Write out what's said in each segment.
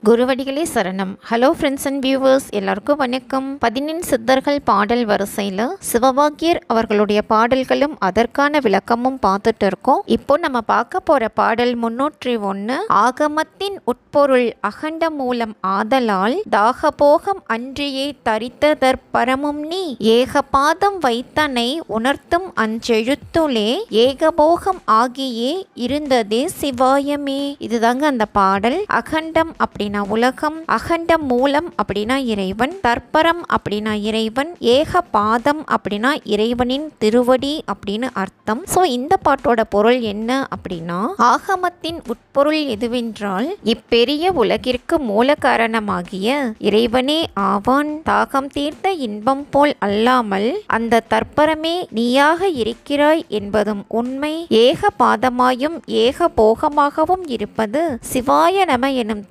குருவடிகளே சரணம். Hello friends and viewers, எல்லாருக்கும் வணக்கம். 14 சித்தர்கள் பாடல் வரிசையில் சிவபாக்கியர் அவர்களுடைய பாடல்களும் அதற்கான விளக்கமும் பார்த்துட்டு இருக்கோம். இப்போ நம்ம பார்க்க போற பாடல் 301. ஆகமத்தின் உட்பொருள் அகண்ட மூலம் ஆதலால் தாகபோகம் அன்றியே தரித்ததற்பரமும் நீ ஏகபாதம் வைத்தனை உணர்த்தும் அஞ்செழுத்துளே ஏகபோகம் ஆகியே இருந்ததே சிவாயமே. இதுதாங்க அந்த பாடல். அகண்டம் அப்படின்னா உலகம், அகண்ட மூலம் அப்படின்னா இறைவன், தற்பரம் அப்படின்னா இறைவன், ஏக பாதம் அப்படின்னா இறைவனின் திருவடி அப்படின்னு அர்த்தம். சோ இந்த பாட்டோட பொருள் என்ன அப்படின்னா, ஆகமத்தின் உட்பொருள் எதுவென்றால் இப்பெரிய உலகிற்கு மூல காரணமாகிய இறைவனே ஆவான். தாகம் தீர்த்த இன்பம் போல் அல்லாமல் அந்த தற்பரமே நீயாக இருக்கிறாய் என்பதும் உண்மை. ஏக பாதமாயும் ஏக போகமாகவும் இருப்பது சிவாய நம எனும்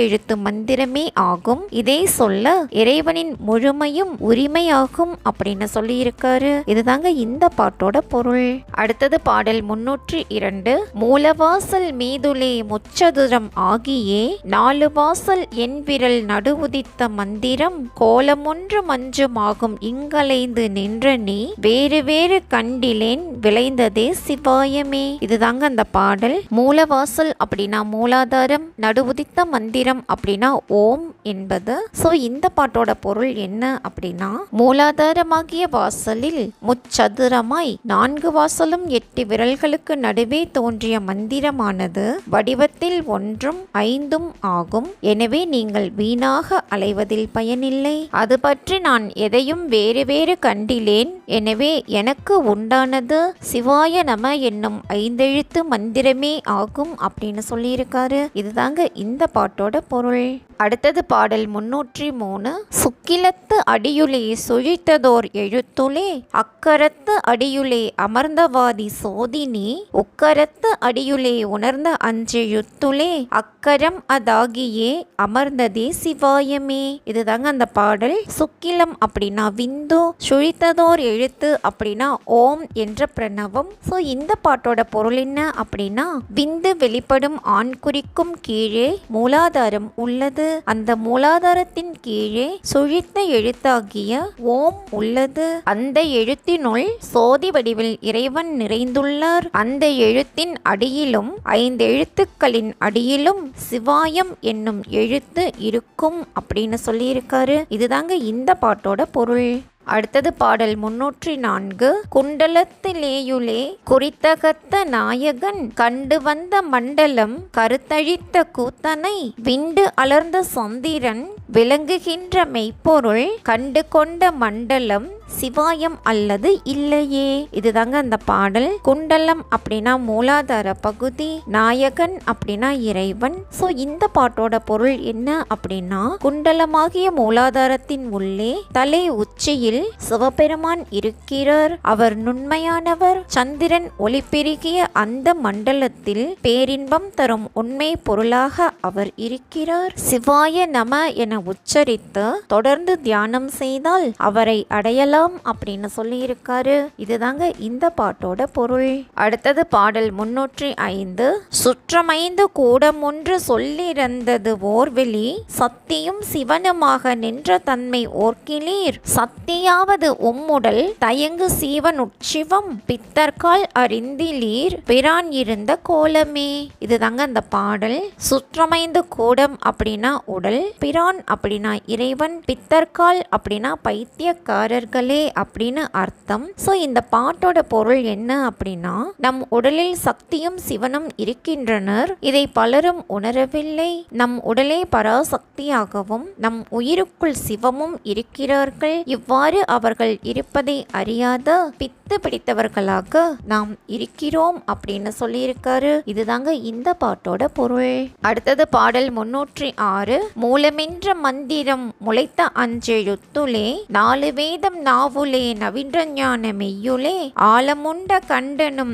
எழுத்து மந்திரமே ஆகும். இதை சொல்ல இறைவனின் முழுமையும் உரிமையாகும் அப்படின்னு சொல்லி இருக்காரு. இதுதாங்க இந்த பாட்டோட பொருள். அடுத்தது பாடல் 302. மூலவாசல் மீதுலே முச்சதுரம் ஆகியே 4 வாசல் என் விரல் நடுவுதித்த மந்திரம் கோலமொன்று மஞ்சுமாகும் இங்கலைந்து நின்ற நீ வேறு வேறு கண்டிலேன் விளைந்ததே சிவாயமே. இதுதாங்க அந்த பாடல். மூலவாசல் அப்படின்னா மூலாதாரம், நடுவுதித்த மந்திரம் அப்படின்னா ஓம் என்பது. சோ இந்த பாட்டோட பொருள் என்ன அப்படின்னா, மூலாதாரமாகிய வாசலில் முச்சதுரமாய் 4 வாசலும் 8 விரல்களுக்கு நடுவே தோன்றிய மந்திரமானது வடிவத்தில் 1 5 ஆகும். எனவே நீங்கள் வீணாக அலைவதில் பயனில்லை. அது பற்றி நான் எதையும் வேறு வேறு கண்டிலேன். எனவே எனக்கு உண்டானது சிவாய நம என்னும் 5 எழுத்து மந்திரமே ஆகும் அப்படின்னு சொல்லியிருக்காரு. இதுதாங்க இந்த பாட்டோட பொருள். அடுத்தது பாடல் 303. சுக்கிலத்து அடியுளே சுழித்ததோர் எழுத்துளே அக்கரத்து அடியுளே அமர்ந்தவாதி சோதினி உக்கரத்து அடியுளே உணர்ந்த அஞ்செழுத்துளே அக்கரம் அதாகியே அமர்ந்ததே சிவாயமே. இதுதாங்க அந்த பாடல். சுக்கிலம் அப்படின்னா விந்து, சுழித்ததோர் எழுத்து அப்படின்னா ஓம் என்ற பிரணவம். சோ இந்த பாட்டோட பொருள் என்ன அப்படின்னா, விந்து வெளிப்படும் ஆண் குறிக்கும் கீழே மூலாதாரம் உள்ளது. அந்த மூலாதாரத்தின் கீழே சுழித்த எழுத்தாகிய ஓம் உள்ளது. அந்த எழுத்தினுள் சோதி வடிவில் இறைவன் நிறைந்துள்ளார். அந்த எழுத்தின் அடியிலும் 5 எழுத்துக்களின் அடியிலும் சிவாயம் என்னும் எழுத்து இருக்கும் அப்படின்னு சொல்லியிருக்காரு. இதுதாங்க இந்த பாட்டோட பொருள். அடுத்தது பாடல் 304. குண்டலத்திலேயுலே குறித்தகத்த நாயகன் கண்டு வந்த மண்டலம் கருத்தழித்த கூத்தனை விண்டு அலர்ந்த சந்திரன் விளங்குகின்ற மெய்ப்பொருள் கண்டு கொண்ட மண்டலம் சிவாயம் அல்லது இல்லையே. இதுதாங்க அந்த பாடல். குண்டலம் அப்படின்னா மூலாதார பகுதி, நாயகன் அப்படின்னா இறைவன். சோ இந்த பாட்டோட பொருள் என்ன அப்படின்னா, குண்டலமாகிய மூலாதாரத்தின் உள்ளே தலை உச்சியில் சிவபெருமான் இருக்கிறார். அவர் நுண்மையானவர். சந்திரன் ஒளி பெருகிய அந்த மண்டலத்தில் பேரின்பம் தரும் உண்மை பொருளாக அவர் இருக்கிறார். சிவாய நம என உச்சரித்து தொடர்ந்து தியானம் செய்தால் அவரை அடையலாம் அப்படின்னு சொல்லி இருக்காரு. இதுதாங்க இந்த பாட்டோட பொருள். அடுத்தது பாடல் 305. சுற்றமைந்து கூடம் ஒன்று சொல்லிறந்தது ஓர்வெளி சத்தியும் சிவனுமாக நின்ற தன்மை ஓர்கிலீர் சத்தியாவது உம்முடல் தயங்கு சீவன் உட்சிவம் பித்தர்கால் அறிந்திலீர் பிரான் இருந்த கோலமே. இதுதாங்க அந்த பாடல். சுற்றமைந்து கூடம் அப்படின்னா உடல், பிரான் அப்படின்னா இறைவன், பித்தர்கால் அப்படின்னா பைத்தியக்காரர்களே அப்படின்னு அர்த்தம். சோ இந்த பாட்டோட பொருள் என்ன அப்படின்னா, நம் உடலில் சக்தியும் சிவனும் இருக்கின்றனர். இதை பலரும் உணரவில்லை. நம் உடலே பராசக்தியாகவும் நம் உயிருக்குள் சிவமும் இருக்கிறார்கள். இவ்வாறு அவர்கள் இருப்பதை அறியாத பித்து பிடித்தவர்களாக நாம் இருக்கிறோம் அப்படின்னு சொல்லியிருக்காரு. இதுதாங்க இந்த பாட்டோட பொருள். அடுத்தது பாடல் 306. மூலமென்ற மந்திரம் முளைத்த அஞ்செழுத்துளே 4 வேதம் நாவுலே நவீன்ற ஞான மெய்யுலே ஆலமுண்ட கண்டனும்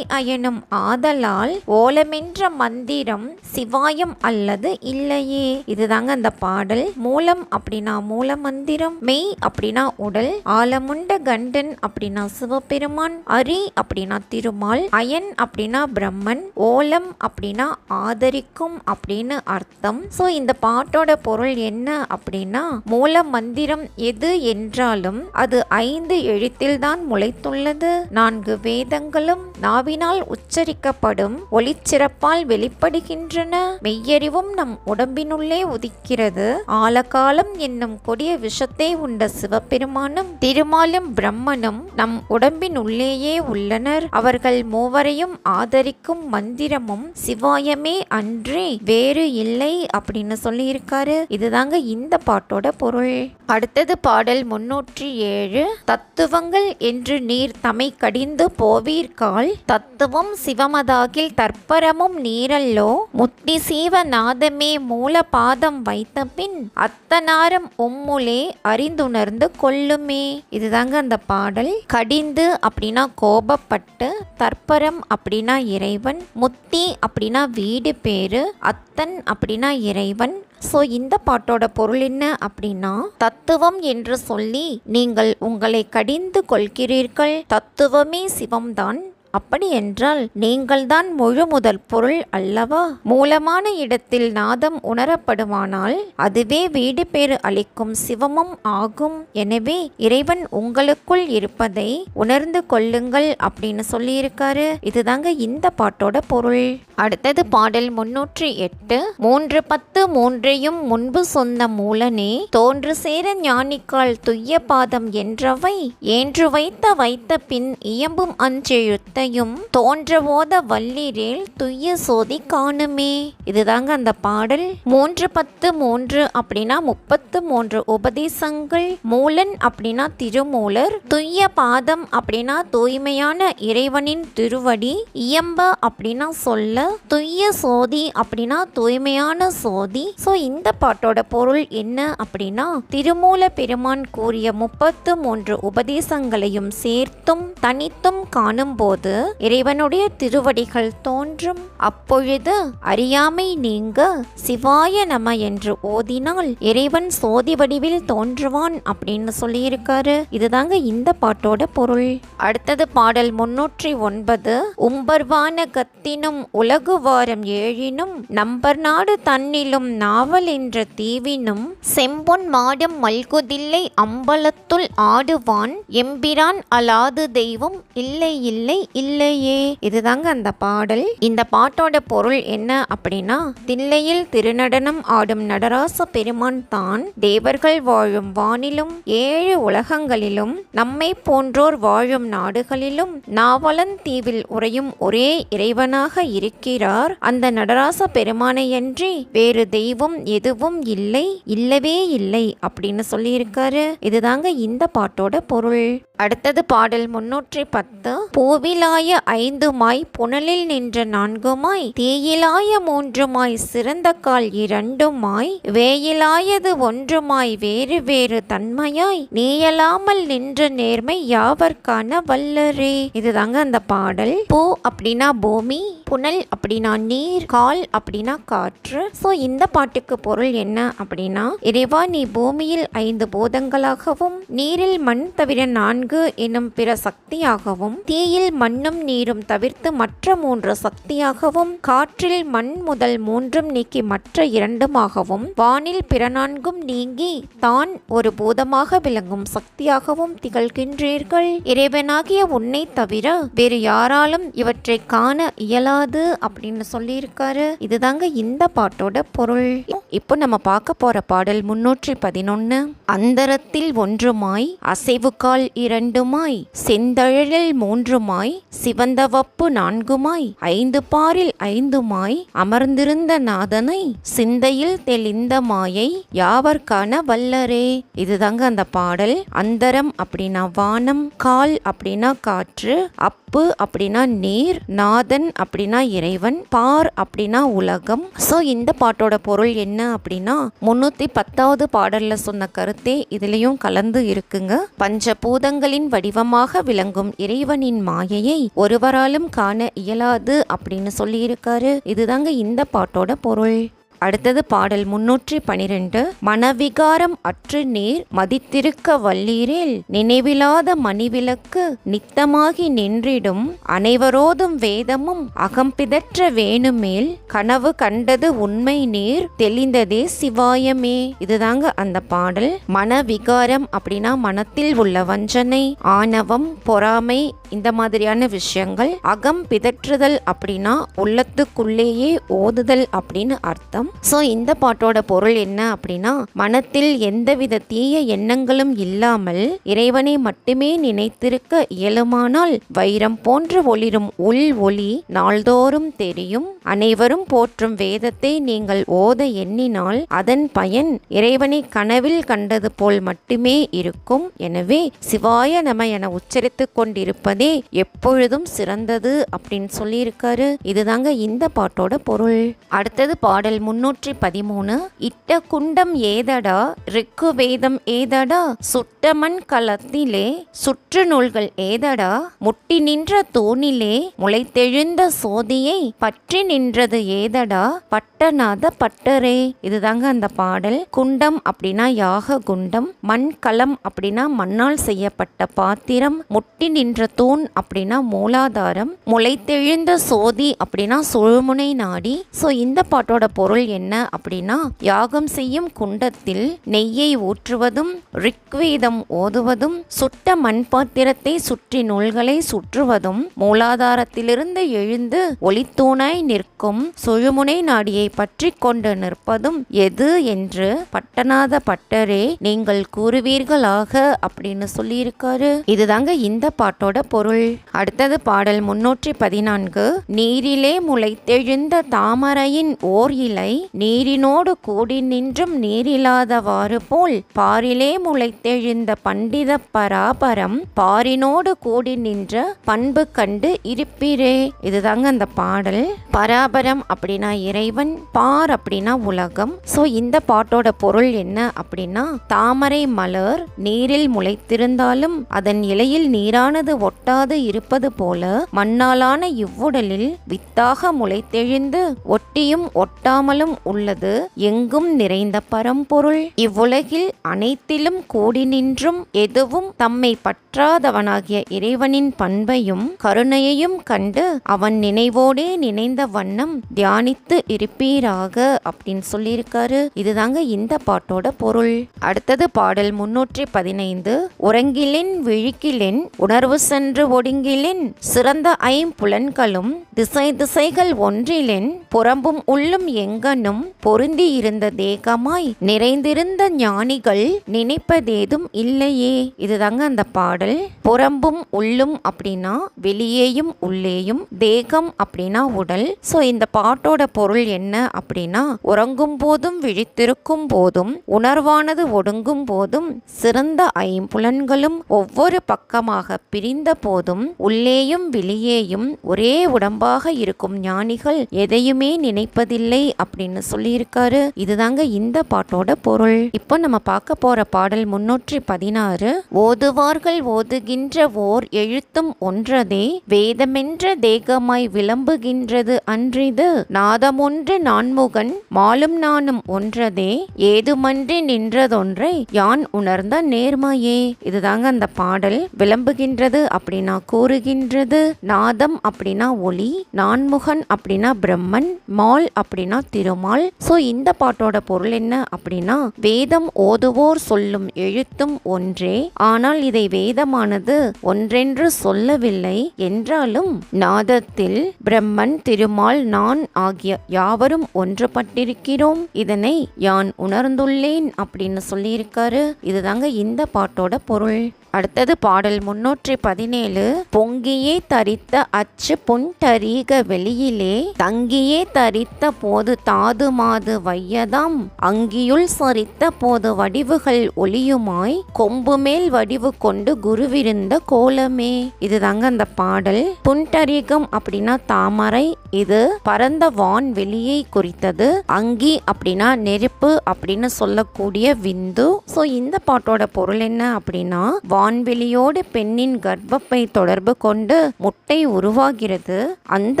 அயனும் ஆதலால் ஓலமென்ற மந்திரம் சிவாயம் அல்லது இல்லையே. இதுதாங்க அந்த பாடல். மூலம் அப்படின்னா மூல மந்திரம், மெய் அப்படின்னா உடல், ஆலமுண்ட கண்டன் அப்படின்னா சிவபெருமான், அரி அப்படின்னா திருமால், அயன் அப்படின்னா பிரம்மன், ஓலம் அப்படின்னா ஆதரிக்கும் அப்படின்னு அர்த்தம். சோ இந்த பாட்டோட பொருள் என்ன அப்படின்னா, மூல மந்திரம் எது என்றாலும் அது 5 எழுத்தில் தான் முளைத்துள்ளது. 4 வேதங்களும் நாவினால் உச்சரிக்கப்படும் ஒளிச்சிறப்பால் வெளிப்படுகின்றன. மெய்யறிவும் நம் உடம்பினுள்ளே உதிக்கிறது. ஆலகாலம் என்னும் கொடிய விஷத்தை உண்ட சிவபெருமானும் திருமாலும் பிரம்மனும் நம் உடம்பின் உள்ளேயே உள்ளனர். அவர்கள் மூவரையும் ஆதரிக்கும் மந்திரமும் சிவாயமே அன்றே வேறு இல்லை அப்படின்னு சொல்லியிருக்காரு. இதுதாங்க இந்த பாட்டோட பொருள். அடுத்தது பாடல் 307. தத்துவங்கள் என்று நீர் தமை கடிந்து போவீர்கால் தத்துவம் சிவமதாகில் தற்பரமும் நீரல்லோ முத்தி சீவநாதமே மூல பாதம் வைத்த பின் அத்தனாரம் உம்முலே அறிந்துணர்ந்து கொள்ளுமே. இதுதாங்க அந்த பாடல். கடிந்து அப்படின்னா கோபப்பட்டு, தற்பரம் அப்படின்னா இறைவன், முத்தி அப்படின்னா வீடு பேரு, அத்தன் அப்படின்னா இறைவன். ஸோ இந்த பாட்டோட பொருள் என்ன அப்படின்னா, தத்துவம் என்று சொல்லி நீங்கள் உங்களை கடிந்து கொள்கிறீர்கள். தத்துவமே சிவம்தான். அப்படி என்றால் நீங்கள்தான் முழு முதல் பொருள் அல்லவா? மூலமான இடத்தில் நாதம் உணரப்படுமானால் அதுவே வீடு பேறு அளிக்கும் சிவமும் ஆகும். எனவே இறைவன் உங்களுக்குள் இருப்பதை உணர்ந்து கொள்ளுங்கள் அப்படின்னு சொல்லியிருக்காரு. இதுதாங்க இந்த பாட்டோட பொருள். அடுத்தது பாடல் 308. 3:10 மூன்றையும் முன்பு சொன்ன மூலனே தோன்று சேர ஞானிக்கால் துய்ய பாதம் என்றவை ஏன்று வைத்த பின் இயம்பும் அஞ்செழுத்தை தோன்ற போத வல்லிரேல் துய்ய சோதி காணுமே. இதுதாங்க அந்த பாடல். 3:10 3 அப்படின்னா 33 உபதேசங்கள். மூலன் அப்படின்னா திருமூலர், துய்ய பாதம் அப்படின்னா தூய்மையான இறைவனின் திருவடி, இயம்ப அப்படின்னா சொல்ல, துய்ய சோதி அப்படின்னா தூய்மையான சோதி. சோ இந்த பாட்டோட பொருள் என்ன அப்படின்னா, திருமூல பெருமான் கூறிய 33 உபதேசங்களையும் சேர்த்தும் தனித்தும் காணும் போது இறைவனுடைய திருவடிகள் தோன்றும். அப்பொழுது அறியாமை நீங்க சிவாய நம என்று ஓதினால் இறைவன் சோதி வடிவில் தோன்றுவான் அப்படின்னு சொல்லியிருக்காரு. இதுதாங்க இந்த பாட்டோட பொருள். அடுத்தது பாடல் 309. உம்பர்வான கத்தினும் உலகுவாரம் ஏழினும் நம்பர் நாடு தன்னிலும் நாவல் என்ற தீவினும் செம்பொன் மாடம் மல்குதில்லை அம்பலத்துள் ஆடுவான் எம்பிரான் அலாது தெய்வம் இல்லை இல்லை இல்லையே. இதுதாங்க அந்த பாடல். இந்த பாட்டோட பொருள் என்ன அப்படின்னா, தில்லையில் திருநடனம் ஆடும் நடராச பெருமான் தான் தேவர்கள் வாழும் வானிலும் 7 உலகங்களிலும் நம்மை போன்றோர் வாழும் நாடுகளிலும் நாவலந்தீவில் உறையும் ஒரே இறைவனாக இருக்கிறார். அந்த நடராச பெருமானையன்றி வேறு தெய்வம் எதுவும் இல்லை, இல்லவே இல்லை அப்படின்னு சொல்லியிருக்காரு. இதுதாங்க இந்த பாட்டோட பொருள். அடுத்தது பாடல் 310. பூவிலாய 5மாய் புனலில் நின்ற 4மாய் தீயிலாய 3மாய் சிறந்த கால் 2மாய் வேயிலாயது 1மாய் வேறு வேறு தன்மையாய் நீயலாமல் நின்ற நேர்மை யாவர்கான வல்லரே. இதுதாங்க அந்த பாடல். பூ அப்படின்னா பூமி, புனல் அப்படின்னா நீர், கால் அப்படின்னா காற்று. சோ இந்த பாட்டுக்கு பொருள் என்ன அப்படின்னா, இறைவா நீ பூமியில் 5 பூதங்களாகவும் நீரில் மண் தவிர 4 எனும் பிற சக்தியாகவும் தீயில் மண்ணும் நீரும் தவிர்த்து மற்ற 3 சக்தியாகவும் காற்றில் மண் முதல் 3 நீக்கி மற்ற 2ஆகவும் வானில் பிற 4 நீங்கி தான் ஒரு பூதமாக விளங்கும் சக்தியாகவும் திகழ்கின்றீர்கள். இறைவனாகிய உன்னை தவிர வேறு யாராலும் இவற்றை காண இயலாது அப்படின்னு சொல்லியிருக்காரு. இதுதாங்க இந்த பாட்டோட பொருள். இப்போ நம்ம பார்க்க போற பாடல் 311. அந்தரத்தில் 1மாய் அசைவுகால் 2மாய் செந்தழலில் 3மாய் சிவந்தவப்பு 4மாய் 5 பாரில் 5மாய் அமர்ந்திருந்த நாதனை சிந்தையில் தெளிந்த மாயை யாவர்கான வல்லரே. இதுதாங்க அந்த பாடல். அந்தரம் அப்படின்னா வானம், கால் அப்படின்னா காற்று, அப்பு அபு அப்படின்னா நீர், நாதன் அப்படின்னா இறைவன், பார் அப்படின்னா உலகம். ஸோ இந்த பாட்டோட பொருள் என்ன அப்படின்னா 310வது பாடல்ல சொன்ன கருத்தே இதுலயும் கலந்து இருக்குங்க. பஞ்சபூதங்களின் வடிவமாக விளங்கும் இறைவனின் மாயையை ஒருவராலும் காண இயலாது அப்படின்னு சொல்லியிருக்காரு. இதுதாங்க இந்த பாட்டோட பொருள். அடுத்தது பாடல் 312. மனவிகாரம் அற்று நீர் மதித்திருக்க வல்லீரில் நினைவிலாத மணிவிளக்கு நித்தமாகி நின்றிடும் அனைவரோதும் வேதமும் அகம்பிதற்ற வேணுமேல் கனவு கண்டது உண்மை நீர் தெளிந்ததே சிவாயமே. இதுதாங்க அந்த பாடல். மனவிகாரம் அப்படின்னா மனத்தில் உள்ள வஞ்சனை, ஆணவம், பொறாமை, இந்த மாதிரியான விஷயங்கள். அகம் பிதற்றுதல் அப்படின்னா உள்ளத்துக்குள்ளேயே ஓதுதல் அப்படின்னு அர்த்தம். சோ இந்த பாட்டோட பொருள் என்ன அப்படின்னா மனத்தில் எந்தவித தீய எண்ணங்களும் இல்லாமல் இறைவனை மட்டுமே நினைத்திருக்க இயலுமானால் வைரம் போன்று ஒளிரும் உள் ஒளி நாள்தோறும் தெரியும். அனைவரும் போற்றும் வேதத்தை நீங்கள் ஓத எண்ணினால் அதன் பயன் இறைவனை கனவில் கண்டது போல் மட்டுமே இருக்கும். எனவே சிவாய நம என உச்சரித்து கொண்டிருப்பதே எப்பொழுதும் சிறந்தது அப்படின்னு சொல்லியிருக்காரு. இதுதாங்க இந்த பாட்டோட பொருள். அடுத்தது பாடல் 313. இட்ட குண்டம் ஏதடா ரிக்கு வேதம் ஏதடா சுட்டமண் களத்திலே சுற்று நூல்கள் ஏதடா முட்டி நின்ற தூணிலே முளைத்தெழுந்த சோதியை பற்றி நின்றது ஏதடா பட்டநாத பட்டரே. இதுதாங்க அந்த பாடல். குண்டம் அப்படின்னா யாக குண்டம், மண் களம் அப்படின்னா மண்ணால் செய்யப்பட்ட பாத்திரம், முட்டி நின்ற தூண் அப்படின்னா மூலாதாரம், முளைத்தெழுந்த சோதி அப்படின்னா சுழுமுனை நாடி. சோ இந்த பாட்டோட பொருள் என்ன அப்படின்னா யாகம் செய்யும் குண்டத்தில் நெய்யை ஊற்றுவதும் ரிக்வேதம் ஓதுவதும் சுட்ட மண் பாத்திரத்தை சுற்றி நூல்களை சுற்றுவதும் மூலாதாரத்திலிருந்து எழுந்து ஒளித்தூணாய் நிற்கும் சுழுமுனை நாடியை பற்றி கொண்டு நிற்பதும் எது என்று பட்டநாத பட்டரே நீங்கள் கூறுவீர்களாக அப்படின்னு சொல்லியிருக்காரு. இதுதாங்க இந்த பாட்டோட பொருள். அடுத்தது பாடல் 314. நீரிலே முளைத்தெழுந்த தாமரையின் ஓர் இலை நீரினோடு கூடி நின்றும் நீரில்லாதவாறு போல் பாரிலே முளைத்தெழுந்த பண்டித பராபரம் பாரினோடு கூடி நின்ற பண்பு கண்டு இருப்பிரே. இதுதாங்க அந்த பாடல். பராபரம் அப்படின்னா இறைவன், பார் அப்படின்னா உலகம். சோ இந்த பாட்டோட பொருள் என்ன அப்படின்னா தாமரை மலர் நீரில் முளைத்திருந்தாலும் அதன் இலையில் நீரானது ஒட்டாது இருப்பது போல மண்ணாலான இவ்வுடலில் வித்தாக முளைத்தெழுந்து ஒட்டியும் ஒட்டாமலும் உள்ளது எங்கும் நிறைந்த பரம்பொருள். இவ்வுலகில் அனைத்திலும் கூடி நின்றும் எதுவும் தம்மை பற்றாதவனாகிய இறைவனின் பண்பையும் கருணையையும் கண்டு அவன் நினைவோடே நினைந்த வண்ணம் தியானித்து இருப்பீராக அப்படின்னு சொல்லியிருக்காரு. இதுதாங்க இந்த பாட்டோட பொருள். அடுத்தது பாடல் 315. உறங்கிலின் விழிக்கிலின் உணர்வு சென்று ஒடுங்கிலின் சிறந்த ஐம்புலன்களும் திசை திசைகள் ஒன்றிலின் புறம்பும் உள்ளும் எங்கனும் பொருந்தி இருந்த தேகமாய் நிறைந்திருந்த ஞானிகள் நினைப்பதேதும் இல்லையே. இதுதாங்க அந்த பாடல். புறம்பும் உள்ளும் அப்படின்னா வெளியேயும் உள்ளேயும், தேகம் அப்படின்னா உடல். சோ இந்த பாட்டோட பொருள் என்ன அப்படின்னா உறங்கும் போதும் விழித்திருக்கும் போதும் உணர்வானது ஒடுங்கும் போதும் சிறந்த ஐம்புலன்களும் ஒவ்வொரு பக்கமாக பிரிந்த போதும் உள்ளேயும் வெளியேயும் ஒரே உடம்பாக இருக்கும் ஞானிகள் எதையுமே நினைப்பதில்லை அப்படின்னு சொல்லியிருக்காரு. இதுதாங்க இந்த பாட்டோட பொருள். இப்போ நம்ம பார்க்க போற பாடல் 316. ஓதுவார்கள் ஓதுகின்ற ஓர் எழுத்தும் ஒன்றதே வேதமென்ற தேகமாய் விளம்புகின்றது அன்றிது நாதமொன்று நான்முகன் மாலும் நானும் ஒன்றதே ஏதுமன்றி நின்றதொன்றை யான் உணர்ந்த நேர்மையே. இதுதாங்க அந்த பாடல். விளம்புகின்றது அப்படின்னா கூறுகின்றது, நாதம் அப்படின்னா ஒளி, நான்முகன் அப்படின்னா பிரம்மன், மால் அப்படின்னா திருமால். சோ இந்த பாட்டோட பொருள் என்ன அப்படின்னா வேதம் ஓதுவோர் சொல்லும் எழுத்தும் ஒன்றே, ஆனால் இதை வேதமானது ஒன்றென்று சொல்லவில்லை என்றாலும் நாதத்தில் பிரம்மன், திருமால், நான் ஆகிய யாவரும் ஒன்றுபட்டிருக்கிறோம், இதனை யான் உணர்ந்துள்ளேன் அப்படின்னு சொல்லியிருக்காரு. இதுதாங்க இந்த பாட்டோட பொருள். அடுத்தது பாடல் 317. பொங்கியே தரித்த அச்சு புண்டரீக வெளியிலே தங்கியே தரித்த போது தாது மாது வையதாம் அங்கியுள் சரித்த போது வடிவுகள் ஒளியுமாய் கொம்பு மேல் வடிவு கொண்டு குருவிருந்த கோலமே. இதுதாங்க அந்த பாடல். புண்டரீகம் அப்படின்னா தாமரை, இது பரந்த வான் வெளியை குறித்தது. அங்கி அப்படின்னா நெருப்பு அப்படின்னு சொல்லக்கூடிய விந்து. சோ இந்த பாட்டோட பொருள் என்ன அப்படின்னா, வான்வெளியோடு பெண்ணின் கர்ப்பப்பை தொடர்பு கொண்டு முட்டை உருவாகிறது. அந்த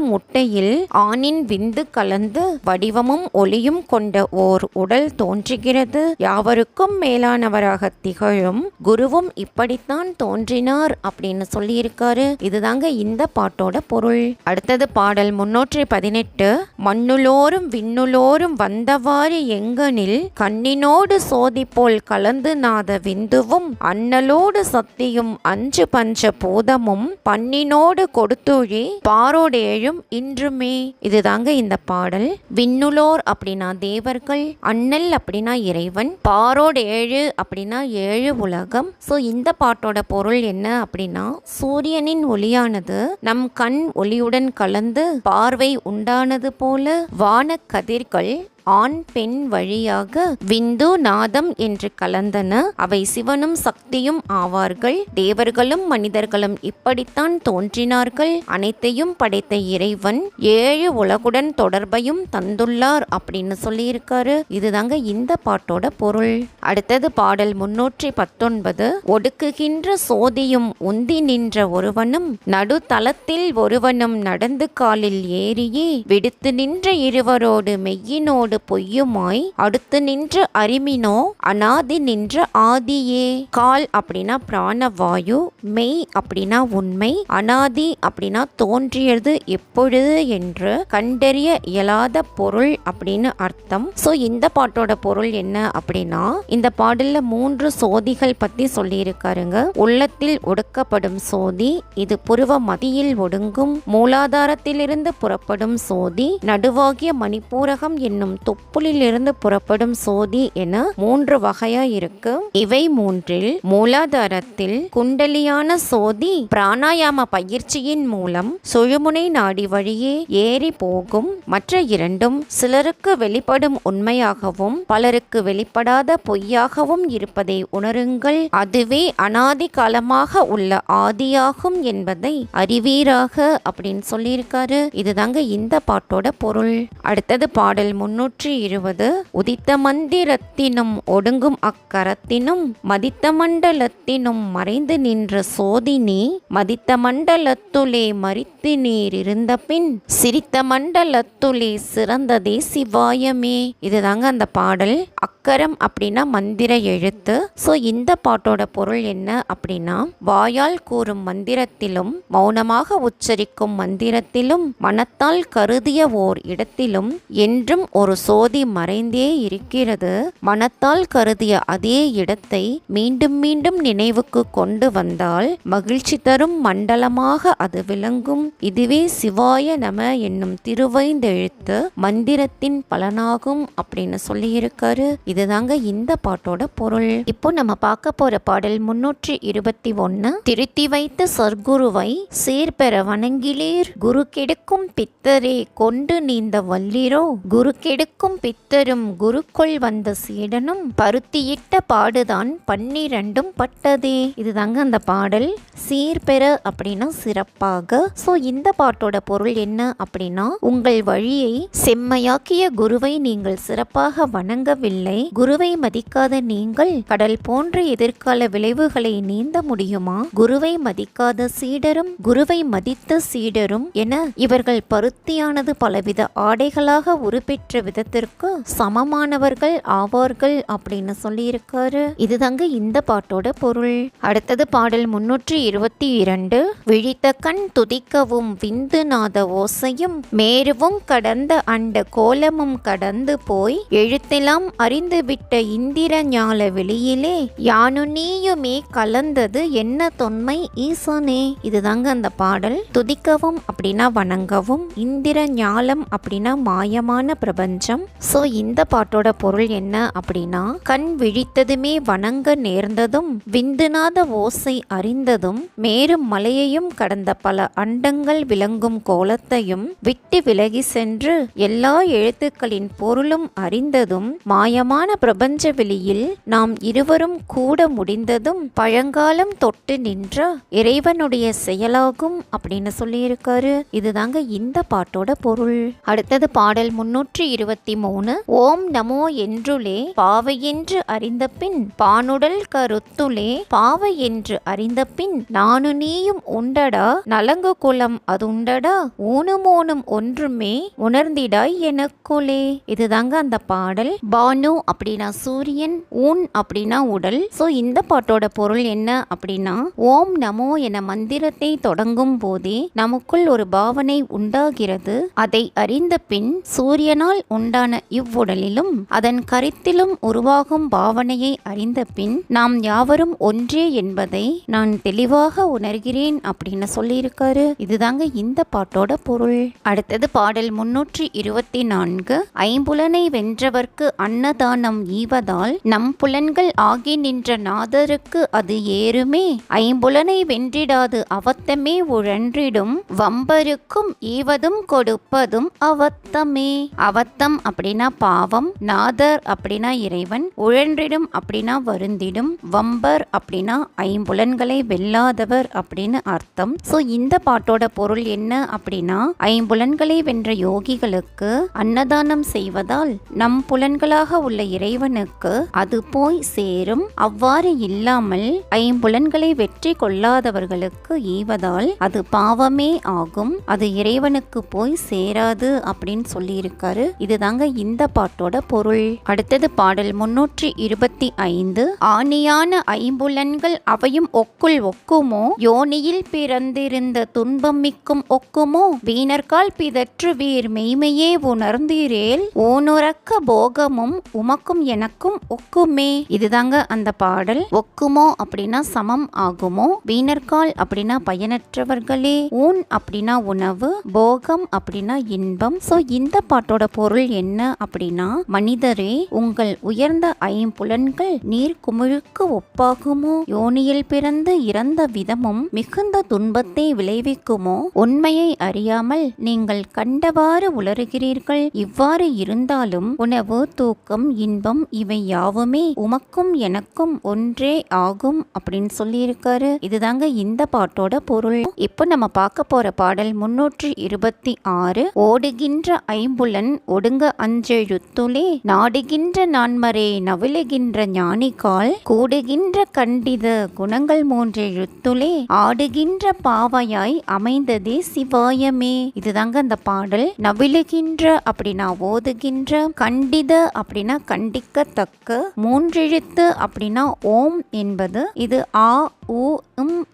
முட்டையில் ஆணின் விந்து கலந்து வடிவமும் ஒளியும் கொண்ட ஓர் உடல் தோன்றுகிறது. யாவருக்கும் மேலானவராக திகழும் குருவும் இப்படித்தான் தோன்றினார் அப்படின்னு சொல்லியிருக்காரு. இதுதாங்க இந்த பாட்டோட பொருள். அடுத்தது பாடல் 318. மண்ணுளோரும் விண்ணுளோரும் வந்தவாறு எங்கனில் கண்ணினோடு சோதி போல் கலந்து நாத விந்துவும் அண்ணலோடு சக்தியும் அஞ்சு பஞ்ச பூதமும் பண்ணினோடு கொடுத்துழி பாரோடேழும் இன்றுமே. இதுதாங்க இந்த பாடல். விண்ணுளோர் அப்படின்னா தேவர்கள், அண்ணல் அப்படின்னா இறைவன், பாரோடு 7 அப்படின்னா 7 உலகம். சோ இந்த பாட்டோட பொருள் என்ன அப்படின்னா, சூரியனின் ஒளியானது நம் கண் ஒளியுடன் கலந்து பார்வை உண்டானது போல வான கதிர்கள் ஆண் பெண் வழியாக விந்து நாதம் என்று கலந்தன. அவை சிவனும் சக்தியும் ஆவார்கள். தேவர்களும் மனிதர்களும் இப்படித்தான் தோன்றினார்கள். அனைத்தையும் படைத்த இறைவன் 7 உலகுடன் தொடர்பையும் தந்துள்ளார் அப்படின்னு சொல்லியிருக்காரு. இதுதாங்க இந்த பாட்டோட பொருள். அடுத்தது பாடல் 319. ஒடுக்குகின்ற சோதியும் உந்தி நின்ற ஒருவனும் நடுத்தளத்தில் ஒருவனும் நடந்து காலில் ஏறியே விடுத்து நின்ற இருவரோடு மெய்யினோடு பொய்யுமாய் அடுத்து நின்ற அரிமினோ அனாதி நின்ற ஆதியே. கால் அப்படின்னா பிராணவாயு, மெய் அப்படின்னா உண்மை, அனாதி அப்படின்னா தோன்றியது எப்பொழுது என்று கண்டறிய இயலாத பொருள் அப்படின்னு அர்த்தம். சோ இந்த பாட்டோட பொருள் என்ன அப்படின்னா, இந்த பாடல்ல 3 சோதிகள் பத்தி சொல்லியிருக்காருங்க. உள்ளத்தில் ஒடுக்கப்படும் சோதி, இது புருவ மதியில் ஒடுங்கும். மூலாதாரத்திலிருந்து புறப்படும் சோதி, நடுவாகிய மணிப்பூரகம் என்னும் தொப்புளிலிருந்து புறப்படும் சோதி என 3 வகையா இருக்கு. இவை 3இல் மூலாதாரத்தில் குண்டலியான சோதி பிராணாயாம பயிற்சியின் மூலம் சுழுமுனை நாடி வழியே ஏறி போகும். மற்ற 2ம் சிலருக்கு வெளிப்படும் உண்மையாகவும் பலருக்கு வெளிப்படாத பொய்யாகவும் இருப்பதை உணருங்கள். அதுவே அனாதி காலமாக உள்ள ஆதியாகும் என்பதை அறிவீராக அப்படின்னு சொல்லியிருக்காரு. இதுதாங்க இந்த பாட்டோட பொருள். அடுத்தது பாடல் 320. உதித்த மந்திரத்தினும் ஒடுங்கும் அக்கரத்தினும் மதித்த மண்டலத்தினும் மறைந்து நின்ற சோதினி மதித்த மண்டலத்துளே மறித்து நீர் இருந்த பின் சிரித்த மண்டலத்துளே சிறந்ததே சிவாயமே. இதுதாங்க அந்த பாடல். அக்கரம் அப்படின்னா மந்திர எழுத்து. சோ இந்த பாட்டோட பொருள் என்ன அப்படின்னா, வாயால் கூறும் மந்திரத்திலும் மௌனமாக உச்சரிக்கும் மந்திரத்திலும் மனத்தால் கருதிய ஓர் இடத்திலும் என்றும் ஒரு சோதி மறைந்தே இருக்கிறது. மனத்தால் கருதிய அதே இடத்தை மீண்டும் மீண்டும் நினைவுக்கு கொண்டு வந்தால் மகிழ்ச்சி தரும் மண்டலமாக அது விளங்கும். இதுவே சிவாய நம என்னும் திருவைந்தெழுத்து மந்திரத்தின் பலனாகும் அப்படின்னு சொல்லியிருக்காரு. இதுதாங்க இந்த பாட்டோட பொருள். இப்போ நம்ம பார்க்க போற பாடல் 321. திருத்தி வைத்த சர்க்குருவை சீர்பெற வணங்கிலீர் குரு கெடுக்கும் பித்தரே கொண்டு நீந்த வல்லிரோ குரு கெடுக்கும் பித்தரும் குருக்குள் வந்த சீடனும் பருத்தியிட்ட பாடுதான் 12ம் பட்டதே. இதுதாங்க அந்த பாடல். சீர்பெற அப்படின்னா சிறப்பாக. சோ இந்த பாட்டோட பொருள் என்ன அப்படின்னா, உங்கள் வழியை செம்மையாக்கிய குருவை நீங்கள் சிறப்பாக வணங்கவில்லை. குருவை மதிக்காத நீங்கள் கடல் போன்ற எதிர்கால விளைவுகளை நீந்த முடியுமா? குருவை மதிக்காத சீடரும் குருவை மதித்த சீடரும் என இவர்கள் பருத்தியானது பலவித ஆடைகளாக உருப்பெற்ற விதத்திற்கு சமமானவர்கள் ஆவார்கள் அப்படின்னு சொல்லியிருக்காரு. இதுதாங்க இந்த பாட்டோட பொருள். அடுத்தது பாடல் 322. விழித்த கண் துதிக்கவும் விந்து நாத ஓசையும் மேருவும் கடந்த அண்ட கோலமும் கடந்து போய் எழுத்தெல்லாம் அறிந்துவிட்ட இந்திர ஞால வெளியிலே யானு நீயுமே கலந்தது என்ன தொன்மை ஈசனே. இதுதாங்க அந்த பாடல். துதிக்கவும் அப்படின்னா வணங்கவும், இந்திர ஞாலம் அப்படின்னா மாயமான பிரபஞ்சம், பிரபஞ்சம். ஸோ இந்த பாட்டோட பொருள் என்ன அப்படின்னா, கண் விழித்ததுமே வணங்க நேர்ந்ததும் விந்துநாத ஓசை அறிந்ததும் மேரும் மலையையும் கடந்த பல அண்டங்கள் விளங்கும் கோலத்தையும் விட்டு விலகி சென்று எல்லா எழுத்துக்களின் பொருளும் அறிந்ததும் மாயமான பிரபஞ்ச வெளியில் நாம் இருவரும் கூட முடிந்ததும் பழங்காலம் தொட்டு நின்ற இறைவனுடைய செயலாகும் அப்படின்னு சொல்லியிருக்காரு. இதுதாங்க இந்த பாட்டோட பொருள். அடுத்தது பாடல் 323. ஓம் நமோ என்றுலே பாவை என்று அறிந்த பின் பானுடல் கருத்துலே பாவை என்று அறிந்த பின் நானு நீயும் உண்டடா நலங்கு குலம் அதுண்டடா ஊனுமோனும் ஒன்றுமே உணர்ந்திடாய் எனக்குலே. இதுதாங்க அந்த பாடல். பானு அப்படின்னா சூரியன், ஊன் அப்படின்னா உடல். ஸோ இந்த பாட்டோட பொருள் என்ன அப்படின்னா, ஓம் நமோ என மந்திரத்தை தொடங்கும் போதே நமக்குள் ஒரு பாவனை உண்டாகிறது. அதை அறிந்த பின் சூரியனால் உண்டான இவ்வுடலிலும் அதன் கருத்திலும் உருவாகும் பாவனையை அறிந்த பின் நாம் யாவரும் ஒன்றே என்பதை நான் தெளிவாக உணர்கிறேன் அப்படின்னு சொல்லியிருக்காரு. இதுதாங்க இந்த பாட்டோட பொருள். அடுத்தது பாடல் 324. ஐம்புலனை வென்றவர்க்கு அன்னதானம் ஈவதால் நம் புலன்கள் ஆகி நின்ற நாதருக்கு அது ஏறுமே ஐம்புலனை வென்றிடாது அவத்தமே உழன்றிடும் வம்பருக்கும் ஈவதும் கொடுப்பதும் அவத்தமே. அவத்தம் அப்படின்னா பாவம், நாதர் அப்படின்னா இறைவன், உழன்றிடும் அப்படின்னா வருந்திடும், வம்பர் அப்படின்னா ஐம்புலன்களை வெல்லாதவர் அப்படின்னு அர்த்தம். ஸோ இந்த பாட்டோட பொருள் என்ன அப்படின்னா, ஐம்புலன்களை வென்ற யோகிகளுக்கு அன்னதானம் செய்வதால் நம் புலன்களாக உள்ள இறைவனுக்கு அது போய் சேரும். அவ்வாறு இல்லாமல் ஐம்புலன்களை வெற்றி கொள்ளாதவர்களுக்கு ஈவதால் அது பாவமே ஆகும், அது இறைவனுக்கு போய் சேராது அப்படின்னு சொல்லியிருக்காரு. இதுதாங்க இந்த பாட்டோட பொருள். அடுத்தது பாடல் 325. ஆணியான ஐம்புலன்கள் அவையும் ஒக்குள் ஒக்குமோ யோனியில் பிறந்திருந்த துன்பம் மிக்கும் ஒக்குமோ வீணர்கால் பிதற்று வீர் மெய்மையே உணர்ந்தீரேல் ஊனுறக்க போகமும் உமக்கும் எனக்கும் ஒக்குமே. இதுதாங்க அந்த பாடல். ஒக்குமோ அப்படின்னா சமம் ஆகுமோ, வீணர்கால் அப்படின்னா பயனற்றவர்களே, ஊன் அப்படின்னா உணவு, போகம் அப்படின்னா இன்பம். சோ இந்த பாட்டோட பொருள் என்ன அப்படின்னா, மனிதரே உங்கள் உயர்ந்த ஐம்புலன்கள் நீர் குமிழுக்கு ஒப்பாகுமோ, யோனியில் பிறந்து இறந்த விதமும் மிகுந்த துன்பத்தை விளைவிக்குமோ, உண்மையை அறியாமல் நீங்கள் கண்டவாறு உளறுகிறீர்கள். இவ்வாறு இருந்தாலும் உணவு, தூக்கம், இன்பம் இவை யாவுமே உமக்கும் எனக்கும் ஒன்றே ஆகும் அப்படின்னு சொல்லியிருக்காரு. இதுதாங்க இந்த பாட்டோட பொருள். இப்போ நம்ம பார்க்க போற பாடல் 326. ஓடுகின்ற ஐம்புலன் ஒடுங்க அஞ்செழுத்துலே நாடுகின்ற நான்மறை நவிலுகின்ற ஞானிகால் கூடுகின்ற கண்டித குணங்கள் மூன்றெழுத்துலே ஆடுகின்ற பாவையாய் அமைந்ததே சிவாயமே. இதுதாங்க அந்த பாடல். நவிலுகின்ற அப்படின்னா ஓதுகின்ற, கண்டித அப்படின்னா கண்டிக்கத்தக்க, மூன்றெழுத்து அப்படின்னா ஓம் என்பது இது ஆ உ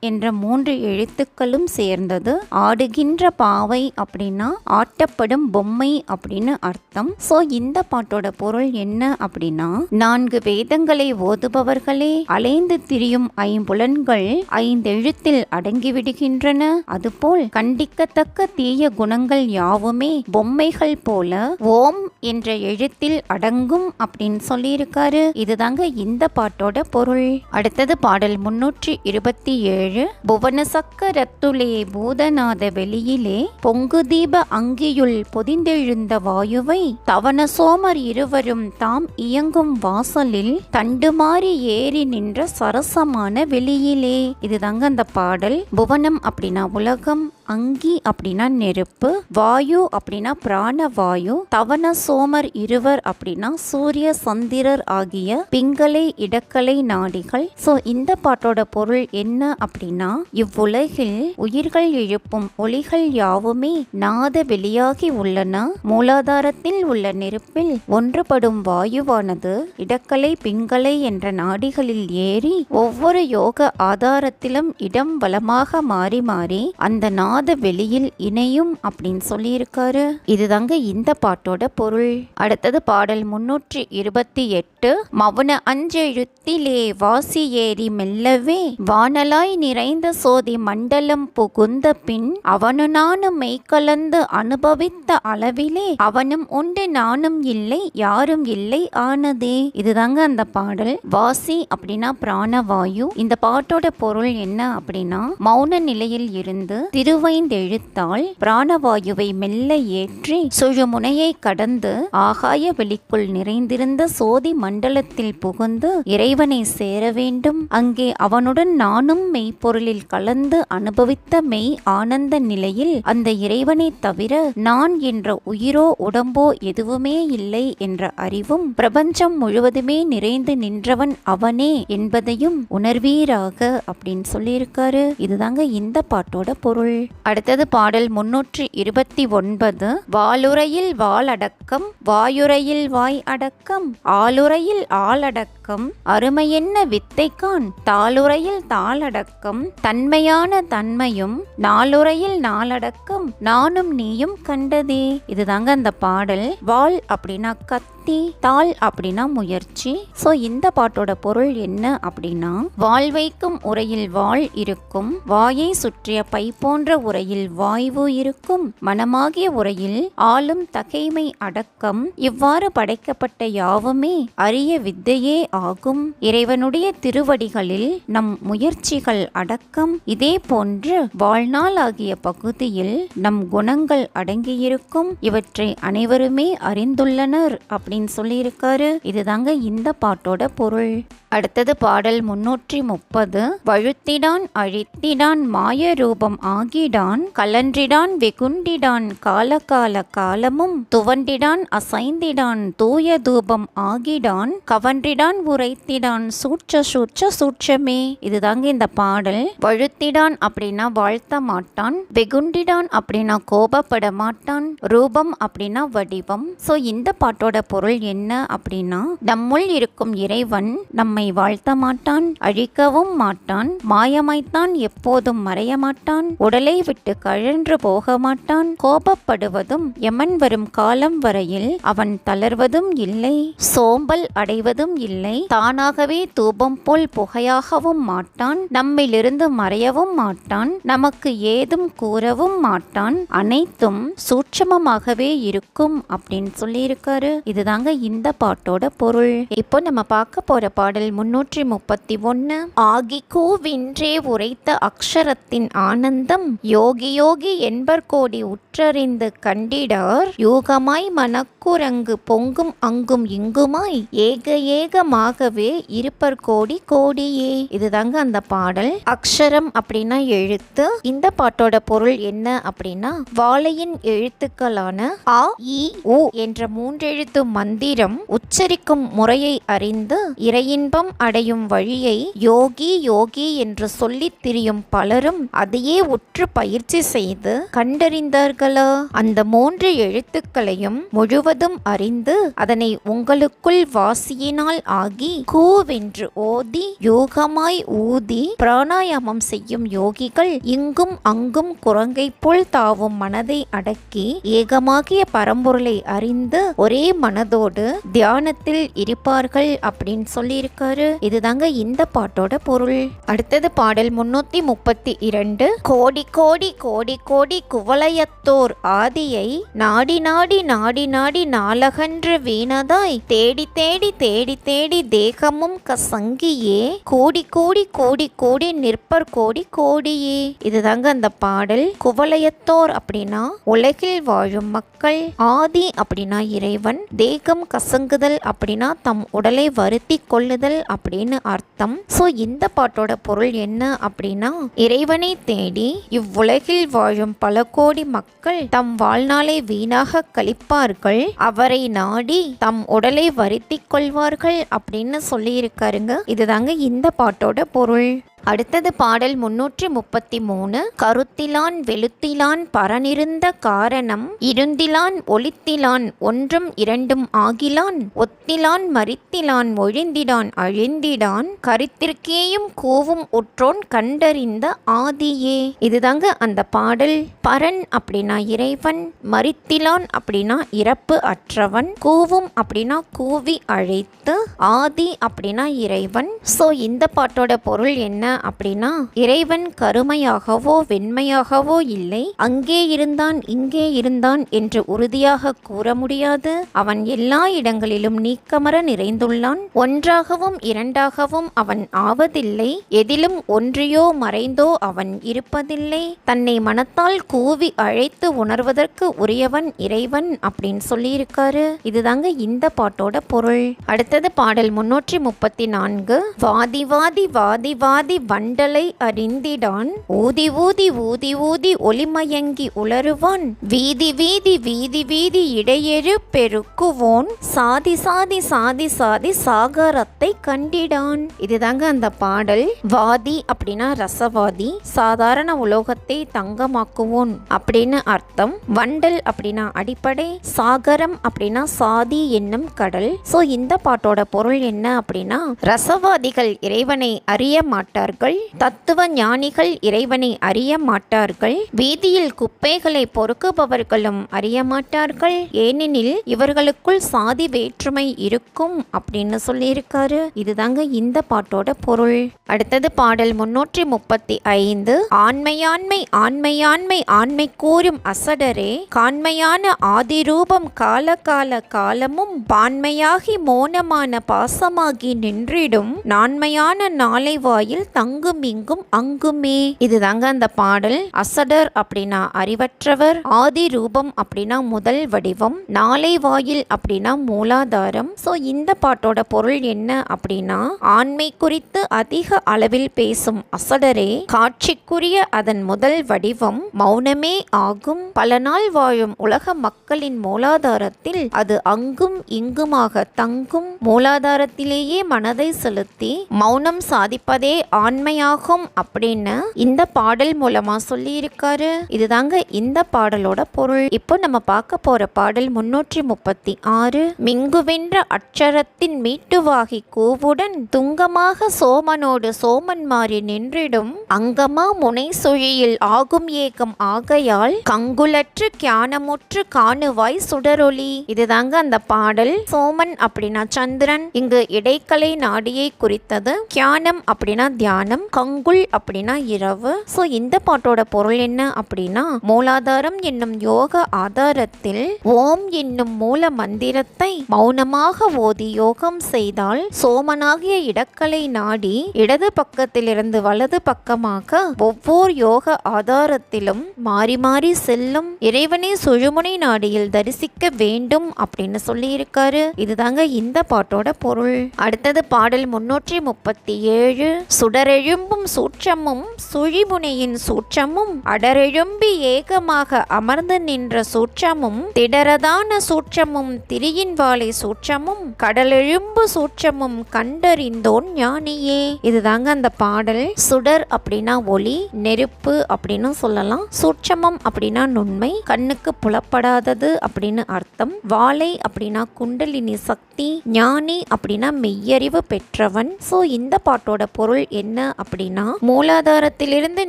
என்ற 3 எழுத்துக்களும் சேர்ந்தது. ஆடுகின்ற பாவை அப்படின்னா ஆட்டப்படும் பொம்மை அப்படின்னு அர்த்தம். சோ இந்த பாட்டோட பொருள் என்ன அப்படின்னா, 4 வேதங்களை ஓதுபவர்களே அலைந்து திரியும் ஐம்புலன்கள் 5 எழுத்தில் அடங்கிவிடுகின்றன. அதுபோல் கண்டிக்கத்தக்க தீய குணங்கள் யாவுமே பொம்மைகள் போல ஓம் என்ற எழுத்தில் அடங்கும் அப்படின்னு சொல்லியிருக்காரு. இதுதாங்க இந்த பாட்டோட பொருள். அடுத்தது பாடல் 327. புவன சக்கரத்துலே பூதநாத வெளியிலே பொங்கு தீப அங்கியுள் பொதிந்தெழுந்த வாயுவை தவன சோமர் இருவரும் தாம் இயங்கும் வாசலில் தண்டுமாறி ஏறி நின்ற சரசமான வெளியிலே. இதுதாங்க அந்த பாடல். புவனம் அப்படின்னா உலகம், அங்கி அப்படின்னா நெருப்பு, வாயு அப்படின்னா பிராணவாயு, தவன சோமர் இருவர் அப்படின்னா சூரிய சந்திரர் ஆகிய பிங்களை இடக்கலை நாடிகள். சோ இந்த பாட்டோட பொருள் என்ன அப்படின்னா, இவ்வுலகில் உயிர்கள் எழுப்பும் ஒளிகள் யாவுமே நாத வெளியாகி உள்ளன. மூலாதாரத்தில் உள்ள நெருப்பில் ஒன்றுபடும் வாயுவானது இடக்கலை பிங்களை என்ற நாடிகளில் ஏறி ஒவ்வொரு யோக ஆதாரத்திலும் இடம் வலமாக மாறி மாறி அந்த இல்லாத வெளியில் இணையும் அப்படின்னு சொல்லியிருக்காரு. இதுதாங்க இந்த பாட்டோட பொருள். அடுத்தது பாடல் 328. மவுன அஞ்செழுத்திலே வாசி ஏறி மெல்லவே வானலாய் நிறைந்த சோதி மண்டலம் புகுந்த பின் அவனு நானும் மெய்கலந்து அனுபவித்த அளவிலே அவனும் உண்டு நானும் இல்லை யாரும் இல்லை ஆனதே. இதுதாங்க அந்த பாடல். வாசி அப்படின்னா பிராணவாயு. இந்த பாட்டோட பொருள் என்ன அப்படின்னா, மௌன நிலையில் இருந்து திருவைந்தெழுத்தால் பிராணவாயுவை மெல்ல ஏற்றி சுழுமுனையை கடந்து ஆகாய வெளிக்குள் நிறைந்திருந்த சோதி மண்டலத்தில் புகுந்து இறைவனை சேர வேண்டும். அங்கே அவனுடன் நானும் மெய்ப்பொருளில் கலந்து அனுபவித்த மெய் ஆனந்த நிலையில் அந்த இறைவனை தவிர நான் என்ற உயிரோ உடம்போ எதுவுமே இல்லை என்ற அறிவும் பிரபஞ்சம் முழுவதுமே நிறைந்து நின்றவன் அவனே என்பதையும் உணர்வீராக அப்படின்னு சொல்லியிருக்காரு. இதுதாங்க இந்த பாட்டோட பொருள். அடுத்தது பாடல் 329. வாளுரையில் வாளடக்கம் வாயுரையில் வாய் அடக்கம் ஆளுரையில் ஆளடக்கம் அருமையென்ன வித்தைக்கான் தாளுரையில் தாளடக்கம் தன்மையான தன்மையும் நாளுரையில் நாளடக்கம் நானும் நீயும் கண்டதே. இதுதாங்க அந்த பாடல். வாள் அப்படின்னா கத்தி, தாள் அப்படின்னா முயற்சி. சோ இந்த பாட்டோட பொருள் என்ன அப்படின்னா, வாள் வைக்கும் உரையில் வாள் இருக்கும், வாயை சுற்றிய பை போன்ற உரையில் வாய்வு இருக்கும், மனமாகிய உரையில் ஆளும் தகைமை அடக்கம், இவ்வாறு படைக்கப்பட்ட யாவுமே அரிய வித்தையே ஆகும். இறைவனுடைய திருவடிகளில் நம் முயற்சிகள் அடக்கம். இதே போன்று வாழ்நாள் ஆகிய பகுதியில் நம் குணங்கள் அடங்கியிருக்கும். இவற்றை அனைவருமே அறிந்துள்ளனர் அப்படின்னு சொல்லியிருக்காரு. இதுதாங்க இந்த பாட்டோட பொருள். அடுத்தது பாடல் 330. வழுத்திடான் அழித்திடான் மாய ரூபம் ஆகிடான் கலன்றிடான் வெகுண்டிடான் காலகால காலமும் துவண்டிடான் அசைந்திடான் தூய தூபம் ஆகிடான் கவன்றிடான் உரைத்திடான் சூட்ச சூட்ச சூட்சமே. இதுதாங்க இந்த பாடல். வழுத்திடான் அப்படின்னா வாழ்த்த மாட்டான், வெகுண்டிடான் அப்படின்னா கோபப்பட மாட்டான், ரூபம் அப்படின்னா வடிவம். சோ இந்த பாட்டோட பொருள் என்ன அப்படின்னா, நம்முள் இருக்கும் இறைவன் நம்மை வாழ்த்த மாட்டான், அழிக்கவும் மாட்டான், மாயமாய்த்தான் எப்போதும் மறைய மாட்டான், உடலை விட்டு கழன்று போக மாட்டான், கோபப்படுவதும் யமன் வரும் காலம் வரையில் அவன் தளர்வதும் இல்லை, சோம்பல் அடைவதும் இல்லை, தானாகவே தூபம் போல் புகையாகவும் மாட்டான், நம்மிலிருந்து மறையவும் மாட்டான், நமக்கு ஏதும் கூறவும் மாட்டான், அனைத்தும் சூட்சமமாகவே இருக்கும் அப்படின்னு சொல்லியிருக்காரு. இதுதாங்க இந்த பாட்டோட பொருள். இப்போ நம்ம பார்க்க போற பாடல் 331. ஆகி கூவின்றே உரைத்த அக்ஷரத்தின் ஆனந்தம் யோகி யோகி என்பர் கோடி உற்றறிந்து கண்டிடார் யூகமாய் மனக்குரங்கு பொங்கும் அங்கும் இங்குமாய் ஏக ஏகமாகவே இருப்பர் கோடி கோடியே. இதுதாங்க அந்த பாடல். அக்ஷரம் அப்படின்னா எழுத்து. இந்த பாட்டோட பொருள் என்ன அப்படின்னா, வாழையின் எழுத்துக்களான ஆ இ உ என்ற மூன்றெழுத்து மந்திரம் உச்சரிக்கும் முறையை அறிந்து இறையின்பம் அடையும் வழியை யோகி யோகி என்று சொல்லித் திரியும் பலரும் அதையே உற்று பயிற்சி செய்து கண்டறிந்தார்களா? அந்த மூன்று எழுத்துக்களையும் முழுவதும் அறிந்து அதனை உங்களுக்குள் வாசியினால் ஆகி கூவென்று ஓதி யோகமாய் ஊதி பிராணாயாமம் செய்யும் யோகிகள் இங்கும் அங்கும் குரங்கை போல் தாவும் மனதை அடக்கி ஏகமாகிய பரம்பொருளை அறிந்து ஒரே மனதோடு தியானத்தில் இருப்பார்கள் அப்படின்னு சொல்லியிருக்காரு. இதுதாங்க இந்த பாட்டோட பொருள். அடுத்தது பாடல் 332. கோடி கோடி கோடி கோடி குவலயத்தோர் ஆதியை நாடி நாடி நாடி நாடி நாளகன்று வீணதாய் தேடி தேடி தேடி தேடி தேகமும் கசங்கியே கூடி கூடி கூடி கூடி நிற்பர் கோடி கோடியே. இதுதாங்க அந்த பாடல். குவலயத்தோர் அப்படின்னா உலகில் வாழும் மக்கள், ஆதி அப்படின்னா இறைவன், தேகம் கசங்குதல் அப்படின்னா தம் உடலை வருத்தி கொள்ளுதல் அப்படின்னு அர்த்தம். சோ இந்த பாட்டோட பொருள் என்ன அப்படின்னா, இறைவனை தேடி இவ்வுலகில் வாழும் பல கோடி மக்கள் தம் வாழ்நாளை வீணாக கழிப்பார்கள், அவரை நாடி தம் உடலை வருத்தி கொள்வார்கள் அப்படின்னு சொல்லி இருக்காருங்க. இதுதாங்க இந்த பாட்டோட பொருள். அடுத்தது பாடல் 333. கருத்திலான் வெளுத்திலான் பரனிருந்த காரணம் இருந்திலான் ஒளித்திலான் ஒன்றும் இரண்டும் ஆகிலான் ஒத்திலான் மரித்திலான் ஒழிந்திடான் அழிந்திடான் கரித்திற்கேயும் கூவும் உற்றோன் கண்டறிந்த ஆதியே. இதுதாங்க அந்த பாடல். பரன் அப்படின்னா இறைவன், மரித்திலான் அப்படின்னா இறப்பு அற்றவன், கூவும் அப்படின்னா கூவி அழைத்து, ஆதி அப்படின்னா இறைவன். ஸோ இந்த பாட்டோட பொருள் என்ன அப்படின்னா, இறைவன் கருமையாகவோ வெண்மையாகவோ இல்லை, அங்கே இருந்தான் இங்கே இருந்தான் என்று உறுதியாக கூற முடியாது. அவன் எல்லா இடங்களிலும் நீக்கமர நிறைந்துள்ளான். ஒன்றாகவும் இரண்டாகவும் அவன் ஆவதில்லை, எதிலும் ஒன்றியோ மறைந்தோ அவன் இருப்பதில்லை. தன்னை மனத்தால் கூவி அழைத்து உணர்வதற்கு உரியவன் இறைவன் அப்படின்னு சொல்லியிருக்காரு. இதுதாங்க இந்த பாட்டோட பொருள். அடுத்தது பாடல் 334. வாதி வாதி வாதி வாதி வண்டலை அறிந்திடான் ஊதி ஊதி ஊதி ஊதி ஒளிமயங்கி உளருவான் வீதி வீதி வீதி வீதி இடையெழு பெருக்குவோன் சாதி சாதி சாதி சாதி சாகரத்தை கண்டிடான். இதுதாங்க அந்த பாடல். வாதி அப்படின்னா ரசவாதி, சாதாரண உலோகத்தை தங்கமாக்குவோன் அப்படின்னு அர்த்தம். வண்டல் அப்படின்னா அடிப்படை, சாகரம் அப்படின்னா சாதி என்னும் கடல். சோ இந்த பாட்டோட பொருள் என்ன அப்படின்னா, ரசவாதிகள் இறைவனை அறிய மாட்டார்கள், தத்துவ ஞானிகள் இறைவனை அறிய மாட்டார்கள், வீதியில் குப்பைகளை பொறுக்குபவர்களும் அறிய மாட்டார்கள், ஏனெனில் இவர்களுக்குள் சாதி வேற்றுமை இருக்கும் அப்படின்னு சொல்லியிருக்காரு. இதுதாங்க இந்த பாட்டோட பொருள். அடுத்தது பாடல் 335. ஆண்மையாண்மை ஆண்மையாண்மை ஆண்மை கூறும் அசடரே காண்மையான ஆதிரூபம் கால கால காலமும் பான்மையாகி மோனமான பாசமாகி நின்றிடும் நான்மையான நாளை வாயில் தங்கும் இங்கும் அங்குமே. இதுதாங்க அந்த பாடல். அசடர் அப்படின்னா அறிவற்றவர், ஆதி ரூபம் அப்படின்னா முதல் வடிவம், நாளை வாயில் அப்படின்னா மூலாதாரம். சோ இந்த பாட்டோட பொருள் என்ன அப்படின்னா, ஆண்மை குறித்து அதிக அளவில் பேசும் அசடரே காட்சிக்குரிய அதன் முதல் வடிவம் மௌனமே ஆகும். பல நாள் வாழும் உலக மக்களின் மூலாதாரத்தில் அது அங்கும் இங்குமாக தங்கும். மூலாதாரத்திலேயே மனதை செலுத்தி மௌனம் சாதிப்பதே ஆண்மையாகும் அப்படின்னு இந்த பாடல் மூலமா சொல்லி இருக்காரு. இதுதாங்க இந்த பாடலோட பொருள். இப்போ நம்ம பார்க்க போற பாடல் 336. மிங்குவென்ற அட்சரத்தின் மீட்டுவாகி கூவுடன் துங்கமாக சோமனோடு சோமன் மாறி நின்றிடும் அங்கமா முனை சுழியில் ஆகும் ஏகம் ஆகையால் கங்குலற்று ஞானமுற்று காணுவாய் சுடரொளி. இதுதாங்க அந்த பாடல். சோமன் அப்படின்னா சந்திரன், இங்கு இடைக்கலை நாடியை குறித்தது. ஞானம் அப்படின்னா தியானம், கங்குல் அப்படின்னா இரவு. சோ இந்த பாட்டோட பொருள் என்ன அப்படின்னா, மூலாதாரம் என்னும் யோக ஆதாரத்தில் ஓம் என்னும் மூல மந்திரத்தை மௌனமாக ஓதி யோகம் செய்தால் சோமனாகிய இடக்கலை நாடி இடது பக்கத்திலிருந்து வலது பக்கமாக ஒவ்வொரு யோக ஆதாரத்திலும் மாறி மாறி செல்லும். இறைவனை சுழுமுனை நாடியில் தரிசிக்க வேண்டும் அப்படின்னு சொல்லி இருக்காரு. இதுதாங்க இந்த பாட்டோட பொருள். அடுத்தது பாடல் 337. சுடரெழும்பும் சூட்சமும் சுழிமுனையின் சூட்சமும் அடரெழும்பி ஏகமாக அமர்ந்து நின்ற சூட்சமும் திடரதான சூட்சமும் திரியின் வாழை சூட்சமும் கடலெழும்பு சூட்சமும் கண்டறிந்தோன் ஞானியே. இதுதாங்க அந்த பாடல். சுடர் அப்படின்னா ஒளி, நெருப்பு அப்படின்னு சொல்லலாம். சூட்சமம் அப்படின்னா நுண்மை, கண்ணுக்கு புலப்படாதது அப்படின்னு அர்த்தம். வாழை அப்படின்னா குண்டலினி சக்தி, ஞானி அப்படின்னா மெய்யறிவு பெற்றவன். சோ இந்த பாட்டோட பொருள் என்ன அப்படின்னா, மூலாதாரத்திலிருந்து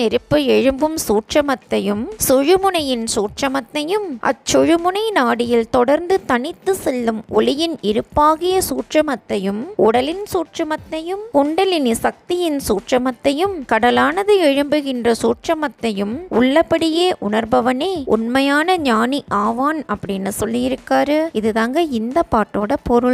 நெருப்பு எழும்பும் சூட்சமத்தையும் சுழுமுனையின் சூட்சமத்தையும் அச்சுழுமுனை நாடியில் தொடர்ந்து தனித்து செல்லும் ஒளியின் இருப்பாகிய சூட்சமத்தையும் உடலின் சூட்சமத்தையும் குண்டலினி சக்தியின் சூட்சமத்தையும் கடலானது எழும்புகின்ற சூட்சமத்தையும் உள்ளபடியே உணர்பவனே உண்மையான ஞானி ஆவான் அப்படின்னு சொல்லியிருக்காரு. இதுதாங்க இந்த பாட்டோட பொருள்.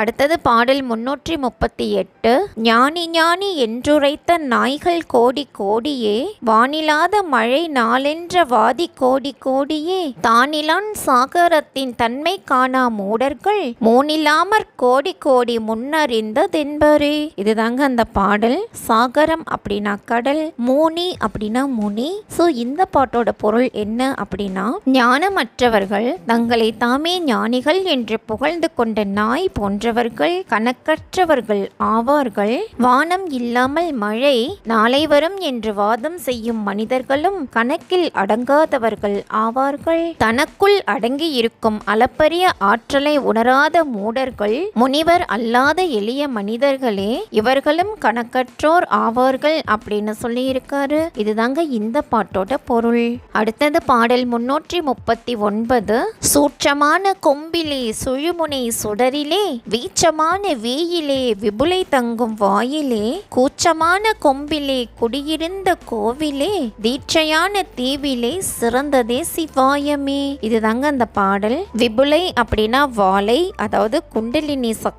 அடுத்தது பாடல் 338. ஞானி ஞானி என்றுரைத்த நாய்கள் கோடி கோடியே வானிலாத மழை நாளென்ற வாதி கோடி கோடியே தானிலான் சாகரத்தின் தன்மை காணா மூடர்கள் மூனிலாமற் கோடி கோடி முன்னறிந்த தென்பரே. இதுதாங்க அந்த பாடல். சாகரம் அப்படின்னா கடல், மூனி அப்படின்னா முனி. சோ இந்த பாட்டோட பொருள் என்ன அப்படின்னா, ஞானமற்றவர்கள் தங்களை தாமே ஞானிகள் என்று புகழ்ந்து கொண்ட நாய் போன்றவர்கள் கணக்கற்றவர்கள் ஆவார்கள். வானம் இல்லாமல் மழை நாளை வரும் என்று வாதம் செய்யும் மனிதர்களும் கணக்கில் அடங்காதவர்கள் ஆவார்கள். தனக்குள் அடங்கி இருக்கும் அளப்பரிய ஆற்றலை உணராத மூடர்கள் முனிவர் அல்லாத எளிய மனிதர்களே இவர்களும் கணக்கற்றோர் ஆவார்கள் அப்படின்னு சொல்லி இருக்காரு. இதுதாங்க இந்த பாட்டோட பொருள். அடுத்தது பாடல் 339. சூட்சமான கொம்பிலே சுழுமுனை சுடரிலே வீச்சமான வேயிலே விபுலை தங்கும் வாயிலே கூச்சமான கொம்பிலே குடியிருந்த கோவிலே தீட்சையான தீவிலே சிறந்ததே சிவாயமே. இதுதாங்க அந்த பாடல். விபுலை அப்படின்னா வாளை, அதாவது குண்டலினி சக்தி.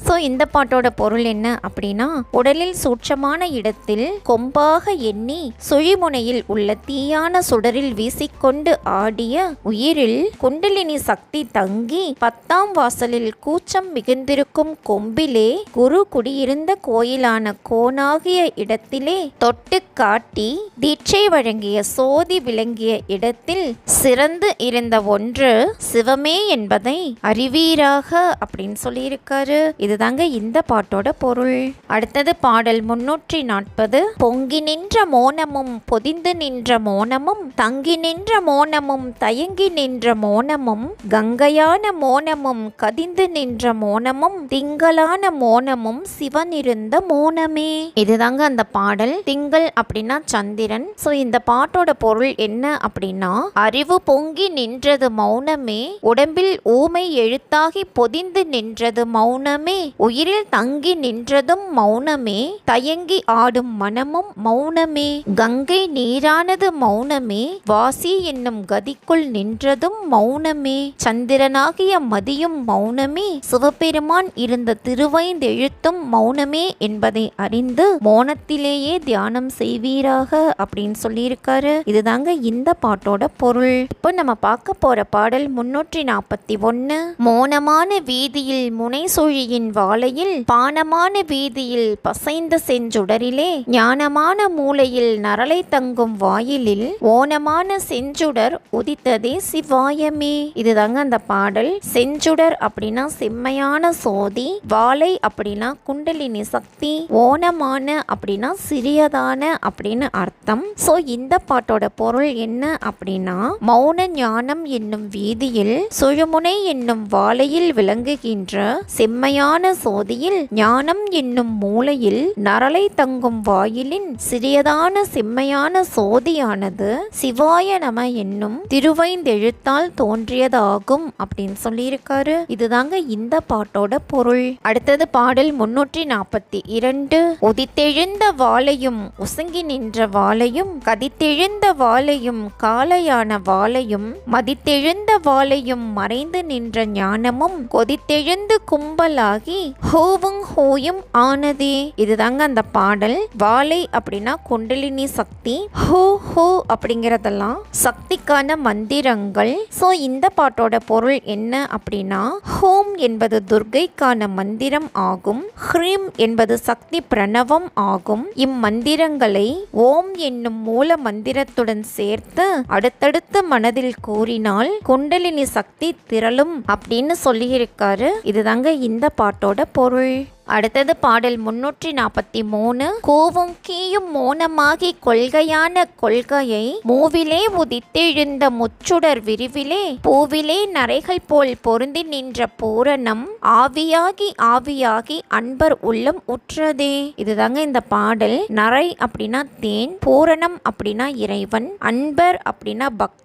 ஸோ இந்த பாட்டோட பொருள் என்ன அப்படின்னா, உடலில் சூட்சமான இடத்தில் கொம்பாக எண்ணி சுழிமுனையில் உள்ள தீயான சுடரில் வீசிக்கொண்டு ஆடிய உயிரில் குண்டலினி சக்தி தங்கி 10ஆம் வாசலில் கூச்சம் மிகுந்திருக்கும் கொம்பிலே குரு குடியிருந்த கோயிலான கோனாகிய இடத்திலே தொட்டு காட்டி தீட்சை வழங்கிய சோதி விளங்கிய இடத்தில் சிறந்து இருந்த ஒன்று சிவமே என்பதை அறிவீராக அப்படின்னு சொல்லியிருக்காரு. இதுதாங்க இந்த பாட்டோட பொருள். அடுத்தது பாடல் 340. பொங்கி நின்ற மோனமும் பொதிந்து நின்ற மோனமும் தங்கி நின்ற மோனமும் தயங்கி நின்ற மோனமும் கங்கையான மோனமும் கதிந்து நின்ற மோனமும் திங்களான மோனமும் சிவனிருந்த மோனமே. இதுதாங்க அந்த பாடல். திங்கள் அப்படின்னா சந்திரன். ஸோ இந்த பாட்டோட பொருள் என்ன அப்படின்னா, அறிவு பொங்கி நின்றது மௌனமே, உடம்பில் ஊமை எழுத்தாகி பொதிந்து நின்றது மௌனமே, உயிரில் தங்கி நின்றதும் மௌனமே, தயங்கி ஆடும் மனமும் மௌனமே, கங்கை நீரானது மௌனமே, வாசி என்னும் கதிக்குள் நின்றதும் மௌனமே, சந்திரனாகிய மதியும் மௌனமே, சிவபெருமான் இருந்த திருவைந்தெழுத்தும் மௌனமே என்பதை அறிந்து மௌனத்திலேயே தியானம் செய்வீராக அப்படின்னு சொல்லியிருக்காரு. இதுதாங்க இந்த பாட்டோட பொருள். இப்போ நம்ம பார்க்க போற பாடல் 341. மோனமான வீதியில் முனை சுழியின் வாளையில் பானமான வீதியில் பசைந்த செஞ்சுடரிலே ஞானமான மூலையில் நரலை தங்கும் வாயிலில் ஓனமான செஞ்சுடர் உதித்ததே சிவாயமே. இதுதாங்க அந்த பாடல். செஞ்சுடர் அப்படின்னா செம்மையான சோதி, வாளை அப்படின்னா குண்டலினி சக்தி, ஓனமான அப்படின்னா சிறியதான அப்படின்னு அர்த்தம். சோ இந்த பாட்டோட பொருள் என்ன அப்படின்னா, மௌன ஞானம் என்னும் வீதியில் சுழுமுனை என்னும் வாளையில் விளங்குகின்ற செம்மையான சோதியில் ஞானம் என்னும் மூலையில் நரலை தங்கும் வாயிலின் சிறியதான செம்மையான சோதியானது சிவாய நம என்னும் திருவைந்தெழுத்தால் தோன்றியதாகும் அப்படின்னு சொல்லியிருக்காரு. இதுதாங்க இந்த பாட்டோட பொருள். அடுத்தது பாடல் 342. உதித்தெழுந்த வாளையும் உசங்கி நின்ற வாளையும் கதித்தெழுந்த வாளையும் காளையான வாளையும் மதித்தெழுந்த வாளையும் மறைந்து நின்ற ஞானமும் கொதித்தெழுந்து கும்பலாகி ஹோவும் ஹோயும் ஆனதே. இதுதாங்க அந்த பாடல். வாளை அப்படின்னா குண்டலினி சக்தி, ஹோ ஹோ அப்படிங்கிறதெல்லாம் சக்திக்கான மந்திரங்கள். ஸோ இந்த பாட்டோட பொருள் என்ன அப்படின்னா, ஹோம் என்பது துர்கைக்கான மந்திரம் ஆகும், ஹ்ரீம் என்பது சக்தி பிரணவம் ஆகும். இம்மந்திரங்களை ஓம் என்னும் மூல மந்திரத்துடன் சேர்த்து அடுத்தடுத்து மனதில் கூறினால் குண்டலினி சக்தி திரளும் அப்படின்னு சொல்லியிருக்காரு. இதுதாங்க இந்த பாட்டோட பொருள். அடுத்தது பாடல் 343. கூவும் கீயும் மோனமாகி கொள்கையான கொள்கையை மூவிலே உதித்தெழுந்த முச்சுடர் விரிவிலே பூவிலே நரைகள் போல் பொருந்தி நின்ற பூரணம் ஆவியாகி ஆவியாகி அன்பர் உள்ளம் உற்றதே. இதுதாங்க இந்த பாடல். நரை அப்படின்னா தேன், பூரணம் அப்படின்னா இறைவன், அன்பர் அப்படின்னா பக்தர்,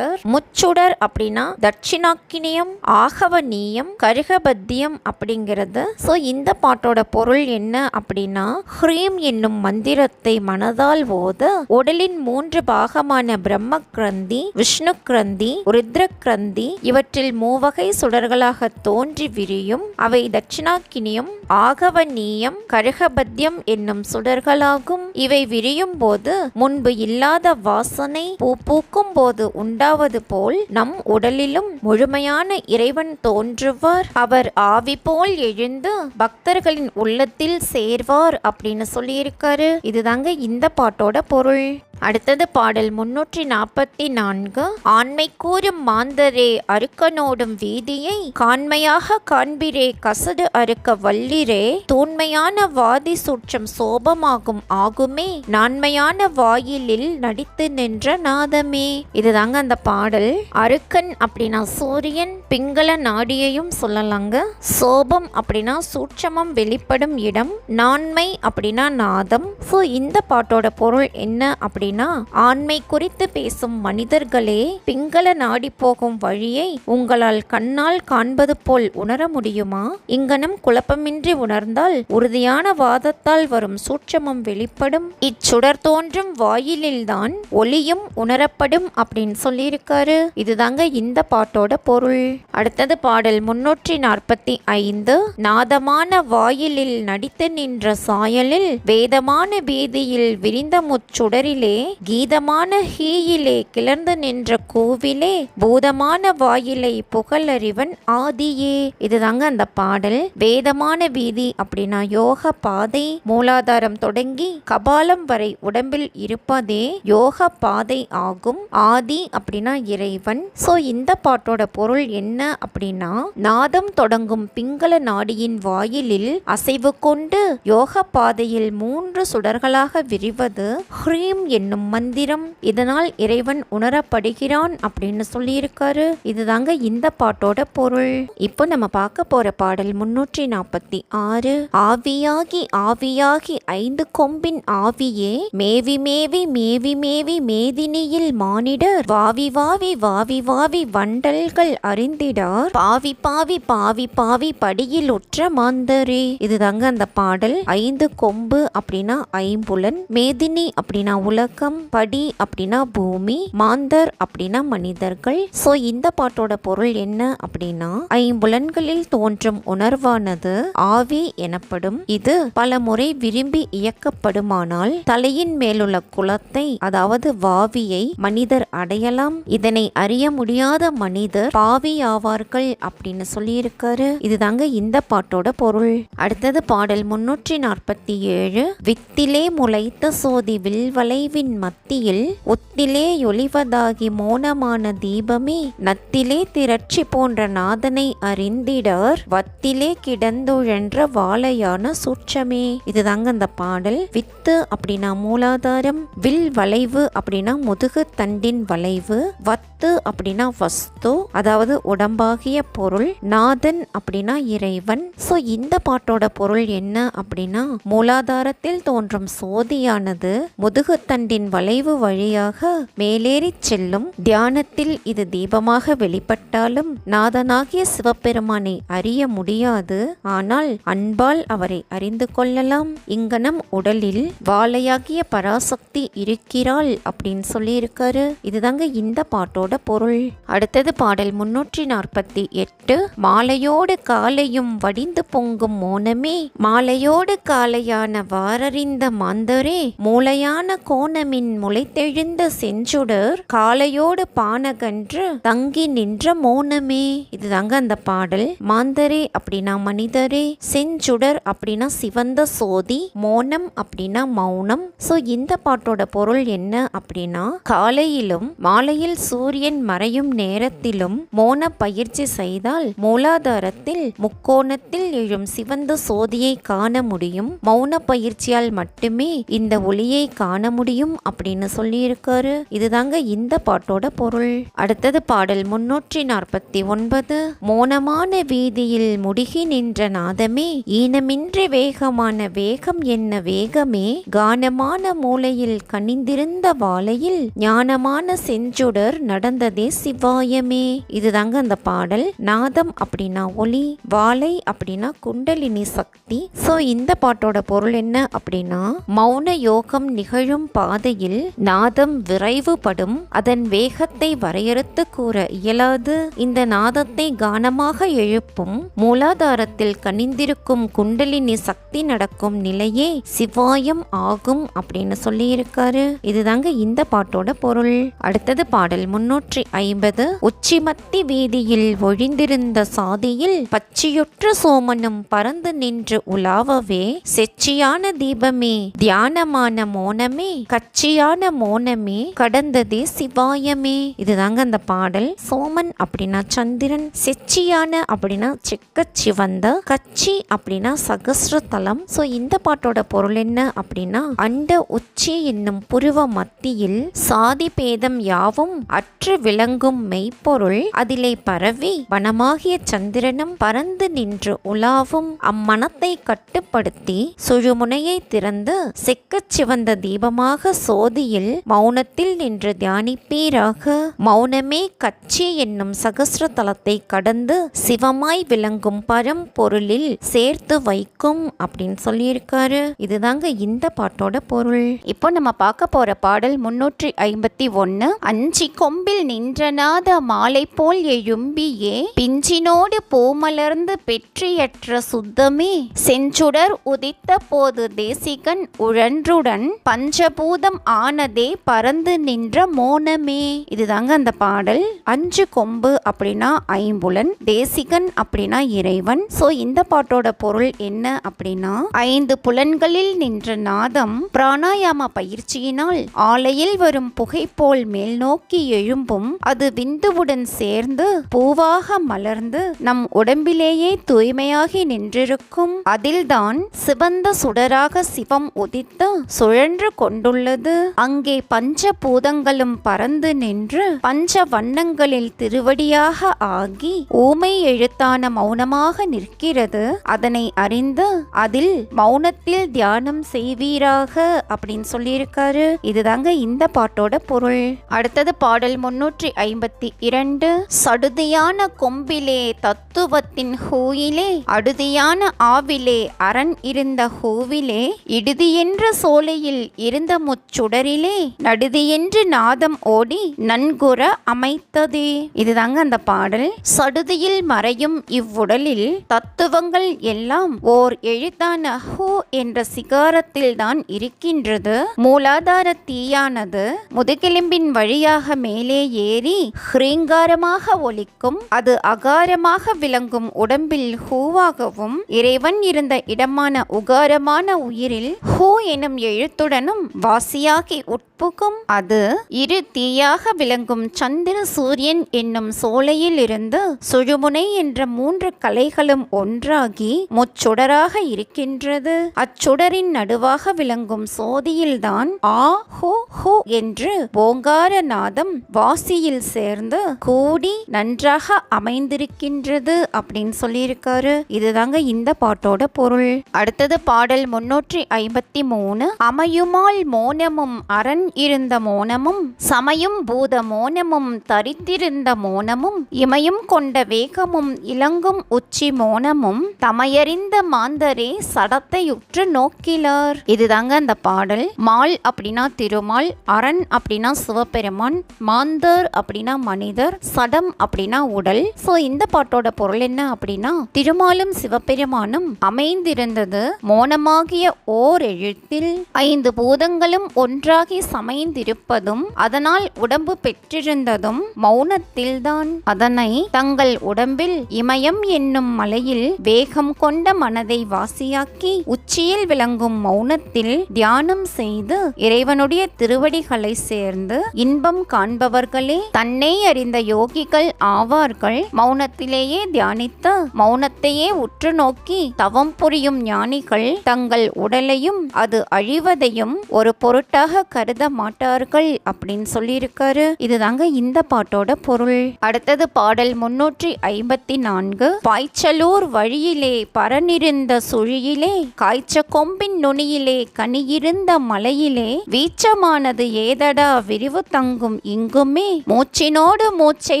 முச்சுடர் அப்படின்னா தட்சிணாக்கினியம், ஆகவநீயம், கருகபத்தியம் அப்படிங்கிறது. ஸோ இந்த பாட்டோட பொருள் என்ன அப்படின்னா, ஹ்ரீம் என்னும் மந்திரத்தை மனதால் ஓத உடலின் 3 பாகமான பிரம்ம கிரந்தி, விஷ்ணு கிரந்தி, ருத்ர கிரந்தி இவற்றில் 3 வகை சுடர்களாக தோன்றி விரியும். அவை தட்சிணாக்கினியம், ஆகவநீயம், கருகபத்தியம் என்னும் சுடர்களாகும். இவை விரியும் போது முன்பு இல்லாத வாசனை பூ பூக்கும் போது உண்டாவது போல் நம் உடலிலும் முழுமையான இறைவன் தோன்றுவார். அவர் ஆவி போல் எழுந்து பக்தர்களின் உள்ளத்தில் சேர்வார் அப்படின்னு சொல்லியிருக்காரு. இதுதாங்க இந்த பாட்டோட பொருள். அடுத்தது பாடல் 344. ஆண்மை கூறும் மாந்தரே அருக்கனோடும் வீதியை காண்மையாக காண்பிரே கசடு அறுக்க வல்லிரே தூண்மையான வாதி சூற்றம் சோபமாகும் ஆகுமே நான்மையான வாயிலில் நடித்து நின்ற நாதமே. இதுதாங்க அந்த பாடல். அருக்கன் அப்படின்னா சூரியன், பிங்கள நாடியையும் சொல்லலாங்க. சோபம் அப்படின்னா சூட்சமம் வெளிப்படும் இடம், நான்மை அப்படின்னா நாதம். ஸோ இந்த பாட்டோட பொருள் என்ன அப்படின்னா, ஆண்மை குறித்து பேசும் மனிதர்களே, பிங்கள நாடி போகும் வழியை உங்களால் கண்ணால் காண்பது போல் உணர முடியுமா? இங்கனம் குழப்பமின்றி உணர்ந்தால் உறுதியான வாதத்தால் வரும் சூட்சமம் வெளிப்படும். இச்சுடர் தோன்றும் வாயிலில்தான் ஒளியும் உணரப்படும் அப்படின்னு சொல்லியிருக்காரு. இதுதாங்க இந்த பாட்டோட பொருள். அடுத்தது பாடல் 345. நாதமான வாயிலில் நடித்து நின்ற சாயலில் வேதமான வீதியில் விரிந்த முச்சுடரிலே கீதமான ஹீயிலே கிளர்ந்து நின்ற கோவிலே பூதமான வாயிலை புகழறிவன் ஆதியே. இதுதாங்க அந்த பாடல். வேதமான வீதி அப்படின்னா யோக பாதை, மூலாதாரம் தொடங்கி கபாலம் வரை உடம்பில் இருப்பதே யோக பாதை ஆகும். ஆதி அப்படின்னா இறைவன். சோ இந்த பாட்டோட பொருள் என்ன அப்படின்னா, நாதம் தொடங்கும் பிங்கள நாடியின் வாயிலில் அசைவு கொண்டு யோக பாதையில் 3 சுடர்களாக விரிவது ஹ்ரீம் என்னும் மந்திரம். இதனால் இறைவன் உணரப்படுகிறான் அப்படின்னு சொல்லியிருக்காரு. இதுதாங்க இந்த பாட்டோட பொருள். இப்போ நம்ம பார்க்க போற பாடல் 346. ஆவியாகி ஆவியாகி 5 கொம்பின் ஆவியே மேவி மேவி மேவி மேவி மேதினியில் மானிடர் வாவி வாவி வாவி வாவி வண்டல்கள் அறிந்திடார் பாவி பாவி பாவி பாவி படியில் உற்ற மாந்தரே. இதுதாங்க அந்த பாடல். 5 கொம்பு அப்படின்னா ஐம்புலன், மேதினி அப்படின்னா உலகம், படி அப்படின்னா பூமி, மாந்தர் அப்படின்னா மனிதர்கள். சோ இந்த பாட்டோட பொருள் என்ன அப்படின்னா, ஐம்புலன்களில் தோன்றும் உணர்வானது ஆவி எனப்படும். இது பல முறை விரும்பி இயக்கப்படுமானால் தலையின் மேலுள்ள குலத்தை, அதாவது வாவியை மனிதர் அடையலாம். இதனை அறிய முடியாத மனிதர் பாவி ஆவார்கள் அப்படின்னு சொல்லியிருக்காரு. இதுதாங்க இந்த பாட்டோட பொருள். அடுத்தது பாடல் 347. வித்திலே முளைத்த சோதி வில்வளைவின் மத்தியில் ஒத்திலே ஒளிவதாகி மோனமான தீபமே நத்திலே திரட்சி போன்ற நாதனை அறிந்திடர் வத்திலே கிடந்துழன்ற வாழையான சூட்சமே. இதுதாங்க அந்த பாடல். வித்து அப்படின்னா மூலாதாரம், வில் வளைவு அப்படின்னா முதுகு தண்டின் வளைவு, வத்து அப்படின்னா வஸ்து அதாவது உடம்பாகிய பொருள், நாதன் அப்படின்னா இறைவன். சோ இந்த பாட்டோட பொருள் என்ன அப்படின்னா, மூலாதாரத்தில் தோன்றும் சோதியானது முதுகு தண்டின் வளைவு வழியாக மேலேறி செல்லும். தியானத்தில் இது தீபமாக வெளிப்பட்டாலும் நாதனாகிய சிவபெருமானை அறிய முடியாது. ஆனால் அன்பால் அவரை அறிந்து கொள்ளலாம். இங்கனம் உடலில் வாழையாகிய பராசக்தி இருக்கிறாள் அப்படின்னு சொல்லியிருக்காரு. இதுதாங்க இந்த பாட்டோட பொருள். அடுத்தது பாடல் 348. மாலையோடு காலையும் வடிந்து பொங்கும் மோனமே மாலையோடு காலையான வாரறிந்த மாந்தரே மூளையான கோணமின் முளைத்தெழுந்த செஞ்சுடர் காலையோடு பானகன்று தங்கி நின்ற மோனமே. இதுதாங்க அந்த பாடல். மாந்தரே அப்படின்னா மனிதரே, செஞ்சுடர் அப்படின்னா சிவந்த சோதி, மோனம் அப்படின்னா மௌனம். சோ இந்த பாட்டோட பொருள் என்ன அப்படின்னா, காலையிலும் மாலையில் சூரியன் மறையும் நேரத்திலும் மோன பயிற்சி செய்தால் மூலாதாரத்தில் முக்கோணத்தில் எழும் சிவந்த சோதியை காண முடியும். மௌன பயிற்சியால் மட்டுமே இந்த ஒளியை காண முடியும் அப்படின்னு சொல்லியிருக்காரு. இதுதாங்க இந்த பாட்டோட பொருள். அடுத்தது பாடல் 349. மோனமான வீதியில் முடுகி நின்ற நாதமே ஈனமின்றி வேகமான வேகம் என்ன வேகமே கானமான மூலையில் கனிந்திருந்த வாழையில் ஞானமான செஞ்சுடர் நடந்ததே சிவாயமே. இதுதாங்க அந்த பாடல். நாதம் அப்படின்னா ஒளி, வாழை அப்படின்னா குண்டலினி சக்தி. சோ இந்த பாட்டோட பொருள் என்ன அப்படின்னா, மௌன யோகம் நிகழும் பாதையில் நாதம் விரைவுபடும். அதன் வேகத்தை வரையறுத்து கூற இயலாது. இந்த நாதத்தை கானமாக எழுப்பும் மூலாதாரத்தில் கனிந்திருக்கும் குண்டலினி சக்தி நடக்கும் நிலையே சிவாயம் ஆகும் அப்படின்னு சொல்லியிருக்காரு. இதுதாங்க இந்த பாட்டோட பொருள். அடுத்தது பாடல் 350. உச்சிமத்தி வீதியில் ஒழிந்திருந்த சாதியில் பச்சியுற்ற சோமனும் பறந்து நின்று உலாவவே செச்சியான தீபமே தியானமான மோனமே கட்சியான மோனமே கடந்ததே சிவாயமே. இதுதாங்க அந்த பாடல். சோமன் அப்படின்னா சந்திரன், செச்சியான அப்படின்னா செக்க சிவந்த, கட்சி அப்படின்னா சகஸ்ரதலம். ஸோ இந்த பாட்டோட பொருள் என்ன அப்படின்னா, அண்ட உச்சி என்னும் புருவ மத்தியில் சாதி பேதம் யாவும் அற்று விளங்கும் மெய்ப்பொருள் அதிலே பரவி வனமாகிய சந்திரனும் பறந்து நின்று உலாவும் அம்மனத்தை கட்டுப்படுத்தி சுழுமுனையை திறந்து செக்கச் சிவந்த தீபமாக சோதியில் மௌனத்தில் நின்று தியானிப்பீராக. மௌனமே கட்சி என்னும் சகஸ்ரதலத்தை கடந்து சிவமாய் விளங்கும் பரம்பொருளில் சேர்த்து வைக்கும் அப்படின்னு சொல்லியிருக்காரு. இதுதாங்க இந்த பாட்டோட பொருள். இப்போ நம்ம பார்க்க போற பாடல் 351. அஞ்சி கொம்பில் நின்றநாத மாலை போல் எழும்பியே பிஞ்சினோடு பூமலர்ந்து பெற்றியற்ற சுத்தமே செஞ்சுடர் உதித்த போது தேசிகன் உழன்றுடன் பஞ்சபூதம் ஆனதே பறந்து நின்ற மோனமே. இதுதாங்க அந்த பாடல். 5 கொம்பு அப்படின்னா ஐம்புலன், தேசிகன் அப்படின்னா இறைவன். சோ இந்த பாட்டோட பொருள் என்ன அப்படின்னா, 5 புலன்களில் நின்ற நாதம் பிராணாயாம பயிற்சியினால் ஆலையில் வரும் புகை போல் மேல் நோக்கி எழும்பும். அது விந்துவுடன் சேர்ந்து பூவாக மலர்ந்து நம் உடம்பிலேயே தூய்மையாகி நின்றிருக்கும். அதில்தான் சிவந்த சுடராக சிவம் உதித்து சுழன்று கொண்டுள்ளது. அங்கே பஞ்ச பூதங்களும் பறந்து நின்று பஞ்ச வண்ணங்களில் திருவடியாக ஆகி ஊமை எழுத்தான மௌனமாக நிற்கிறது. அதனை அறிந்து அதில் மௌனத்தில் தியானம் செய்வீராக அப்படின்னு சொல்லியிருக்காரு. இதுதாங்க இந்த பாட்டோட பொருள். அடுத்தது பாடல் 352. சடுதியான கொம்பிலே தத்துவத்தின் ஹூயிலே அடுதியான ஆவிலே அரண் இருந்த ஹூவிலே இடுதி என்ற சோலையில் இருந்த முச்சுடரிலே நடுதி என்று நாதம் ஓடி நன்குற அமைத்ததே. இதுதாங்க அந்த பாடல். சடுதியில் மறையும் இவ்வுடலில் தத்துவங்கள் எல்லாம் ஓர் எழுத்தான ஹூ என்ற சிகாரத்தில் தான் இருக்கின்றது. மூலாதார தீயானது முதுகெலும்பின் வழியாக மேலே ஏறி ஹ்ரீங்காரமாக ஒலிக்கும். அது அகாரமாக விளங்கும் உடம்பில் ஹூவாகவும் இறைவன் இருந்த இடமான உகாரமான உயிரில் ஹூ எனும் எழுத்துடனும் வாசியாகி உட்புகும். அது இரு தீயாக விளங்கும் சந்திர சூரியன் என்னும் சோலையில் இருந்து சுழுமுனை என்ற 3 கலைகளும் ஒன்றாகி முச்சுடராக இருக்கின்றது. அச்சுடரின் நடுவாக விளங்கும் சோதியில்தான் ஆ ஹூ ஹூ என்று ஓங்கார நாதம் வாசியில் சேர்ந்து கூடி நன்றாக அமைந்திருக்கின்றது அப்படின்னு சொல்லியிருக்காரு. இதுதாங்க இந்த பாட்டோட பொருள். அடுத்தது பாடல் 353. அமையுமால் மோனமும் அரண் இருந்த மோனமும் சமயும் பூத மோனமும் தரித்திருந்த மோனமும் இமயம் கொண்ட வேகமும் இலங்கும் உச்சி மோனமும் தமையறிந்த மாந்தரே சடத்தை உற்று நோக்கிலார். இதுதாங்க அந்த பாடல். மால் அப்படின்னா திருமால், அரண் அப்படின்னா சிவபெருமான், மாந்தர் அப்படின்னா மனிதர், சடம் அப்படின்னா உடல். சோ இந்த பாட்டோட பொருள் என்ன அப்படின்னா, திருமாலும் சிவபெருமானும் அமைந்திருந்தது மோனமாகிய ஓர் எழுத்தில் 5 பூதங்களும் ஒன்றாகி சமைந்திருப்பதும் அதனால் உடம்பு பெற்றிருந்ததும் மௌனத்தில்தான். அதனை தங்கள் உடம்பில் இமயம் என்னும் மலையில் வேகம் கொண்ட மனதை வாசியாக்கி உச்சியில் விளங்கும் மௌனத்தில் தியானம் செய்து இறைவனுடைய திருவடிகளை சேர்ந்து இன்பம் காண்பவர்களே தன்னை அறிந்த யோகிகள் ஆவார்கள். மௌனத்திலேயே தியானித்து மௌனத்தையே உற்று நோக்கி தவம் புரியும் ஞானிகள் தங்கள் உடலையும் அது அழிவதையும் ஒரு பொருட்டாக கருத மாட்டார்கள் அப்படின்னு சொல்லியிருக்காரு. இதுதாங்க இந்த பாட்டோட பொருள். அடுத்தது பாடல் 354. பாய்ச்சலூர் வழியிலே பரனிருந்த சுழியிலே காய்ச்ச கொம்பின் நுனியிலே கனியிருந்த மலையிலே வீச்சமானது ஏதடா விரிவு தங்கும் இங்குமே மூச்சினோடு மூச்சை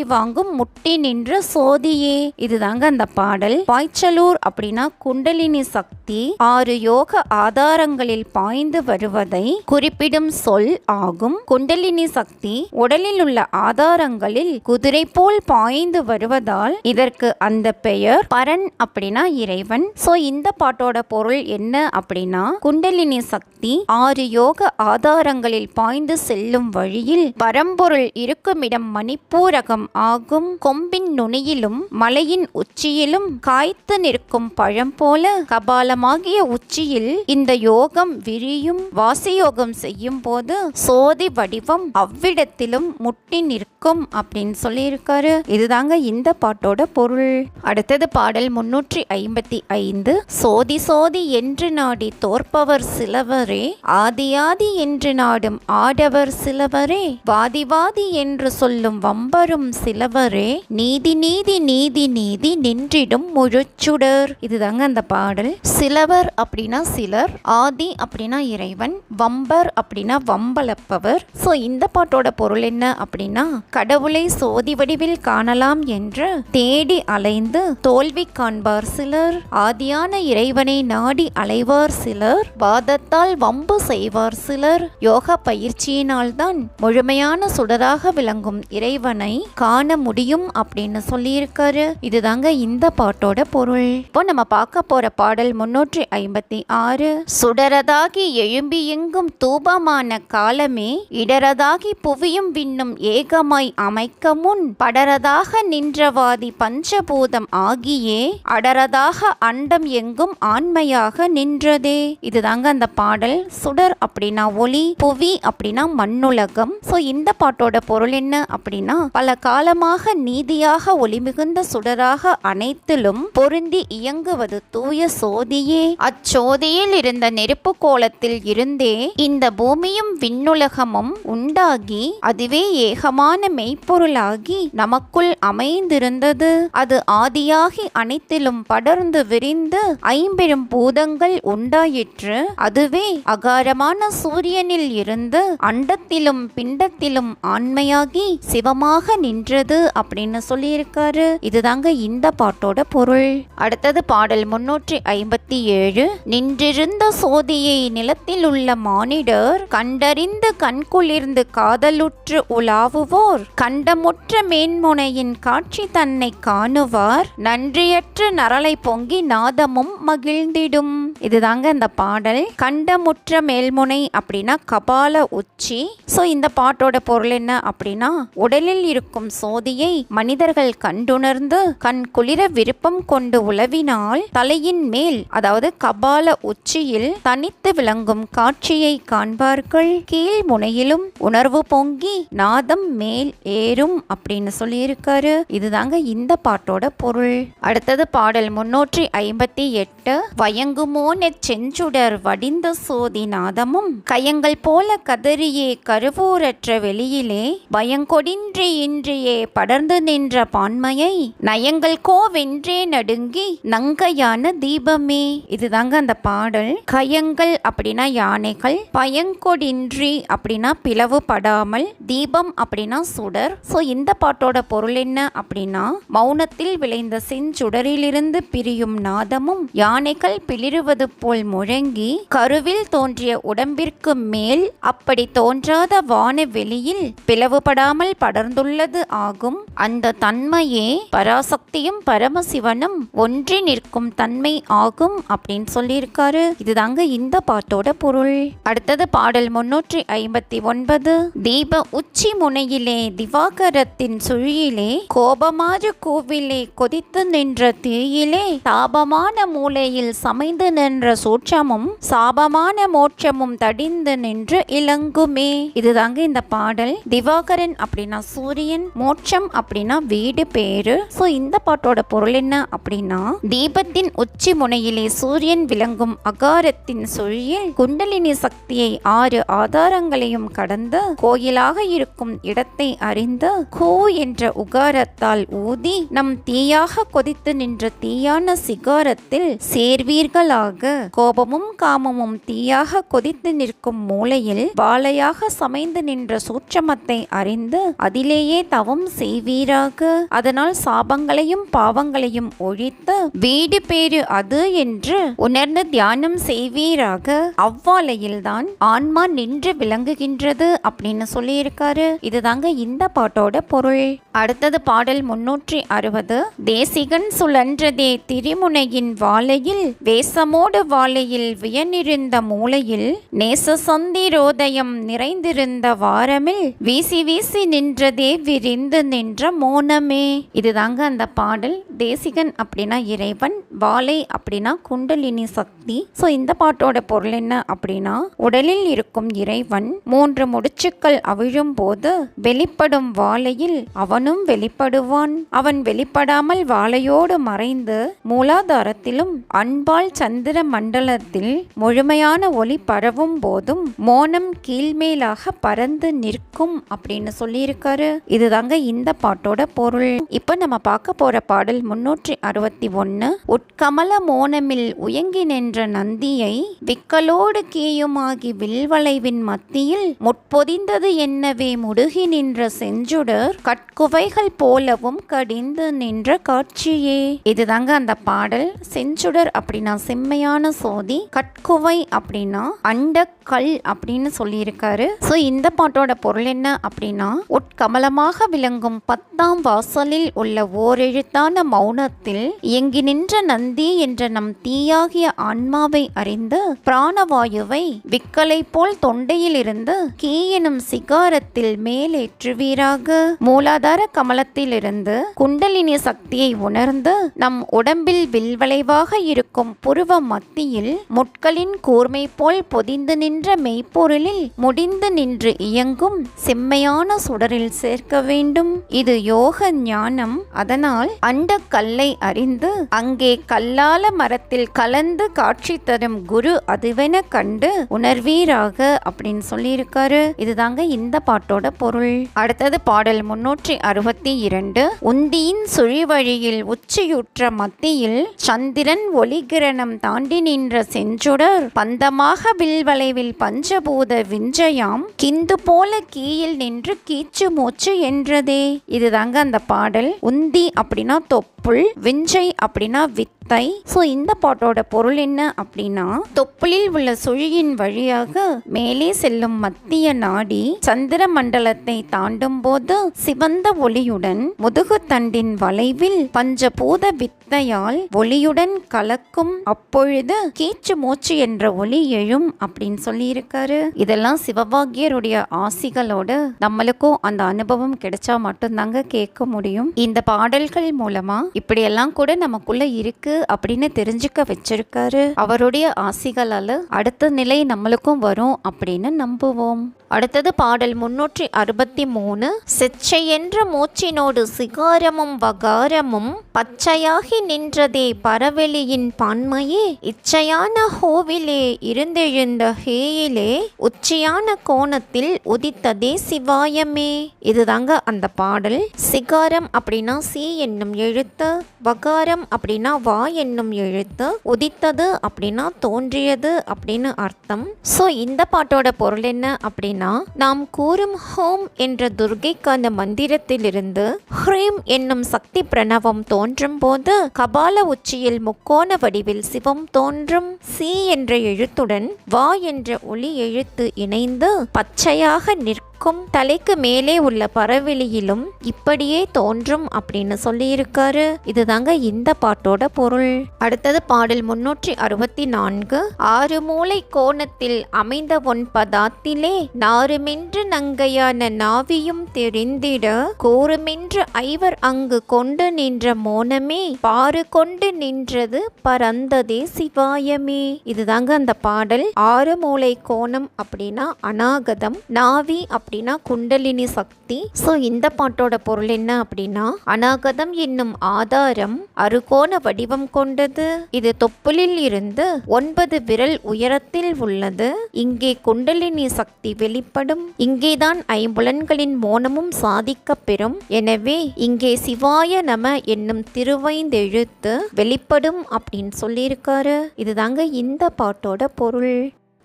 வாங்கும் முட்டி நின்ற சோதியே. இதுதாங்க அந்த பாடல். பாய்ச்சலூர் அப்படின்னா குண்டலினி சக்தி 6 யோக ஆதாரங்களில் பாய்ந்து வருவதை குறிப்பிடும் சொல் ஆகும். குண்டலினி சக்தி உடலில் உள்ள ஆதாரங்களில் குதிரை போல் பாய்ந்து வருவதால் இதற்கு அந்த பெயர். பரன் அப்படின்னா இறைவன். சோ இந்த பாட்டோட பொருள் என்ன அப்படின்னா, குண்டலினி சக்தி 6 யோக ஆதாரங்களில் பாய்ந்து செல்லும் வழியில் பரம்பொருள் இருக்குமிடம் மணிப்பூரகம் ஆகும். கொம்பின் நுனியிலும் மலையின் உச்சியிலும் காய்த்து நிற்கும் பழம் போல கபாலமாகிய உச்சியில் இந்த யோகம் விரியும். வாசியோகம் செய்யும் போது சோதி வடிவம் அவ்விடத்திலும் முட்டி நிற்கும் அப்படின்னு சொல்லியிருக்காரு. இதுதாங்க இந்த பாட்டோட பொருள். அடுத்தது பாடல் 355. சோதி சோதி என்று நாடி தோற்பவர் சிலவரே, ஆதி ஆதி என்று நாடும் ஆடவர் சிலவரே, வாதி வாதி என்று சொல்லும் வம்பரும் சிலவரே, நீதி நீதி நீதி நீதி நின்றிடும் முழுச்சுடர். இதுதாங்க அந்த பாடல். சிலவர் அப்படின்னா சிலர், ஆதி அப்படின்னா இறைவன், வம்பர் அப்படின்னா வம்பளப்பவர். ஸோ இந்த பாட்டோட பொருள் என்ன அப்படின்னா, கடவுளை சோதி வடிவில் காணலாம் என்று தேடி அலைந்து தோல்வி காண்பார் சிலர், ஆதியான இறைவனை நாடி அலைவார் சிலர், வாதத்தால் வம்பு செய்வார் சிலர், யோக பயிற்சியினால் தான் முழுமையான சுடராக விளங்கும் இறைவனை காண முடியும் அப்படின்னு சொல்லியிருக்காரு. இதுதாங்க இந்த பாட்டோட பொருள். இப்போ நம்ம பார்க்க போற பாடல் 356. சுடரதாகி எழும்பி எங்கும் தூபமான காலமே, இடரதாகி புவியும் விண்ணும் ஏகமாய் அமைக்க முன், படரதாக நின்றவாதி பஞ்சபூதம் ஆகியே, அடரதாக அண்டம் எங்கும் ஆண்மையாக நின்றதே. இதுதாங்க அந்த பாடல். சுடர் அப்படின்னா ஒளி, புவி அப்படின்னா மண்ணுலகம். ஸோ இந்த பாட்டோட பொருள் என்ன அப்படின்னா, பல காலமாக நீதியாக ஒளி மிகுந்த சுடராக அனைத்திலும் பொருந்தி இயங்குவது தூய சோதியே. அச்சோதியில் இருந்த நெருப்பு கோலத்தில் இருந்தே இந்த பூமியும் விண்ணுலகமும் உண்டாகி அதுவே ஏகமான மெய்ப்பொருளாகி நமக்குள் அமைந்திருந்தது. அது ஆதியாகி அனைத்திலும் படர்ந்து விரிந்து ஐம்பெரும் பூதங்கள் உண்டாயிற்று. அதுவே அகாரமான சூரியனில் இருந்து அண்டத்திலும் பிண்டத்திலும் ஆண்மையாகி சிவமாக நின்றது அப்படின்னு சொல்லியிருக்காரு. இதுதாங்க இந்த பாட்டோட பொருள். அடுத்தது பாடல் 357. நின்றிருந்த சோதியை நிலத்தில் உள்ள மானிடர் கண்டறிந்து கண்குளிர்ந்து காதலுற்று உலாவுவோர், கண்டமுற்ற மேன்முனையின் காட்சி தன்னை காணுவார், நன்றியற்ற நரலை பொங்கி நாதமும் மகிழ்ந்திடும். இதுதாங்க இந்த பாடல். கண்டமுற்ற மேல்முனை அப்படின்னா கபால உச்சி. ஸோ இந்த பாட்டோட பொருள் என்ன அப்படின்னா, உடலில் இருக்கும் சோதியை மனிதர்கள் கண்டுணர்ந்து கண் குளிர விருப்பம் கொண்டு உலவினால் தலையின் மேல் அதாவது கபால உச்சியில் தனித்து விளங்கும் காட்சியை காண்பார்கள், கீழ் முனையிலும் உணர்வு பொங்கி நாதம் மேல் ஏறும் அப்படின்னு சொல்லியிருக்காரு. இதுதாங்க இந்த பாட்டோட பொருள். அடுத்தது பாடல் 358. வயங்குமோ நெச்செஞ்சுடர் வடிந்த சோதி நாதமும், கயங்கள் போல கதறியே கருவூரற்ற வெளியிலே, பயங்கொடின்றி இன்றியே படர்ந்து நின்ற பான்மையை, நயங்கள் கோவென்றே நடுங்கி நங்கையான தீபமே. இதுதாங்க அந்த பாடல். கயங்கள் அப்படின்னா யானைகள், பயங்கொடின்றி அப்படின்னா பிளவுபடாமல், தீபம் அப்படின்னா சுடர். ஸோ இந்த பாட்டோட பொருள் என்ன அப்படின்னா, மௌனத்தில் விளைந்த செஞ்சுடரிலிருந்து பிரியும் நாதமும் யானைகள் பிளிருவது போல் முழங்கி கருவில் தோன்றிய உடம்பிற்கு மேல் அப்படி தோன்றாத வானவெளியில் பிளவுபடாமல் படர்ந்துள்ளது ஆகும். அந்த தன்மையே பராசக்தியும் பரமசிவனும் ஒன்றி நிற்கும் தன்மை ஆகும் அப்படின்னு சொல்லியிருக்காரு. இதுதாங்க இந்த பாட்டோட பொருள். அடுத்தது பாடல் 359. தீப உச்சி முனையிலே திவாகரத்தின் சுழியிலே, கோபமாறு கோவிலே கொதித்து நின்ற தீயிலே, தாபமான மூலையில் சமைந்து நின்ற சூட்சமும் சாபமான மோட்சமும் தடிந்து நின்று இலங்குமே. இதுதாங்க இந்த பாடல். திவாகரன் அப்படின்னா சூரியன், மோட்சம் அப்படின்னா வீடு பேரு. ஸோ இந்த பாட்டோட பொருள் என்ன அப்படின்னா, தீபத்தின் உச்சி முனையிலே சூரியன் விளங்கும் அகாரத்தின் சுழியில் குண்டலினி சக்தியை 6 ஆதாரங்களையும் கடந்து கோயிலாக இருக்கும் இடத்தை அறிந்து கோ என்ற உகாரத்தால் ஊதி நம் தீயாக கொதித்து நின்ற தீயான சிகாரத்தில் சேர்வீர்களாக. கோபமும் காமமும் தீயாக கொதித்து நிற்கும் மூலையில் வாளையாக சமைந்து நின்ற சூட்சமத்தை அறிந்து அதிலேயே தவம் செய்வீராக. அதனால் சாபங்களையும் பாவங்களையும் ஒழித்து வீடு பேரு அது என்று உணர்ந்து தியானம் செய்வீராக. அவ்வாலையில்தான் ஆன்மா நின்று விளங்குகின்றது அப்படின்னு சொல்லியிருக்காரு. இதுதாங்க இந்த பாட்டோட பொருள். அடுத்தது பாடல் 360. தேசிகன் சுழன்றதே திரிமுனையின் வாழையில், வேசமோடு வாழையில் வியனிருந்த மூலையில், நேச சந்திரோதயம் நிறைந்திருந்த வாரமில், வீசி வீசி நின்றதே விரிந்து நின்ற மோனமே. இதுதாங்க அந்த பாடல். தேசிகன் அப்படின்னா இறைவன், வாழை அப்படின்னா குண்டலினி சக்தி. ஸோ இந்த பாட்டோட பொருள் என்ன அப்படின்னா, உடலில் உடலில் இருக்கும் இறைவன் 3 முடிச்சுக்கள் அவிழும் போது வெளிப்படும் வாளையில் அவனும் வெளிப்படுவான். அவன் வெளிப்படாமல் வாளையோடு மறைந்து மூலாதாரத்திலும் அன்பால் சந்திர மண்டலத்தில் முழுமையான ஒளி பரவும் போதும் மோனம் கீழ்மேலாக பறந்து நிற்கும் அப்படின்னு சொல்லியிருக்காரு. இதுதாங்க இந்த பாட்டோட பொருள். இப்ப நம்ம பார்க்க போற பாடல் 361. உட்கமல மோனமில் உயங்கி நின்ற நந்தியை விக்கலோடு கீயுமாகி வில்வளைவின் மத்தியில் முட்பொதிந்தது என்னவே முடுகி நின்ற செஞ்சுடர் கட்குவைகள் போலவும் கடிந்து நின்ற காட்சியே. இதுதாங்க அந்த பாடல். செஞ்சுடர் அப்படின்னா செம்மையான சோதி, கட்குவை அப்படின்னா அண்டக்கல் அப்படின்னு சொல்லியிருக்காரு. ஸோ இந்த பாட்டோட பொருள் என்ன அப்படின்னா, உட்கமலமாக விளங்கும் 10ஆம் வாசலில் உள்ள ஓரெழுத்தான மௌனத்தில் இயங்கி நின்ற நந்தி என்ற நம் தீயாகிய ஆன்மாவை அறிந்து பிராணவாயுவை விக்கலை போல் தொண்டையில் இருந்து கீ எனும் சிகாரத்தில் மேலேற்றுவீராக. மூலாதார கமலத்திலிருந்து குண்டலினி சக்தியை உணர்ந்து நம் உடம்பில் வில்வளைவாக இருக்கும் புருவ மத்தியில் முட்களின் கூர்மை போல் பொதிந்து நின்ற மெய்ப்பொருளில் முடிந்து நின்று இயங்கும் செம்மையான சுடரில் சேர்க்க வேண்டும். இது யோக ஞானம். அதனால் அண்ட கல்லை அறிந்து அங்கே கல்லால மரத்தில் கலந்து காட்சி தரும் குரு அதுவென கண்டு உணர்வீராக அப்படின்னு சொல்லியிருக்காரு. இதுதாங்க இந்த பாட்டோட பொருள். அடுத்தது பாடல் 362. உந்தியின் சுழிவழியில் உச்சியுற்ற மத்தியில் சந்திரன் ஒளிகிரணம் தாண்டி நின்ற செஞ்சுடர் பந்தமாக வில்வளைவில் பஞ்சபூத விஞ்சயாம் கிந்து போல கீயில் நின்று கீச்சு மூச்சு என்றதே. இதுதாங்க அந்த பாடல். உந்தி அப்படின்னா தொப்புள், விஞ்சை அப்படின்னா வித்தை. ஸோ இந்த பாட்டோட பொருள் என்ன அப்படின்னா, தொப்புளில் உள்ள சுழியின் வழியாக மேலே செல்லும் மத்திய நாடி சந்திர மண்டலத்தை தாண்டும் போது சிவந்த ஒளியுடன் முதுகு தண்டின் வளைவில் பஞ்சபூத வித்தையால் ஒளியுடன் கலக்கும். அப்பொழுது கீச்சு மூச்சு என்ற ஒளி எழும் அப்படின்னு சொல்லியிருக்காரு. இதெல்லாம் சிவபாகியருடைய ஆசிகளோட நம்மளுக்கும் அந்த அனுபவம் கிடைச்சா மட்டும்தாங்க கேட்க முடியும். இந்த பாடல்கள் மூலமா இப்படியெல்லாம் கூட நமக்குள்ள இருக்கு அப்படின்னு தெரிஞ்சுக்க வச்சிருக்காரு. அவருடைய ஆசிகளால அடுத்த நிலை நம்மளுக்கும் வரும் அப்படின்னு நம்புவோம். அடுத்தது பாடல் 363. செச்சை என்ற மூச்சினோடு சிகாரமும் வகாரமும் பச்சையாகி நின்றதே பரவெளியின் பான்மையே இச்சையான ஹோவிலே இருந்தெழுந்த ஹேயிலே உச்சியான கோணத்தில் உதித்ததே சிவாயமே. இதுதாங்க அந்த பாடல். சிகாரம் அப்படின்னா சி என்னும் எழுத்து, வகாரம் அப்படின்னா வா என்னும் எழுத்து, உதித்தது அப்படின்னா தோன்றியது அப்படின்னு அர்த்தம். ஸோ இந்த பாட்டோட பொருள் என்ன அப்படின்னா, நாம் கூறும் ஹோம் என்ற துர்கைக்கான மந்திரத்திலிருந்து ஹ்ரீம் என்னும் சக்தி பிரணவம் தோன்றும் போது கபால உச்சியில் முக்கோண வடிவில் சிவம் தோன்றும். சி என்ற எழுத்துடன் வா என்ற ஒளி எழுத்து இணைந்து பச்சையாக நிற்கும். தலைக்கு மேலே உள்ள பரவெளியிலும் இப்படியே தோன்றும் அப்படின்னு சொல்லியிருக்காரு. இதுதாங்க இந்த பாட்டோட பொருள். அடுத்தது பாடல் 364. 6 மூலை கோணத்தில் அமைந்த ஒன்பதாத்திலே நாருமென்று நங்கையான நாவியும் தெரிந்திட கூறுமென்று ஐவர் அங்கு கொண்டு நின்ற மோனமே பாரு கொண்டு நின்றது பரந்ததே சிவாயமே. இதுதாங்க அந்த பாடல். 6 மூலை கோணம் அப்படின்னா அநாகதம், நாவி அப்படின்னா குண்டலினி சக்தி. ஸோ இந்த பாட்டோட பொருள் என்ன அப்படின்னா, அநாகதம் என்னும் ஆதாரம் அறுகோண வடிவம் கொண்டது. இது தொப்புளில் இருந்து 9 விரல் உயரத்தில் உள்ளது. இங்கே குண்டலினி சக்தி வெளிப்படும். இங்கேதான் ஐம்புலன்களின் மோனமும் சாதிக்கப் பெறும். எனவே இங்கே சிவாய நம என்னும் திருவைந்தெழுத்து வெளிப்படும் அப்படின்னு சொல்லியிருக்காரு. இதுதாங்க இந்த பாட்டோட பொருள்.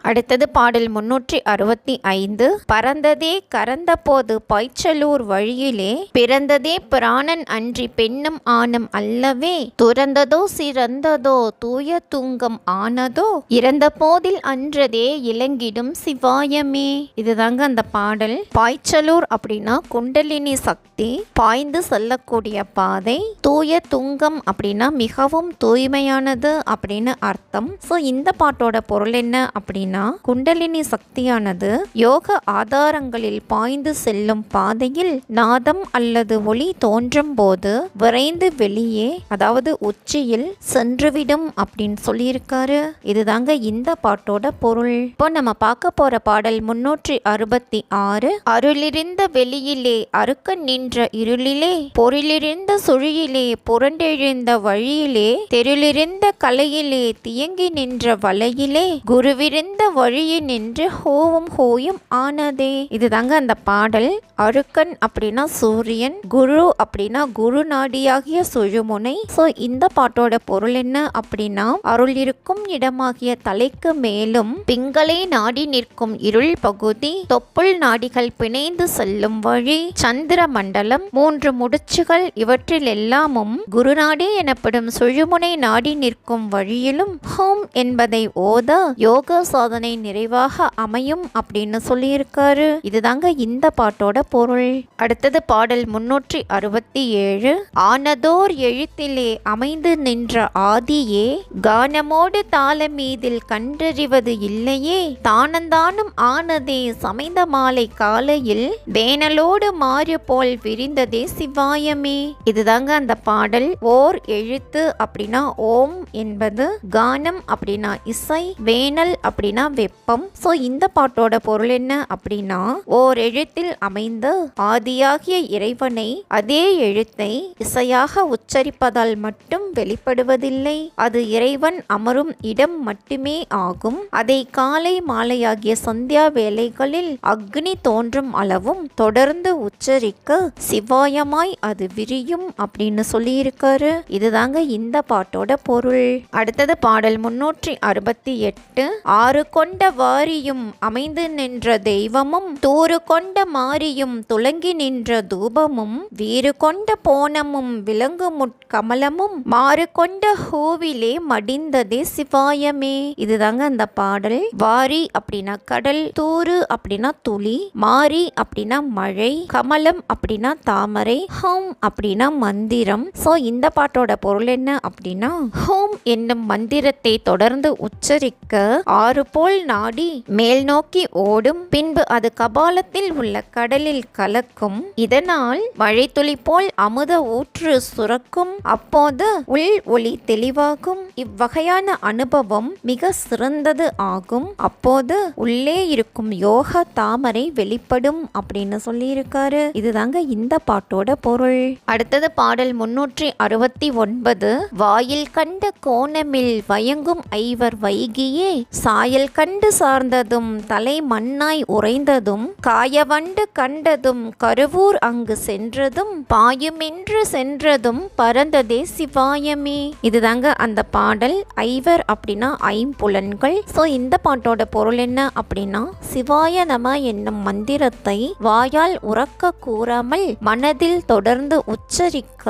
அடுத்தது பாடல் 365. பறந்ததே கறந்த போது பாய்ச்சலூர் வழியிலே பிறந்ததே பிராணன் அன்றி பெண்ணும் ஆணும் அல்லவே துறந்ததோ சிறந்ததோ தூய துங்கம் ஆனதோ இறந்த போதில் அன்றதே இலங்கிடும் சிவாயமே. இதுதாங்க அந்த பாடல். பாய்ச்சலூர் அப்படின்னா குண்டலினி சக்தி பாய்ந்து செல்லக்கூடிய பாதை. தூய துங்கம் அப்படின்னா மிகவும் தூய்மையானது அப்படின்னு அர்த்தம். ஸோ இந்த பாட்டோட பொருள் என்ன அப்படின்னா, அப்படின்னா குண்டலினி சக்தியானது யோக ஆதாரங்களில் பாய்ந்து செல்லும் பாதையில் நாதம் அல்லது ஒளி தோன்றும் போது விரைந்து வெளியே, அதாவது உச்சியில் சென்றுவிடும் அப்படின்னு சொல்லியிருக்காரு. இதுதாங்க இந்த பாட்டோட பொருள். இப்போ நம்ம பார்க்க போற பாடல் 366. அருளிருந்த வெளியிலே அறுக்க நின்ற இருளிலே, பொருளிருந்த சுழியிலே புரண்டெழுந்த வழியிலே, தெருளிருந்த கலையிலே தியங்கி நின்ற வலையிலே, குருவிருந்த வழியில் நின்று ஹோவும் ஹோயும் ஆனதே. இதுதாங்க அந்த பாடல். அருக்கன் அப்படின்னா சூரியன், குரு அப்படின்னா குரு நாடியாகிய சுழுமுனை. ஸோ இந்த பாட்டோட பொருள் என்ன அப்படின்னா, அருள் இருக்கும் இடமாகிய தலைக்கு மேலும் பிங்களை நாடி நிற்கும் இருள் பகுதி, தொப்புள் நாடிகள் பிணைந்து செல்லும் வழி, சந்திர மண்டலம், 3 முடிச்சுகள், இவற்றில் எல்லாமும் குருநாடி எனப்படும் சுழுமுனை நாடி நிற்கும் வழியிலும் ஹோம் என்பதை ஓத யோக சாதனை நிறைவாக அமையும் அப்படின்னு சொல்லியிருக்காரு. இதுதாங்க இந்த பாட்டோட பொருள். அடுத்தது பாடல் 367. ஆனதோர் எழுத்திலே அமைந்து நின்ற ஆதியே, கானமோடு தாளமீதில் கண்டறிவது இல்லையே, தானந்தானும் ஆனதே சமைந்த மாலை காலையில், வேனலோடு மாறு போல் விரிந்ததே சிவாயமே. இதுதாங்க அந்த பாடல். ஓர் எழுத்து அப்படின்னா ஓம் என்பது, கானம் அப்படின்னா இசை, வேனல் அப்படின்னா வெப்பம். ஸோ இந்த பாட்டோட பொருள் என்ன அப்படின்னா, ஓர் எழுத்தில் அமைந்த ஆதியாகிய இறைவனை அதே எழுத்தை இசையாக உச்சரிப்பதால் மட்டும் வெளிப்படுவதில்லை, அது இறைவன் அமரும் இடம் மட்டுமே ஆகும். அதை காலை மாலையாகிய சந்தியா வேளைகளில் அக்னி தோன்றும் அளவும் தொடர்ந்து உச்சரிக்க சிவாயமாய் அது விரியும் அப்படின்னு சொல்லியிருக்காரு. இதுதாங்க இந்த பாட்டோட பொருள். அடுத்தது பாடல் 368. ஆறு கொண்ட வாரியும் அமைந்து நின்ற தெய்வமும், தூறு கொண்ட மாரியும் துலங்கி நின்ற தூபமும், வீறு கொண்ட போனமும் விலங்கு முட்கமலமும், மாறு கொண்ட ஹூவிலே மடிந்ததே சிவாயமே. இதுதாங்க அந்த பாடல். வாரி அப்படின்னா கடல், தூறு அப்படின்னா துளி, மாரி அப்படின்னா மழை, கமலம் அப்படின்னா தாமரை, ஹோம் அப்படின்னா மந்திரம். ஸோ இந்த பாட்டோட பொருள் என்ன அப்படின்னா, ஹோம் என்னும் மந்திரத்தை தொடர்ந்து உச்சரிக்க ஆறு போல் நாடி மேல் நோக்கி ஓடும், பின்பு அது கபாலத்தில் உள்ள கடலில் கலக்கும், இதனால் மழை துளி போல் அமுத ஊற்று சுரக்கும், அப்போது உள் ஒளி தெளிவாகும். இவ்வகையான அனுபவம் மிக சிறந்தது ஆகும். அப்போது உள்ளே இருக்கும் யோக தாமரை வெளிப்படும் அப்படின்னு சொல்லியிருக்காரு. இதுதாங்க இந்த பாட்டோட பொருள். அடுத்தது பாடல் 369. வாயில் கண்ட கோணமில் வயங்கும் ஐவர் வைகியே, சாயல் கண்டு சார்ந்ததும் தலை மண்ணாய் உறைந்ததும், காயவண்டு கண்டதும் கருவூர் அங்கு சென்றதும், பாயுமென்று சென்றதும் பரந்ததே சிவாயமே. இதுதாங்க அந்த பாடல். ஐவர் அப்படின்னா ஐம்புலன்கள். ஸோ இந்த பாட்டோட பொருள் என்ன அப்படின்னா, சிவாய நம என்னும் மந்திரத்தை வாயால் உறக்க கூறாமல் மனதில் தொடர்ந்து உச்சரிக்க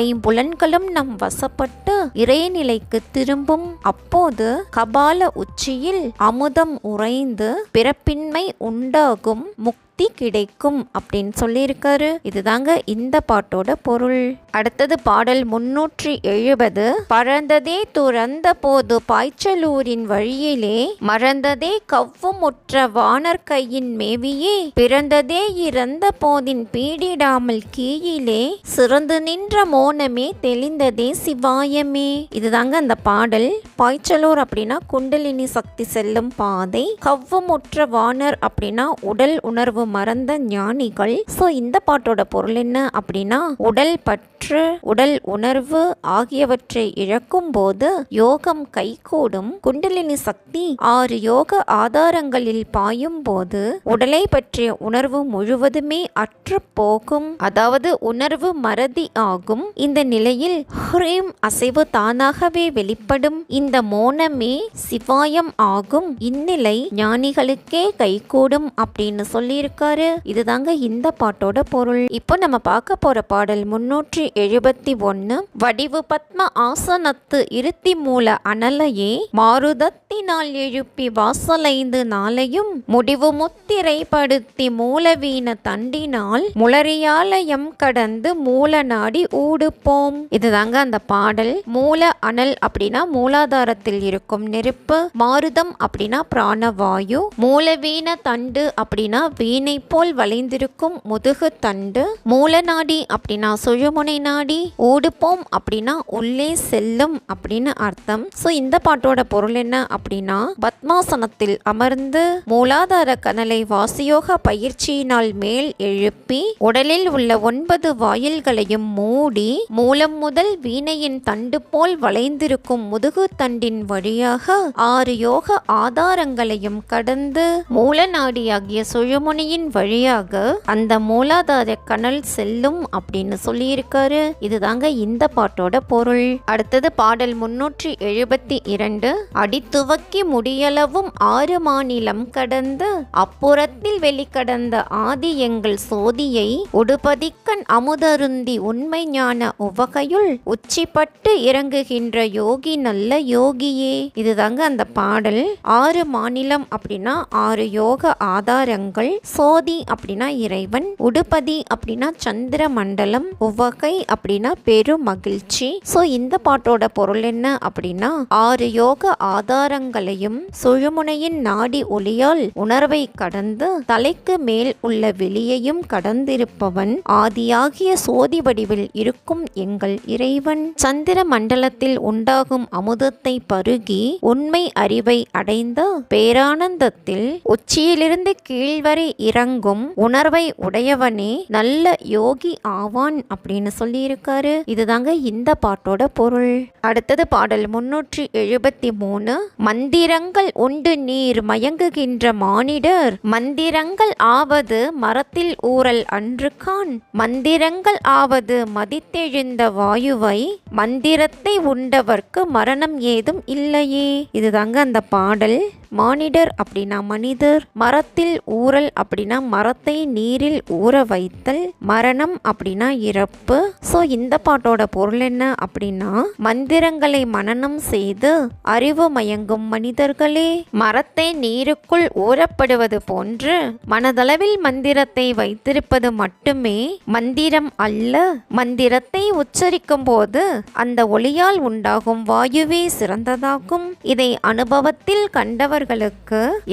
ஐம்புலன்களும் நம் வசப்பட்டு இறைநிலைக்கு திரும்பும். அப்போது கபால உச்சியில் அமுதம் உறைந்து பிறப்பின்மை உண்டாகும், முக்தி கிடைக்கும் அப்படின்னு சொல்லியிருக்காரு. இதுதாங்க இந்த பாட்டோட பொருள். அடுத்தது பாடல் 370. பறந்ததே துறந்த போது பாய்ச்சலூரின் வழியிலே, மறந்ததே கவ்வுமுற்ற வானர் கையின் மேவியே, பிறந்ததே இறந்த போதின் பீடிடாமல் கீழிலே, சிறந்து நின்ற மோனமே தெளிந்ததே சிவாயமே. இதுதாங்க அந்த பாடல். பாய்ச்சலூர் அப்படின்னா குண்டலினி சக்தி செல்லும் பாதை, கவ்வுமுற்ற வானர் அப்படின்னா உடல் உணர்வு மறந்த ஞானிகள். ஸோ இந்த பாட்டோட பொருள் என்ன அப்படின்னா, உடல் பற்று, உடல் உணர்வு ஆகியவற்றை இழக்கும் போது யோகம் கைகூடும். குண்டலினி சக்தி 6 யோக ஆதாரங்களில் பாயும் போது உடலை பற்றிய உணர்வு முழுவதுமே அற்று போகும், அதாவது உணர்வு மறதி ஆகும். இந்த நிலையில் ஹ்ரீம் அசைவு தானாகவே வெளிப்படும். இந்த மோனமே சிவாயம் ஆகும். இந்நிலை ஞானிகளுக்கே கைகூடும் அப்படின்னு சொல்லியிருக்க சொல்லியிருக்காரு. இதுதாங்க இந்த பாட்டோட பொருள். இப்போ நம்ம பார்க்க போற பாடல் 371. வடிவு பத்ம ஆசனத்து இருத்தி மூல அனலையே மாருதத்தினால் எழுப்பி வாசலைந்து நாளையும் முடிவு முத்திரைப்படுத்தி மூலவீன தண்டினால் முளரியாலயம் கடந்து மூல நாடி ஊடுப்போம். இதுதாங்க அந்த பாடல். மூல அனல் அப்படின்னா மூலாதாரத்தில் இருக்கும் நெருப்பு, மாருதம் அப்படின்னா பிராணவாயு, மூலவீன தண்டு அப்படின்னா வீணை போல் வளைந்திருக்கும் முதுகு தண்டு, மூலநாடி அப்படின்னா சுழுமுனை நாடி, ஊடுப்போம் அப்படின்னா உள்ளே செல்லும் அப்படின்னு அர்த்தம். ஸோ இந்த பாட்டோட பொருள் என்ன அப்படின்னா, பத்மாசனத்தில் அமர்ந்து மூலாதார கனலை வாசியோக பயிற்சியினால் மேல் எழுப்பி உடலில் உள்ள 9 வாயில்களையும் மூடி மூலம் முதல் வீணையின் தண்டு போல் வளைந்திருக்கும் முதுகு தண்டின் வழியாக 6 யோக ஆதாரங்களையும் கடந்து மூலநாடியாகிய சுழுமுனையின் வழியாக அந்த மூலாதார கனல் செல்லும் அப்படின்னு சொல்லியிருக்காரு. இதுதாங்க இந்த பாட்டோட பொருள். அடுத்தது பாடல் 372. அடித்துவக்கி முடியளவும் 6 மாநிலம் கடந்து அப்புறத்தில் வெளிக்கடந்த ஆதி எங்கள் சோதியை உடுபதிக்கண் அமுதருந்தி உண்மை ஞான உவகையுள் உச்சிப்பட்டு இறங்குகின்ற யோகி நல்ல யோகியே. இதுதாங்க அந்த பாடல். 6 மாநிலம் அப்படின்னா 6 யோக ஆதாரங்கள், சோதி அப்படின்னா இறைவன், உடுபதி அப்படின்னா சந்திர மண்டலம், உவகை அப்படின்னா பெரு மகிழ்ச்சி. சோ இந்த பாட்டோட பொருள் என்ன அப்படின்னா, 6 யோக ஆதாரங்களையும் சுழுமுனையின் நாடி ஒளியால் உணர்வை கடந்து தலைக்கு மேல் உள்ள வெளியையும் கடந்திருப்பவன் ஆதியாகிய சோதி வடிவில் இருக்கும் எங்கள் இறைவன். சந்திர மண்டலத்தில் உண்டாகும் அமுதத்தை பருகி உண்மை அறிவை அடைந்த பேரானந்தத்தில் உச்சியிலிருந்து கீழ்வரை இறங்கும் உணர்வை உடையவனே நல்ல யோகி ஆவான் அப்படின்னு சொல்லியிருக்காரு. இதுதாங்க இந்த பாட்டோட பொருள். அடுத்தது பாடல் 373. மந்திரங்கள் உண்டு நீர் மயங்குகின்ற மானிடர் மந்திரங்கள் ஆவது மரத்தில் ஊறல் அன்று கான் மந்திரங்கள் ஆவது மதித்தெழுந்த வாயுவை மந்திரத்தை உண்டவர்க்கு மரணம் ஏதும் இல்லையே. இதுதாங்க அந்த பாடல். மானிடர் அப்படின்னா மனிதர், மரத்தில் ஊறல் அப்படின்னா மரத்தை நீரில் ஊற வைத்தல், மரணம் அப்படின்னா இறப்பு. ஸோ இந்த பாட்டோட பொருள் என்ன அப்படின்னா, மந்திரங்களை மனனம் செய்து அறிவு மயங்கும் மனிதர்களே மரத்தை நீருக்குள் ஊறப்படுவது போன்று மனதளவில் மந்திரத்தை வைத்திருப்பது மட்டுமே மந்திரம் அல்ல. மந்திரத்தை உச்சரிக்கும் போது அந்த ஒளியால் உண்டாகும் வாயுவே சிறந்ததாகும். இதை அனுபவத்தில் கண்டவர்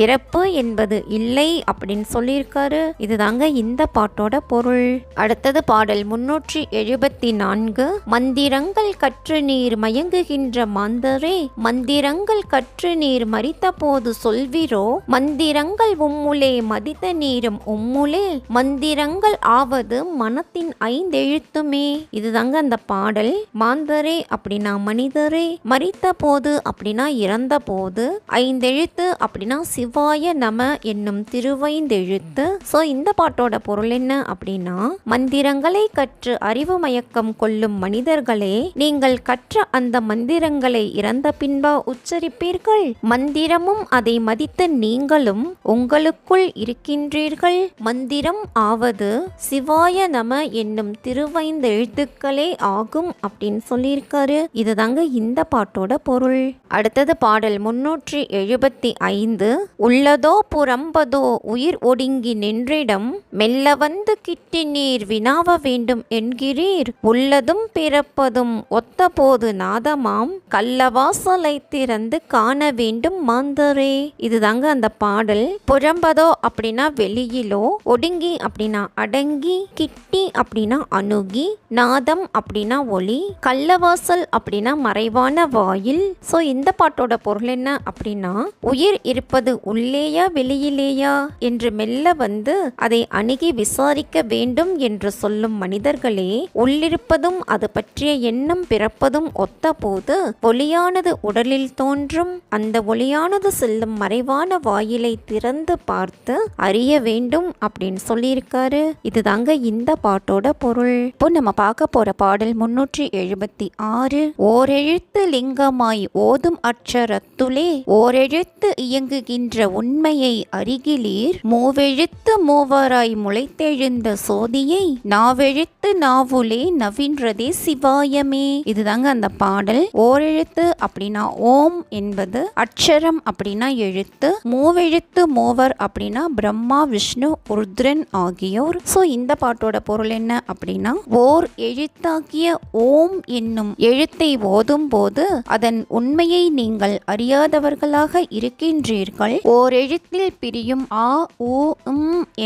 இறப்பு என்பது இல்லை அப்படின்னு சொல்லியிருக்காரு. இதுதாங்க இந்த பாட்டோட பொருள். அடுத்தது பாடல் 374. மந்திரங்கள் கற்று நீர் மயங்குகின்ற மாந்தரே மந்திரங்கள் கற்று நீர் மரித்த போது சொல்விரோ மந்திரங்கள் உம்முலே மதித்த நீரும் உம்முலே மந்திரங்கள் ஆவது மனத்தின் 5 எழுத்துமே. இதுதாங்க அந்த பாடல். மாந்தரே அப்படின்னா மனிதரே, மரித்த போது அப்படின்னா இறந்த போது, 5 எழுத்து அப்படின்னா சிவாய நம என்னும் திருவைந்தெழுத்து. சோ இந்த பாட்டோட பொருள் என்ன அப்படின்னா, மந்திரங்களை கற்று அறிவு மயக்கம் கொள்ளும் மனிதர்களே நீங்கள் கற்ற அந்த மந்திரங்களை இறந்த பின்பா உச்சரிப்பீர்கள். மந்திரமும் அதை மதித்த நீங்களும் உங்களுக்குள் இருக்கின்றீர்கள். மந்திரம் ஆவது சிவாய நம என்னும் திருவைந்தெழுத்துக்களே ஆகும் அப்படின்னு சொல்லியிருக்காரு. இதுதாங்க இந்த பாட்டோட பொருள். அடுத்தது பாடல் 375. உள்ளதோ புறம்பதோ உயிர் ஒடுங்கி நின்றிடம் மெல்ல வந்து கிட்டி நீர் வினாவ வேண்டும் என்கிறீர் உள்ளதும் பிறப்பதும் ஒத்த போது நாதமாம் கள்ளவாசலை திறந்து காண வேண்டும் மாந்தரே. இதுதாங்க அந்த பாடல். புறம்பதோ அப்படின்னா வெளியிலோ, ஒடுங்கி அப்படின்னா அடங்கி, கிட்டி அப்படின்னா அணுகி, நாதம் அப்படின்னா ஒளி, கள்ளவாசல் அப்படின்னா மறைவான வாயில். சோ இந்த பாட்டோட பொருள் என்ன அப்படின்னா, உயிர் இருப்பது உள்ளேயா வெளியிலேயா என்று மெல்ல வந்து அதை அணுகி விசாரிக்க வேண்டும் என்று சொல்லும் மனிதர்களே, உள்ளிருப்பதும் அது பற்றிய எண்ணம் பிறப்பதும் ஒத்த போது ஒளியானது உடலில் தோன்றும். அந்த ஒளியானது செல்லும் மறைவான வாயிலை திறந்து பார்த்து அறிய வேண்டும் அப்படின்னு சொல்லியிருக்காரு. இதுதாங்க இந்த பாட்டோட பொருள். இப்போ நம்ம பார்க்க போற பாடல் 376. ஓரெழுத்து லிங்கமாய் ஓதும் அட்சரத்துலே ஓரெழுத்து ஓரெழுத்து இயங்குகின்ற உண்மையை அறிகிலீர். மூவெழுத்து மூவராய் முளைத்தெழுந்த சோதியை நாவெழுத்து நாவுலே நவின்றதே சிவாயமே. இதுதாங்க அந்த பாடல். ஓரெழுத்து அப்படின்னா ஓம் என்பது அட்சரம் அப்படின்னா எழுத்து, மூவெழுத்து மூவர் அப்படின்னா பிரம்மா விஷ்ணு ருத்ரன் ஆகியோர். சோ இந்த பாட்டோட பொருள் என்ன அப்படின்னா, ஓர் எழுத்தாகிய ஓம் என்னும் எழுத்தை ஓதும் போது அதன் உண்மையை நீங்கள் அறியாதவர்களாக இருக்கின்றீர்கள். ஓர் எழுத்தில் பிரியும் ஆ உ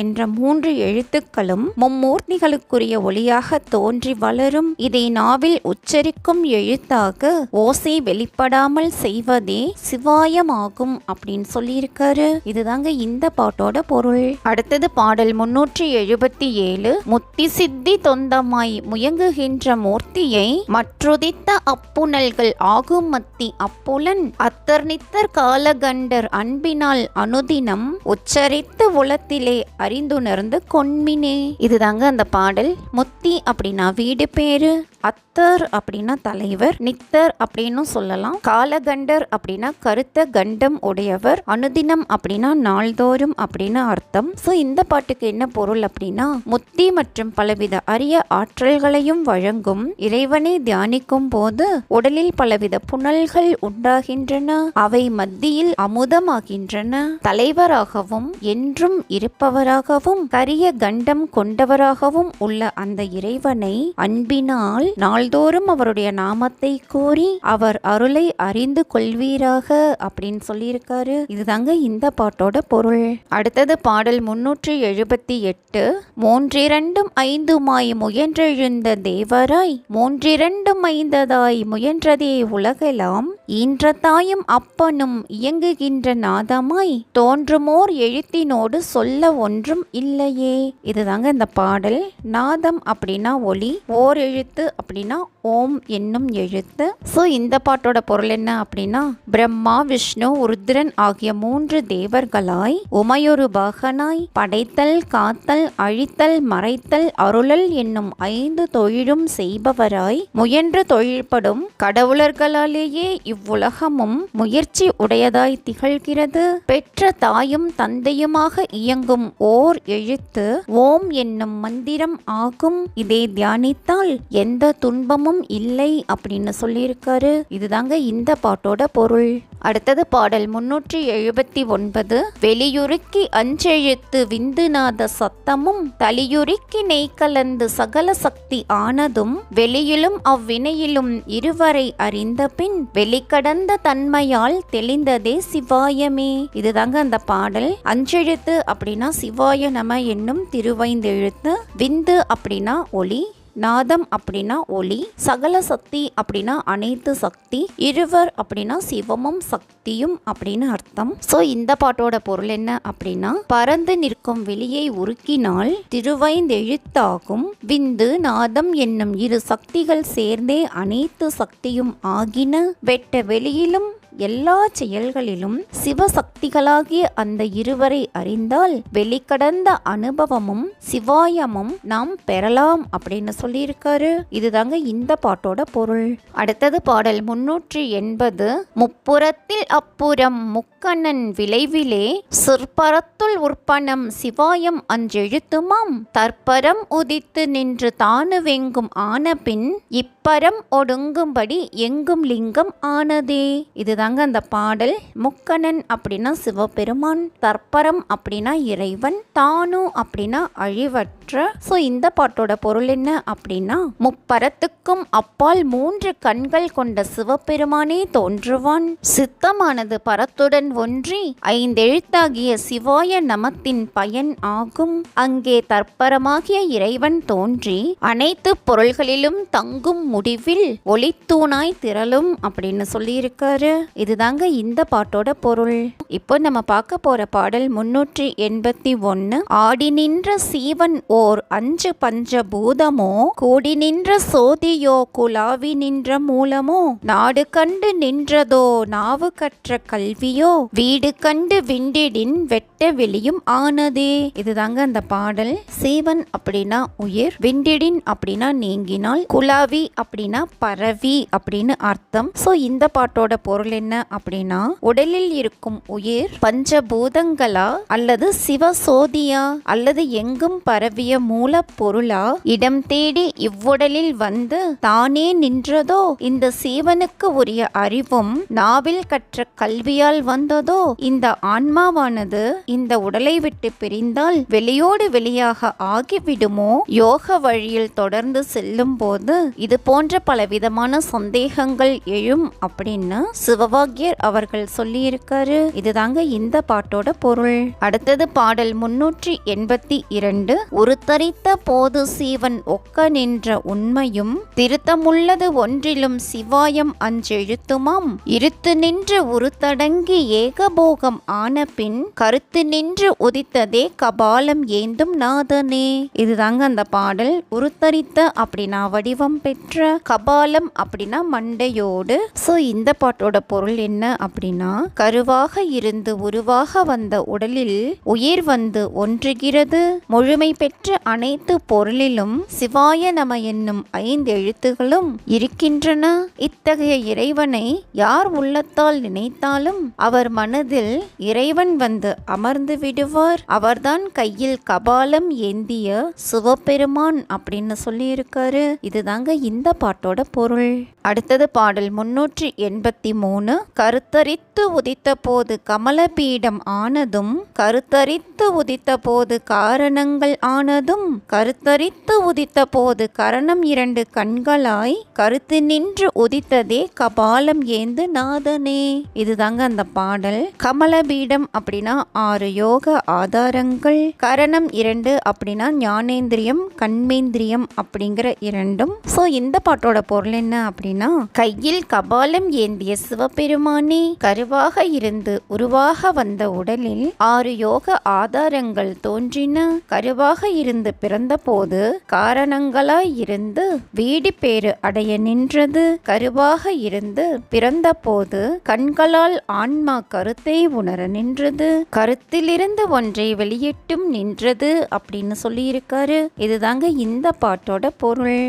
என்ற 3 எழுத்துக்களும் மும்மூர்த்திகளுக்குரிய ஒளியாக தோன்றி வளரும். இதை நாவில் உச்சரிக்கும் எழுத்தாக ஓசை வெளிப்படாமல் செய்வதே சிவாயமாகும் அப்படின்னு சொல்லியிருக்காரு. இதுதாங்க இந்த பாட்டோட பொருள். அடுத்தது பாடல் 377. முத்தி சித்தி தொந்தமாய் முயங்குகின்ற மூர்த்தியை மற்றுதித்த அப்புணல்கள் ஆகும் மத்தி அப்புலன் அத்தர் நித்தர் காலகண்டர் அன்பினால் அனுதினம் உச்சரித்து உளத்திலே அறிந்துணர்ந்து கொன்மினே. இதுதாங்க அந்த பாடல். முத்தி அப்படின்னா வீடு பேரு, அத்தர் அப்படின்னா தலைவர், நித்தர் அப்படின்னு சொல்லலாம், காலகண்டர் அப்படின்னா கருத்த கண்டம் உடையவர், அனுதினம் அப்படின்னா நாள்தோறும் அப்படின்னு அர்த்தம். சோ இந்த பாட்டுக்கு என்ன பொருள் அப்படின்னா, முத்தி மற்றும் பலவித அரிய ஆற்றல்களையும் வழங்கும் இறைவனை தியானிக்கும் போது உடலில் பலவித புனல்கள் உண்டாகின்றன, அவை மத்தியில் அமுதமாகின்றன. தலைவராகவும் என்றும் இருப்பவராகவும் கரிய கண்டம் கொண்டவராகவும் உள்ள அந்த இறைவனை அன்பினால் நாள்தோறும் அவருடைய நாமத்தை கூறி அவர் அருளை அறிந்து கொள்வீராக அப்படின்னு சொல்லியிருக்காரு. இதுதாங்க இந்த பாட்டோட பொருள். அடுத்தது பாடல் 378. மூன்றிரண்டும் ஐந்துமாய் முயன்றெழுந்த தேவராய் மூன்றிரண்டும் ஐந்ததாய் முயன்றதே உலகெல்லாம் ஈன்ற தாயும் அப்பனும் இயங்குகின்ற நாதமாய் தோன்றுமோர் எழுத்தினோடு சொல்ல ஒன்றும் இல்லையே. இதுதாங்க இந்த பாடல். நாதம் அப்படின்னா ஒளி, ஓர் எழுத்து அப்படின்னா ஓம் என்னும் எழுத்து. சோ இந்த பாட்டோட பொருள் என்ன அப்படின்னா, பிரம்மா விஷ்ணு ருத்ரன் ஆகிய 3 தேவர்களாய் உமையொரு பாகனாய் படைத்தல் காத்தல் அழித்தல் மறைத்தல் அருளல் என்னும் 5 தொழிலும் செய்பவராய் முயன்று தொழில்படும் கடவுளர்களாலேயே இவ்வுலகமும் முயற்சி உடையதாய் திகழ்கிறது. பெற்ற தாயும் தந்தையுமாக இயங்கும் ஓர் எழுத்து ஓம் என்னும் மந்திரம் ஆகும். இதை தியானித்தால் எந்த துன்பமும் இல்லை அப்படின்னு சொல்லியிருக்காரு. இதுதாங்க இந்த பாட்டோட பொருள். அடுத்தது பாடல் 379. வெளியுருக்கி அஞ்செழுத்து விந்துநாத சத்தமும் தலியுருக்கி நெய் கலந்து சகல சக்தி ஆனதும் வெளியிலும் அவ்வினையிலும் இருவரை அறிந்த பின் வெளிக்கடந்த தன்மையால் தெளிந்ததே சிவாயமே. இதுதாங்க அந்த பாடல். அஞ்செழுத்து அப்படின்னா சிவாய நம என்னும் திருவைந்தெழுத்து, விந்து அப்படின்னா ஒளி, நாதம் அப்படின்னா ஒளி, சகல சக்தி அப்படின்னா அனைத்து சக்தி, இருவர் அப்படின்னா சிவமும் சக்தியும் அப்படின்னு அர்த்தம். சோ இந்த பாட்டோட பொருள் என்ன அப்படின்னா, பறந்து நிற்கும் வெளியை உருக்கினால் திருவைந்தெழுத்தாகும். விந்து நாதம் என்னும் 2 சக்திகள் சேர்ந்தே அனைத்து சக்தியும் ஆகின. வெட்ட வெளியிலும் எல்லா செயல்களிலும் சிவசக்திகளாகிய அந்த இருவரை அறிந்தால் வெளிக்கடந்த அனுபவமும் சிவாயமும் நாம் பெறலாம் அப்படின்னு சொல்லியிருக்காரு. இதுதாங்க இந்த பாட்டோட பொருள். அடுத்தது பாடல் 380. முப்புறத்தில் அப்புறம் முக்கண்ணன் விளைவிலே சிற்பரத்துள் உற்பனம் சிவாயம் அஞ்செழுத்துமாம் தற்பரம் உதித்து நின்று தானுவெங்கும் ஆனபின் இப்பரம் ஒடுங்கும்படி எங்கும் லிங்கம் ஆனதே. இதுதான் அந்த பாடல். முக்கணன் அப்படின்னா சிவபெருமான், தற்பரம் அப்படின்னா இறைவன், தானு அப்படின்னா அழிவற்ற. சோ இந்த பாட்டோட பொருள் என்ன அப்படின்னா, முப்பரத்துக்கும் அப்பால் 3 கண்கள் கொண்ட சிவபெருமானே தோன்றுவான். சித்தமானது பரத்துடன் ஒன்றி 5 எழுத்தாகிய சிவாய நமத்தின் பயன் ஆகும். அங்கே தற்பரமாகிய இறைவன் தோன்றி அனைத்து பொருள்களிலும் தங்கும் முடிவில் ஒளித்தூணாய் திரளும் அப்படின்னு சொல்லியிருக்காரு. இதுதாங்க இந்த பாட்டோட பொருள். இப்போ நம்ம பார்க்க போற பாடல் 381. ஆடி நின்ற சீவன் ஓர் 5 பஞ்சபூதமோ கூடி நின்ற சோதியோ குலாவி நின்ற மூலமோ நாடு கண்டு நின்றதோ நாவு கற்ற கல்வியோ வீடு கண்டு விண்டிடின் வெட்ட வெளியும் ஆனதே. இதுதாங்க அந்த பாடல். சீவன் அப்படின்னா உயிர், விண்டிடின் அப்படின்னா நீங்கினால், குலாவி அப்படின்னா பரவி அப்படின்னு அர்த்தம். சோ இந்த பாட்டோட பொருள் என்ன என்ன அப்படின்னா, உடலில் இருக்கும் உயிர் பஞ்சபூதங்களா அல்லது சிவசோதியா அல்லது எங்கும் பரவிய மூலப்பொருளா இடம் தேடி இவ்வுடலில் வந்து தானே நின்றதோ, இந்த சீவனுக்கு உரிய அறிவும் நாவில் கற்ற கல்வியால் வந்ததோ, இந்த ஆன்மாவானது இந்த உடலை விட்டு பிரிந்தால் வெளியோடு வெளியாக ஆகிவிடுமோ, யோக வழியில் தொடர்ந்து செல்லும் போது இது போன்ற பலவிதமான சந்தேகங்கள் எழும் அப்படின்னு சிவபாக்கியர் அவர்கள் சொல்லியிருக்காரு. இதுதாங்க இந்த பாட்டோட பொருள். அடுத்தது பாடல் 382. உருத்தரித்த போது சீவன் ஒக்க நின்ற உண்மையும் திருத்தமுள்ளது ஒன்றிலும் சிவாயம் அஞ்செழுத்துமாம், இருத்து நின்று உருத்தடங்கி ஏகபோகம் ஆன பின் கருத்து நின்று உதித்ததே கபாலம் ஏந்தும் நாதனே. இதுதாங்க அந்த பாடல். உருத்தரித்த அப்படின்னா வடிவம் பெற்ற, கபாலம் அப்படின்னா மண்டையோடு. சோ இந்த பாட்டோட பொருள் என்ன அப்படின்னா, கருவாக இருந்து உருவாக வந்த உடலில் உயிர் வந்து ஒன்றுகிறது. முழுமை பெற்ற அனைத்து பொருளிலும் சிவாய நம என்னும் 5 எழுத்துகளும் இருக்கின்றன. இத்தகைய இறைவனை யார் உள்ளத்தால் நினைத்தாலும் அவர் மனதில் இறைவன் வந்து அமர்ந்து விடுவார். அவர்தான் கையில் கபாலம் ஏந்திய சிவபெருமான் அப்படின்னு சொல்லியிருக்காரு. இதுதாங்க இந்த பாட்டோட பொருள். அடுத்தது பாடல் 383. கருத்தரித்து உதித்த போது கமலபீடம் ஆனதும், கருத்தரித்து உதித்த போது காரணங்கள் ஆனதும், கருத்தரித்து உதித்த போது கரணம் 2 கண்களாய் கருத்து நின்று உதித்ததே கபாலம் ஏந்து நாதனே. இதுதாங்க அந்த பாடல். கமலபீடம் அப்படின்னா 6 யோக ஆதாரங்கள், கரணம் 2 அப்படின்னா ஞானேந்திரியம் கண்மேந்திரியம் அப்படிங்கிற 2ம். சோ இந்த பாட்டோட பொருள் என்ன அப்படின்னா, கையில் கபாலம் ஏந்திய சிவபெருமானே கருவாக இருந்து உருவாக வந்த உடலில் 6 யோக ஆதாரங்கள் தோன்றின. கருவாக இருந்து பிறந்த போது காரணங்களாய் இருந்து வீடு பேறு அடைய நின்றது. கருவாக இருந்து பிறந்த போது கண்களால் ஆன்மா கருத்தை உணர நின்றது. கருத்திலிருந்து ஒன்றை வெளியிட்டும் நின்றது அப்படின்னு சொல்லியிருக்காரு. இதுதாங்க இந்த பாட்டோட பொருள்.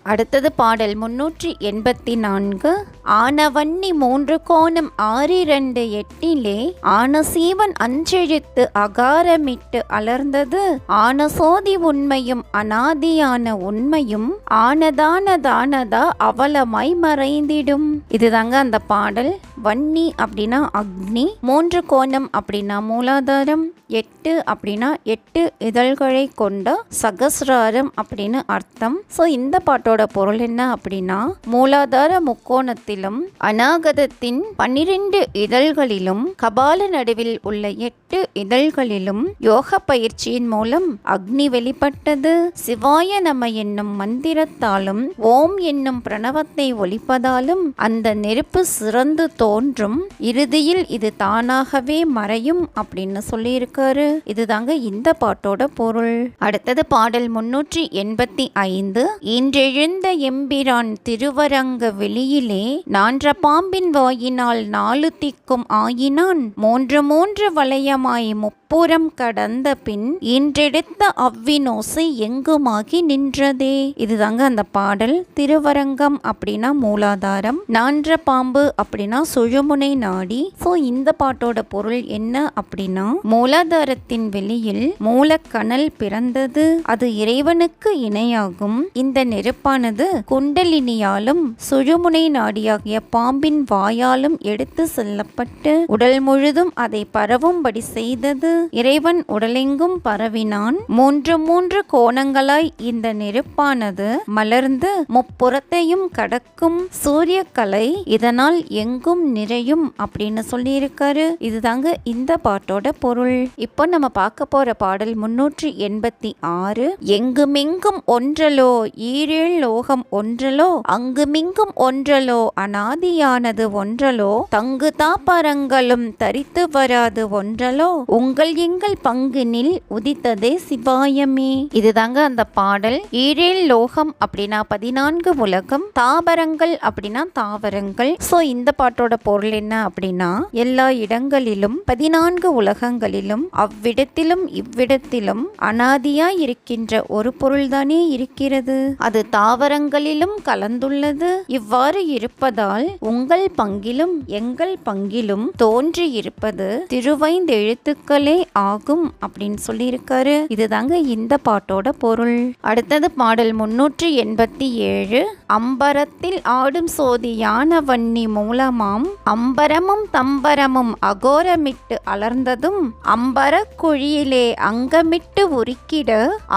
அடுத்தது பாடல் 384. ஆனவன்னி 3 கோணம் 6 2 ஆனசீவன் அஞ்செழுத்து அகாரமிட்டு அலர்ந்தது. ஆனசோதி உண்மையும் அனாதியான உண்மையும் ஆனதானதானதா அவலமாய் மறைந்திடும். இதுதாங்க அந்த பாடல். வன்னி அப்படின்னா அக்னி, 3 கோணம் அப்படின்னா மூலாதாரம், 8 அப்படின்னா 8 இதழ்களை கொண்ட சகசிராரம் அப்படின்னு அர்த்தம். ஸோ இந்த பாட்டோட பொருள் என்ன அப்படின்னா, மூலாதார முக்கோணத்திலும் அநாகதத்தின் 12 இதழ்களிலும் கபால நடுவில் உள்ள 8 இதழ்களிலும் யோக பயிற்சியின் மூலம் அக்னி வெளிப்பட்டது. சிவாய நம என்னும் மந்திரத்தாலும் ஓம் என்னும் பிரணவத்தை ஒலிப்பதாலும் அந்த நெருப்பு சிறந்து தோன்றும். இறுதியில் இது தானாகவே மறையும் அப்படின்னு சொல்லியிருக்காரு. இதுதாங்க இந்த பாட்டோட பொருள். அடுத்தது பாடல் 385. இன்றெழுந்த எம்பிரான் திருவரங்க வெளியிலே நான்ற பாம்பின் வாயினால் 4 திக்கும் ஆயினான். 3 வளையமாய் முப்புறம் கடந்த பின் இன்றெடுத்த அவ்வினோசை எங்குமாகி நின்றதே. இதுதாங்க அந்த பாடல். திருவரங்கம் அப்படின்னா மூலாதாரம், நான்ற பாம்பு அப்படின்னா சுழுமுனை நாடி. சோ இந்த பாட்டோட பொருள் என்ன அப்படின்னா, மூலாதாரத்தின் வெளியில் மூலக்கணல் பிறந்தது. அது இறைவனுக்கு இணையாகும். இந்த நெருப்பானது குண்டலினியாலும் சுழுமுனை நாடியாகிய பாம்பின் வாயாலும் எடுத்து செல்லப்பட்டு உடல் முழுதும் அதை பரவும்படி செய்தது. இறைவன் உடலெங்கும் பரவினான். 3 கோணங்களாய் இந்த நெருப்பானது மலர்ந்து முப்புறத்தையும் கடக்கும் சூரிய கலை இதனால் எங்கும் நிறையும் அப்படின்னு சொல்லியிருக்காரு. இதுதாங்க இந்த பாட்டோட பொருள். இப்போ நம்ம பார்க்க போற பாடல் 386. எங்குமெங்கும் ஒன்றலோ ஈரேழ் லோகம் ஒன்றலோ அங்குமிங்கும் ஒன்றலோ அனாதியானது ஒன்றலோ தங்கு தாப்பரங்களும் தரித்து வராது ஒன்றலோ உங்கள் எங்கள் பங்குனில் உதித்ததே சிவாயமே. இதுதாங்க அந்த பாடல். ஈரேழ் லோகம் அப்படின்னா 14 உலகம், தாவரங்கள் அப்படின்னா தாவரங்கள். சோ இந்த பாட்டோட பொருள் என்ன அப்படின்னா, எல்லா இடங்களிலும் 14 உலகங்களிலும் அவ்விடத்திலும் இவ்விடத்திலும் அனாதியாய் இருக்கின்ற ஒரு பொருள்தானே இருக்கிறது. அது தாவரங்களிலும் கலந்துள்ளது. இவ்வாறு இருப்பதால் ஆதலால் உங்கள் பங்கிலும் எங்கள் பங்கிலும் தோன்றியிருப்பது திருவைந்தெழுத்துக்களே ஆகும் அப்படின்னு சொல்லியிருக்காரு. இதுதாங்க இந்த பாட்டோட பொருள். அடுத்தது பாடல் 387. அம்பரத்தில் ஆடும் சோதியான வன்னி மூலமாம் அம்பரமும் தம்பரமும் அகோரமிட்டு அலர்ந்ததும் அம்பர குழியிலே அங்கமிட்டு உருக்கிட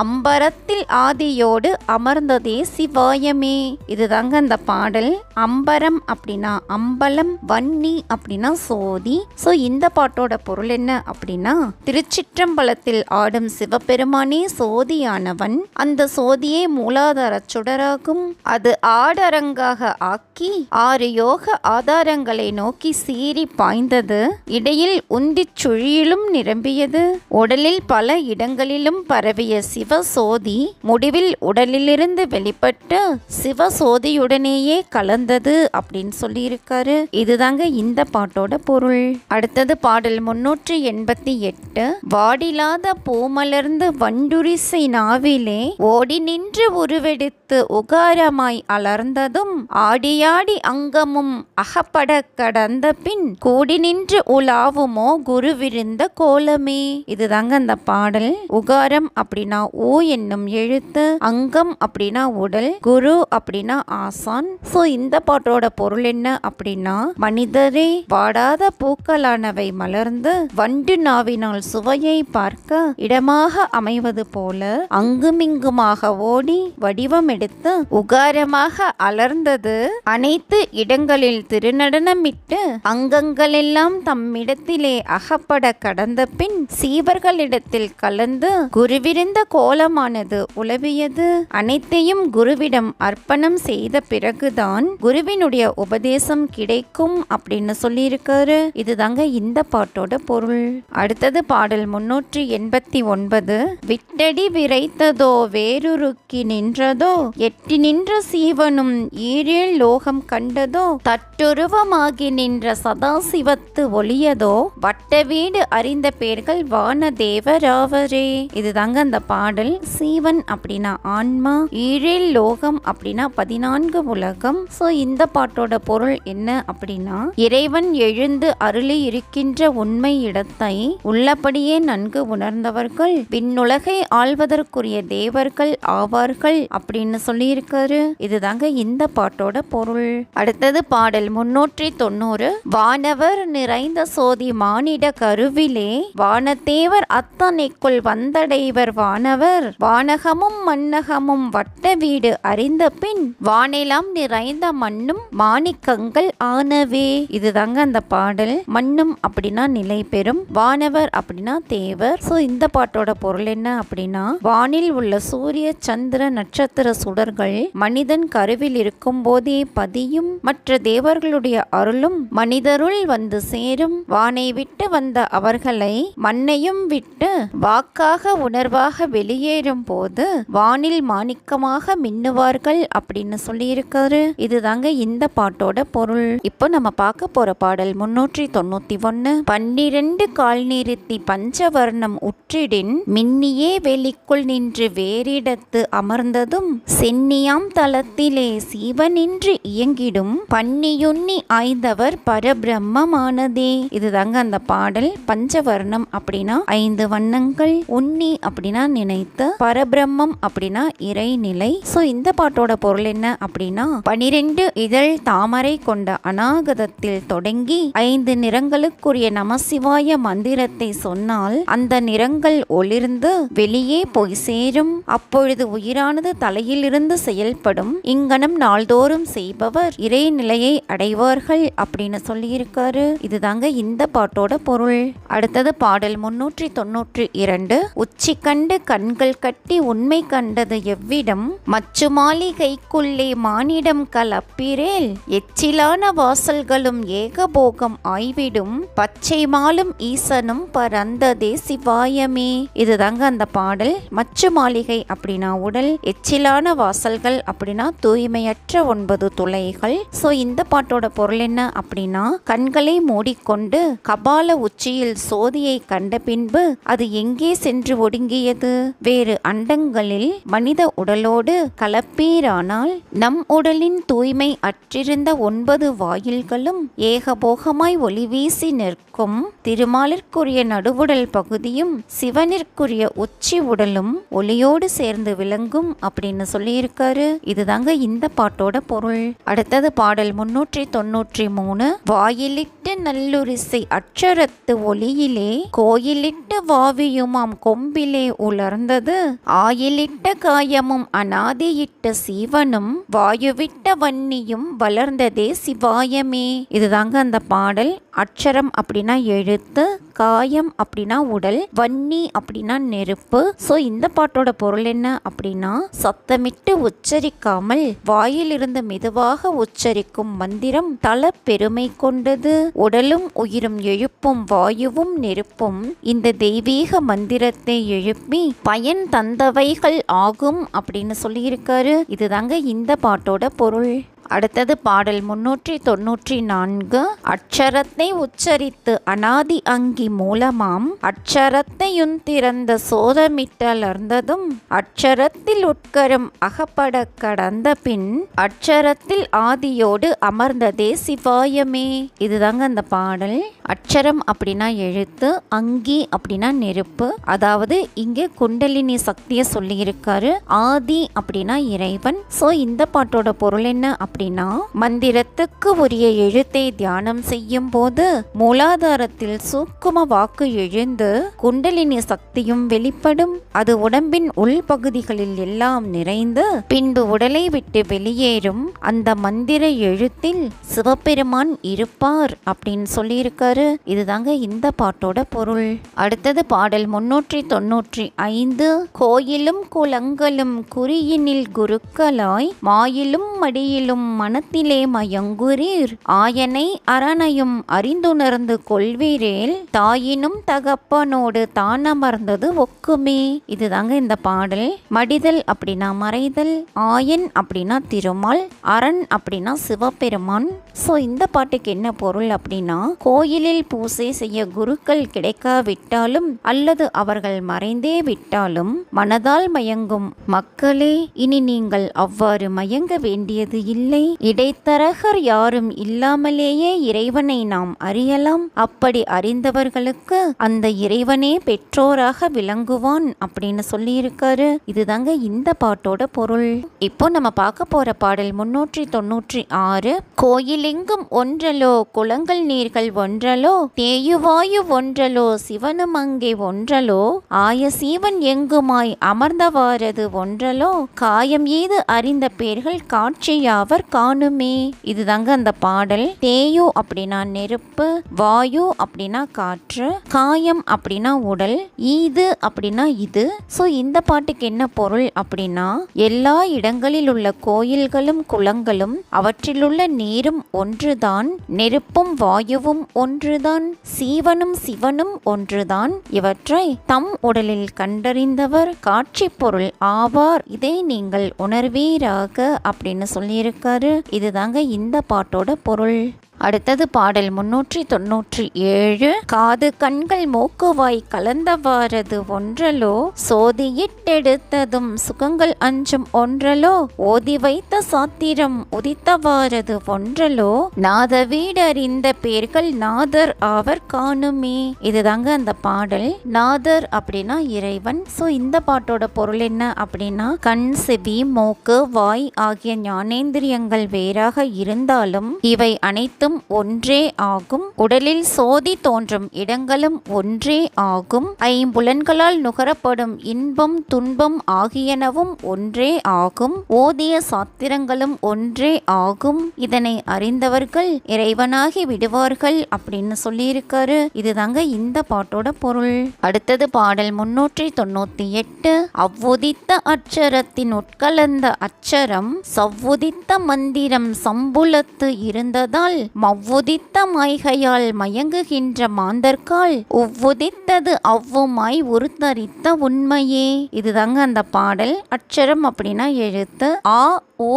அம்பரத்தில் ஆதியோடு அமர்ந்ததே சிவாயமே. இதுதாங்க அந்த பாடல். அம்பரம் அப்படின்னா அம்பலம், வன்னி அப்படின்னா சோதி. ஸோ இந்த பாட்டோட பொருள் என்ன அப்படின்னா, திருச்சிற்றம்பலத்தில் ஆடும் சிவபெருமானே சோதியானவன். அந்த சோதியே மூலாதார சுடராகும். அது ஆடரங்காக ஆக்கி 6 யோக ஆதாரங்களை நோக்கி சீறி பாய்ந்தது. இடையில் உந்திச் சுழியிலும் நிரம்பியது. உடலில் பல இடங்களிலும் பரவிய சிவசோதி முடிவில் உடலிலிருந்து வெளிப்பட்டு சிவசோதியுடனேயே கலந்தது அப்படின்னு சொல்லியிருக்காரு. இதுதாங்க இந்த பாட்டோட பொருள். அடுத்தது பாடல் 388. வாடிலாத பூமலர்ந்து வண்டுரிசை நாவிலே ஓடி நின்று உருவெடுத்து உகாரமாய் அலர்ந்ததும் ஆடியாடி அங்கமும் அகப்பட கடந்த பின் கூடி நின்று உலாவுமோ குருவிருந்த கோலமே. இதுதாங்க அந்த பாடல். உகாரம் அப்படின்னா ஊ என்னும் எழுத்து, அங்கம் அப்படின்னா உடல், குரு அப்படின்னா ஆசான். சோ இந்த பாட்டோட பொருள் என்ன அப்படின்னா, மனிதரே வாடாத பூக்களானவை மலர்ந்து வண்டு நாவினால் சுவையை பார்க்க இடமாக அமைவது போல அங்குமிங்குமாக ஓடி வடிவம் எடுத்து உகாரமாக அலர்ந்தது. அனைத்து இடங்களில் திருநடனமிட்டு அங்கங்களெல்லாம் தம்மிடத்திலே அகப்பட கடந்த பின் சீவர்களிடத்தில் கலந்து குருவிருந்த கோலமானது உலவியது. அனைத்தையும் குருவிடம் அர்ப்பணம் செய்த பிறகுதான் குருவினுடைய உபதேசம் கிடைக்கும் அப்படின்னு சொல்லியிருக்காரு. இதுதாங்க இந்த பாட்டோட பொருள். அடுத்தது பாடல் 389. விட்டடி விரைத்ததோ வேறுருக்கி நின்றதோ எட்டி நின்ற சீவனும் ஈரேழ் லோகம் கண்டதோ தட்டுருவமாகி நின்ற சதாசிவத்து ஒளியதோ வட்ட வீடு அறிந்த பேர்கள் வான தேவராவரே. இதுதாங்க அந்த பாடல். சீவன் அப்படின்னா ஆன்மா, ஈரேழ் லோகம் அப்படின்னா 14 உலகம். சோ இந்த பாட்டோட பொருள் என்ன அப்படின்னா, இறைவன் எழுந்து அருளி இருக்கின்ற உண்மை இடத்தை உள்ளபடியே நன்கு உணர்ந்தவர்கள் விண்ணுலகை ஆள்வதற்குரிய தேவர்கள் ஆவார்கள் அப்படின்னு சொல்லியிருக்காரு. இதுதாங்க இந்த பாட்டோட பொருள். அடுத்தது பாடல் 390. வானவர் நிறைந்த சோதி மானிட கருவிலே வானதேவர் அத்தனைக்குள் வந்தடைவர் வானவர் வானகமும் மன்னகமும் வட்ட வீடு அறிந்த பின் வானெல்லாம் நிறைந்த மண்ணும் மாணிக்கங்கள் ஆனவே. இதுதாங்க அந்த பாடல். மண்ணும் அப்படின்னா நிலை பெறும், வானவர் அப்படின்னா தேவர். சோ இந்த பாட்டோட பொருள் என்ன அப்படின்னா, வானில் உள்ள சூரிய சந்திர நட்சத்திர சுடர்கள் மனிதன் கருவில் இருக்கும் போதே பதியும். மற்ற தேவர்களுடைய அருளும் மனிதருள் வந்து சேரும். வானை விட்டு வந்த அவர்களை மண்ணையும் விட்டு வாக்காக உணர்வாக வெளியேறும் போது வானில் மாணிக்கமாக மின்னுவார்கள் அப்படின்னு சொல்லியிருக்காரு. இதுதாங்க இந்த பாட்டோட பொருள். இப்போ நம்ம பார்க்க போற பாடல் 391. 12 கால் நிறுத்தி பஞ்சவர்ணம் உற்றிடின் மின்னியே வெளிக்குள் நின்று வேறிடத்து அமர்ந்ததும் சென்னியாம் தலத்திலே சிவனின்று இயங்கிடும் பன்னியுன்னி ஆய்ந்தவர் பரபிரம்மமானதே. இதுதாங்க அந்த பாடல். பஞ்சவர்ணம் அப்படின்னா 5 வண்ணங்கள், உன்னி அப்படின்னா நினைத்து, பரபிரம்மம் அப்படின்னா இறைநிலை. சோ இந்த பாட்டோட பொருள் என்ன அப்படின்னா, 12 இதழ் தாமரை கொண்ட அநாகதத்தில் தொடங்கி 5 நிறங்களுக்குரிய நமசிவாய மந்திரத்தை சொன்னால் அந்த நிறங்கள் ஒளிர்ந்து வெளியே போய் சேரும். அப்பொழுது உயிரானது தலையிலிருந்து செயல்படும். இங்கனம் நாள்தோறும் செய்பவர் இறைநிலையை அடைவார்கள் அப்படின்னு சொல்லியிருக்காரு. இதுதாங்க இந்த பாட்டோட பொருள். அடுத்தது பாடல் 392. உச்சி கண்டு கண்கள் கட்டி உண்மை கண்டது எவ்விடம் மச்சு மாளிகைக்குள்ளே மானிடம் கலப்பிரேல் எச்சிலான வாசல்களும் ஏகபோகம் ஆய்விடும் பச்சை மாலும் ஈசனும் பரந்ததே சிவாயமே. இதுதாங்க அந்த பாடல். மச்சு மாளிகை அப்படின்னா உடல், எச்சிலான வாசல்கள் அப்படின்னா தூய்மையற்ற 9 துளைகள். ஸோ இந்த பாட்டோட பொருள் என்ன அப்படின்னா, கண்களை மூடிக்கொண்டு கபால உச்சியில் சோதியை கண்ட பின்பு அது எங்கே சென்று ஒடுங்கியது? வேறு அண்டங்களில் மனித உடலோடு கலப்பீரானால் நம் உடலின் தூய்மை அற்றிருந்த 9 வாயில்களும் ஏகபோகமாய் ஒளி வீசி நிற்கும். திருமாலிற்குரிய நடுவுடல் பகுதியும் சிவனிற்குரிய உச்சி உடலும் ஒளியோடு சேர்ந்து விளங்கும் அப்படின்னு சொல்லியிருக்காரு. இதுதாங்க இந்த பாட்டோட பொருள். அடுத்தது பாடல் 393. வாயிலிட்டு நல்லுரிசை அட்சரத்து ஒளியிலே கோயிலிட்டு வாவியுமாம் கொம்பிலே உலர்ந்தது ஆயிலிட்ட காயமும் அநாதியிட்ட சீவனும் வாயுவிட்ட வன்னியும் வளர்ந்ததே சிவாயமே. இதுதாங்க அந்த பாடல். அட்சரம் அப்படின்னா எழுத்து, காயம் அப்படின்னா உடல், வன்னி அப்படின்னா நெருப்பு. ஸோ இந்த பாட்டோட பொருள் என்ன அப்படின்னா, சத்தமிட்டு உச்சரிக்காமல் வாயிலிருந்து மெதுவாக உச்சரிக்கும் மந்திரம் தல பெருமை கொண்டது. உடலும் உயிரும் எழுப்பும் வாயுவும் நெருப்பும் இந்த தெய்வீக மந்திரத்தை எழுப்பி பயன் தந்தவைகள் ஆகும் அப்படின்னு சொல்லியிருக்காரு. இதுதாங்க இந்த பாட்டோட பொருள். அடுத்தது பாடல் 394. அட்சரத்தை உச்சரித்து அநாதி அங்கி மூலமாம் அட்சரத்தையுன் திறந்த சோதமிட்டலர்ந்ததும் அட்சரத்தில் உட்கரும் அகப்பட கடந்த பின் அட்சரத்தில் ஆதியோடு அமர்ந்ததே சிவாயமே. இதுதாங்க அந்த பாடல். அட்சரம் அப்படின்னா எழுத்து, அங்கி அப்படின்னா நெருப்பு. அதாவது இங்கே குண்டலினி சக்தியை சொல்லியிருக்காரு. ஆதி அப்படின்னா இறைவன். ஸோ இந்த பாட்டோட பொருள் என்ன அப்படின்னா, மந்திரத்துக்கு உரிய எழுத்தை தியானம் செய்யும் போது மூலாதாரத்தில் சூக்கும வாக்கு எழுந்து குண்டலினி சக்தியும் வெளிப்படும். அது உடம்பின் உள்பகுதிகளில் எல்லாம் நிறைந்து பின்பு உடலை விட்டு வெளியேறும். அந்த மந்திர எழுத்தில் சிவபெருமான் இருப்பார் அப்படின்னு சொல்லியிருக்காரு. இதுதாங்க இந்த பாட்டோட பொருள். அடுத்தது பாடல் 395. கோயிலும் குளங்களும் குறியினில் குருக்களாய் மாயிலும் மடியிலும் மனத்திலே மயங்குரீர் ஆயனை அரணையும் அறிந்துணர்ந்து கொள்வீரேல் தாயினும் தகப்பனோடு தான் அமர்ந்தது ஒக்குமே. இதுதாங்க இந்த பாடல். மடிதல் அப்படின்னா மறைதல், ஆயன் அப்படின்னா திருமால், அரண் அப்படின்னா சிவபெருமான். ஸோ இந்த பாட்டுக்கு என்ன பொருள் அப்படின்னா, கோயிலில் பூசை செய்ய குருக்கள் கிடைக்காவிட்டாலும் அல்லது அவர்கள் மறைந்தே விட்டாலும் மனதால் மயங்கும் மக்களே, இனி நீங்கள் அவ்வாறு மயங்க வேண்டியது இல்லை. இடைத்தரகர் யாரும் இல்லாமலேயே இறைவனை நாம் அறியலாம். அப்படி அறிந்தவர்களுக்கு அந்த இறைவனே பெற்றோராக விளங்குவான் அப்படின்னு சொல்லியிருக்காரு. இதுதாங்க இந்த பாட்டோட பொருள். இப்போ நம்ம பார்க்க போற பாடல் 396. கோயிலெங்கும் ஒன்றலோ குளங்கள் நீர்கள் ஒன்றலோ தேயுவாயு ஒன்றலோ சிவனும் அங்கே ஒன்றலோ ஆய சீவன் எங்குமாய் அமர்ந்தவாரது ஒன்றலோ காயம் ஏது அறிந்த பேர்கள் காட்சியாவர் காணுமே. இதுதாங்க அந்த பாடல். தேயு அப்படின்னா நெருப்பு, வாயு அப்படின்னா காற்று, காயம் அப்படின்னா உடல், ஈது அப்படின்னா இது. ஸோ இந்த பாட்டுக்கு என்ன பொருள் அப்படின்னா, எல்லா இடங்களில் உள்ள கோயில்களும் குளங்களும் அவற்றிலுள்ள நீரும் ஒன்றுதான், நெருப்பும் வாயுவும் ஒன்றுதான், சீவனும் சிவனும் ஒன்றுதான். இவற்றை தம் உடலில் கண்டறிந்தவர் காட்சி பொருள் ஆவார். இதை நீங்கள் உணர்வீராக அப்படின்னு சொல்லியிருக்காரு. இதுதாங்க இந்த பாட்டோட பொருள். அடுத்தது பாடல் 397. காது கண்கள் மூக்குவாய் கலந்தவாரது ஒன்றலோ சோதியிட்டெடுத்ததும் சுகங்கள் அஞ்சும் ஒன்றலோ ஓதி வைத்த சாத்திரம் உதித்தவாரது ஒன்றலோ நாத வீடறிந்த பேர்கள் நாதர் ஆவர் காணுமே. இதுதாங்க அந்த பாடல். நாதர் அப்படின்னா இறைவன். ஸோ இந்த பாட்டோட பொருள் என்ன அப்படின்னா, கண், செவி, மூக்கு, வாய் ஆகிய ஞானேந்திரியங்கள் வேறாக இருந்தாலும் இவை அனைத்தும் ஒன்றே ஆகும். உடலில் சோதி தோன்றும் இடங்களும் ஒன்றே ஆகும். ஐம்புலன்களால் நுகரப்படும் இன்பம் துன்பம் ஆகியனவும் ஒன்றே ஆகும். ஓதிய சாத்திரங்களும் ஒன்றே ஆகும். இதனை அறிந்தவர்கள் இறைவனாகி விடுவார்கள் அப்படின்னு சொல்லியிருக்காரு. இதுதாங்க இந்த பாட்டோட பொருள். அடுத்தது பாடல் 398. அவ்வுதித்த அட்சரத்தின் உட்கலந்த அட்சரம் சவ்வுதித்த மந்திரம் சம்புலத்து இருந்ததால் மவ்வுதித்த மாய்கையால் மயங்குகின்ற மாந்தர்கால் உவ்வுதித்தது அவ்வுமாய் உருத்தரித்த உண்மையே. இதுதாங்க அந்த பாடல். அட்சரம் அப்படின்னா எழுத்து, ஆ, உ,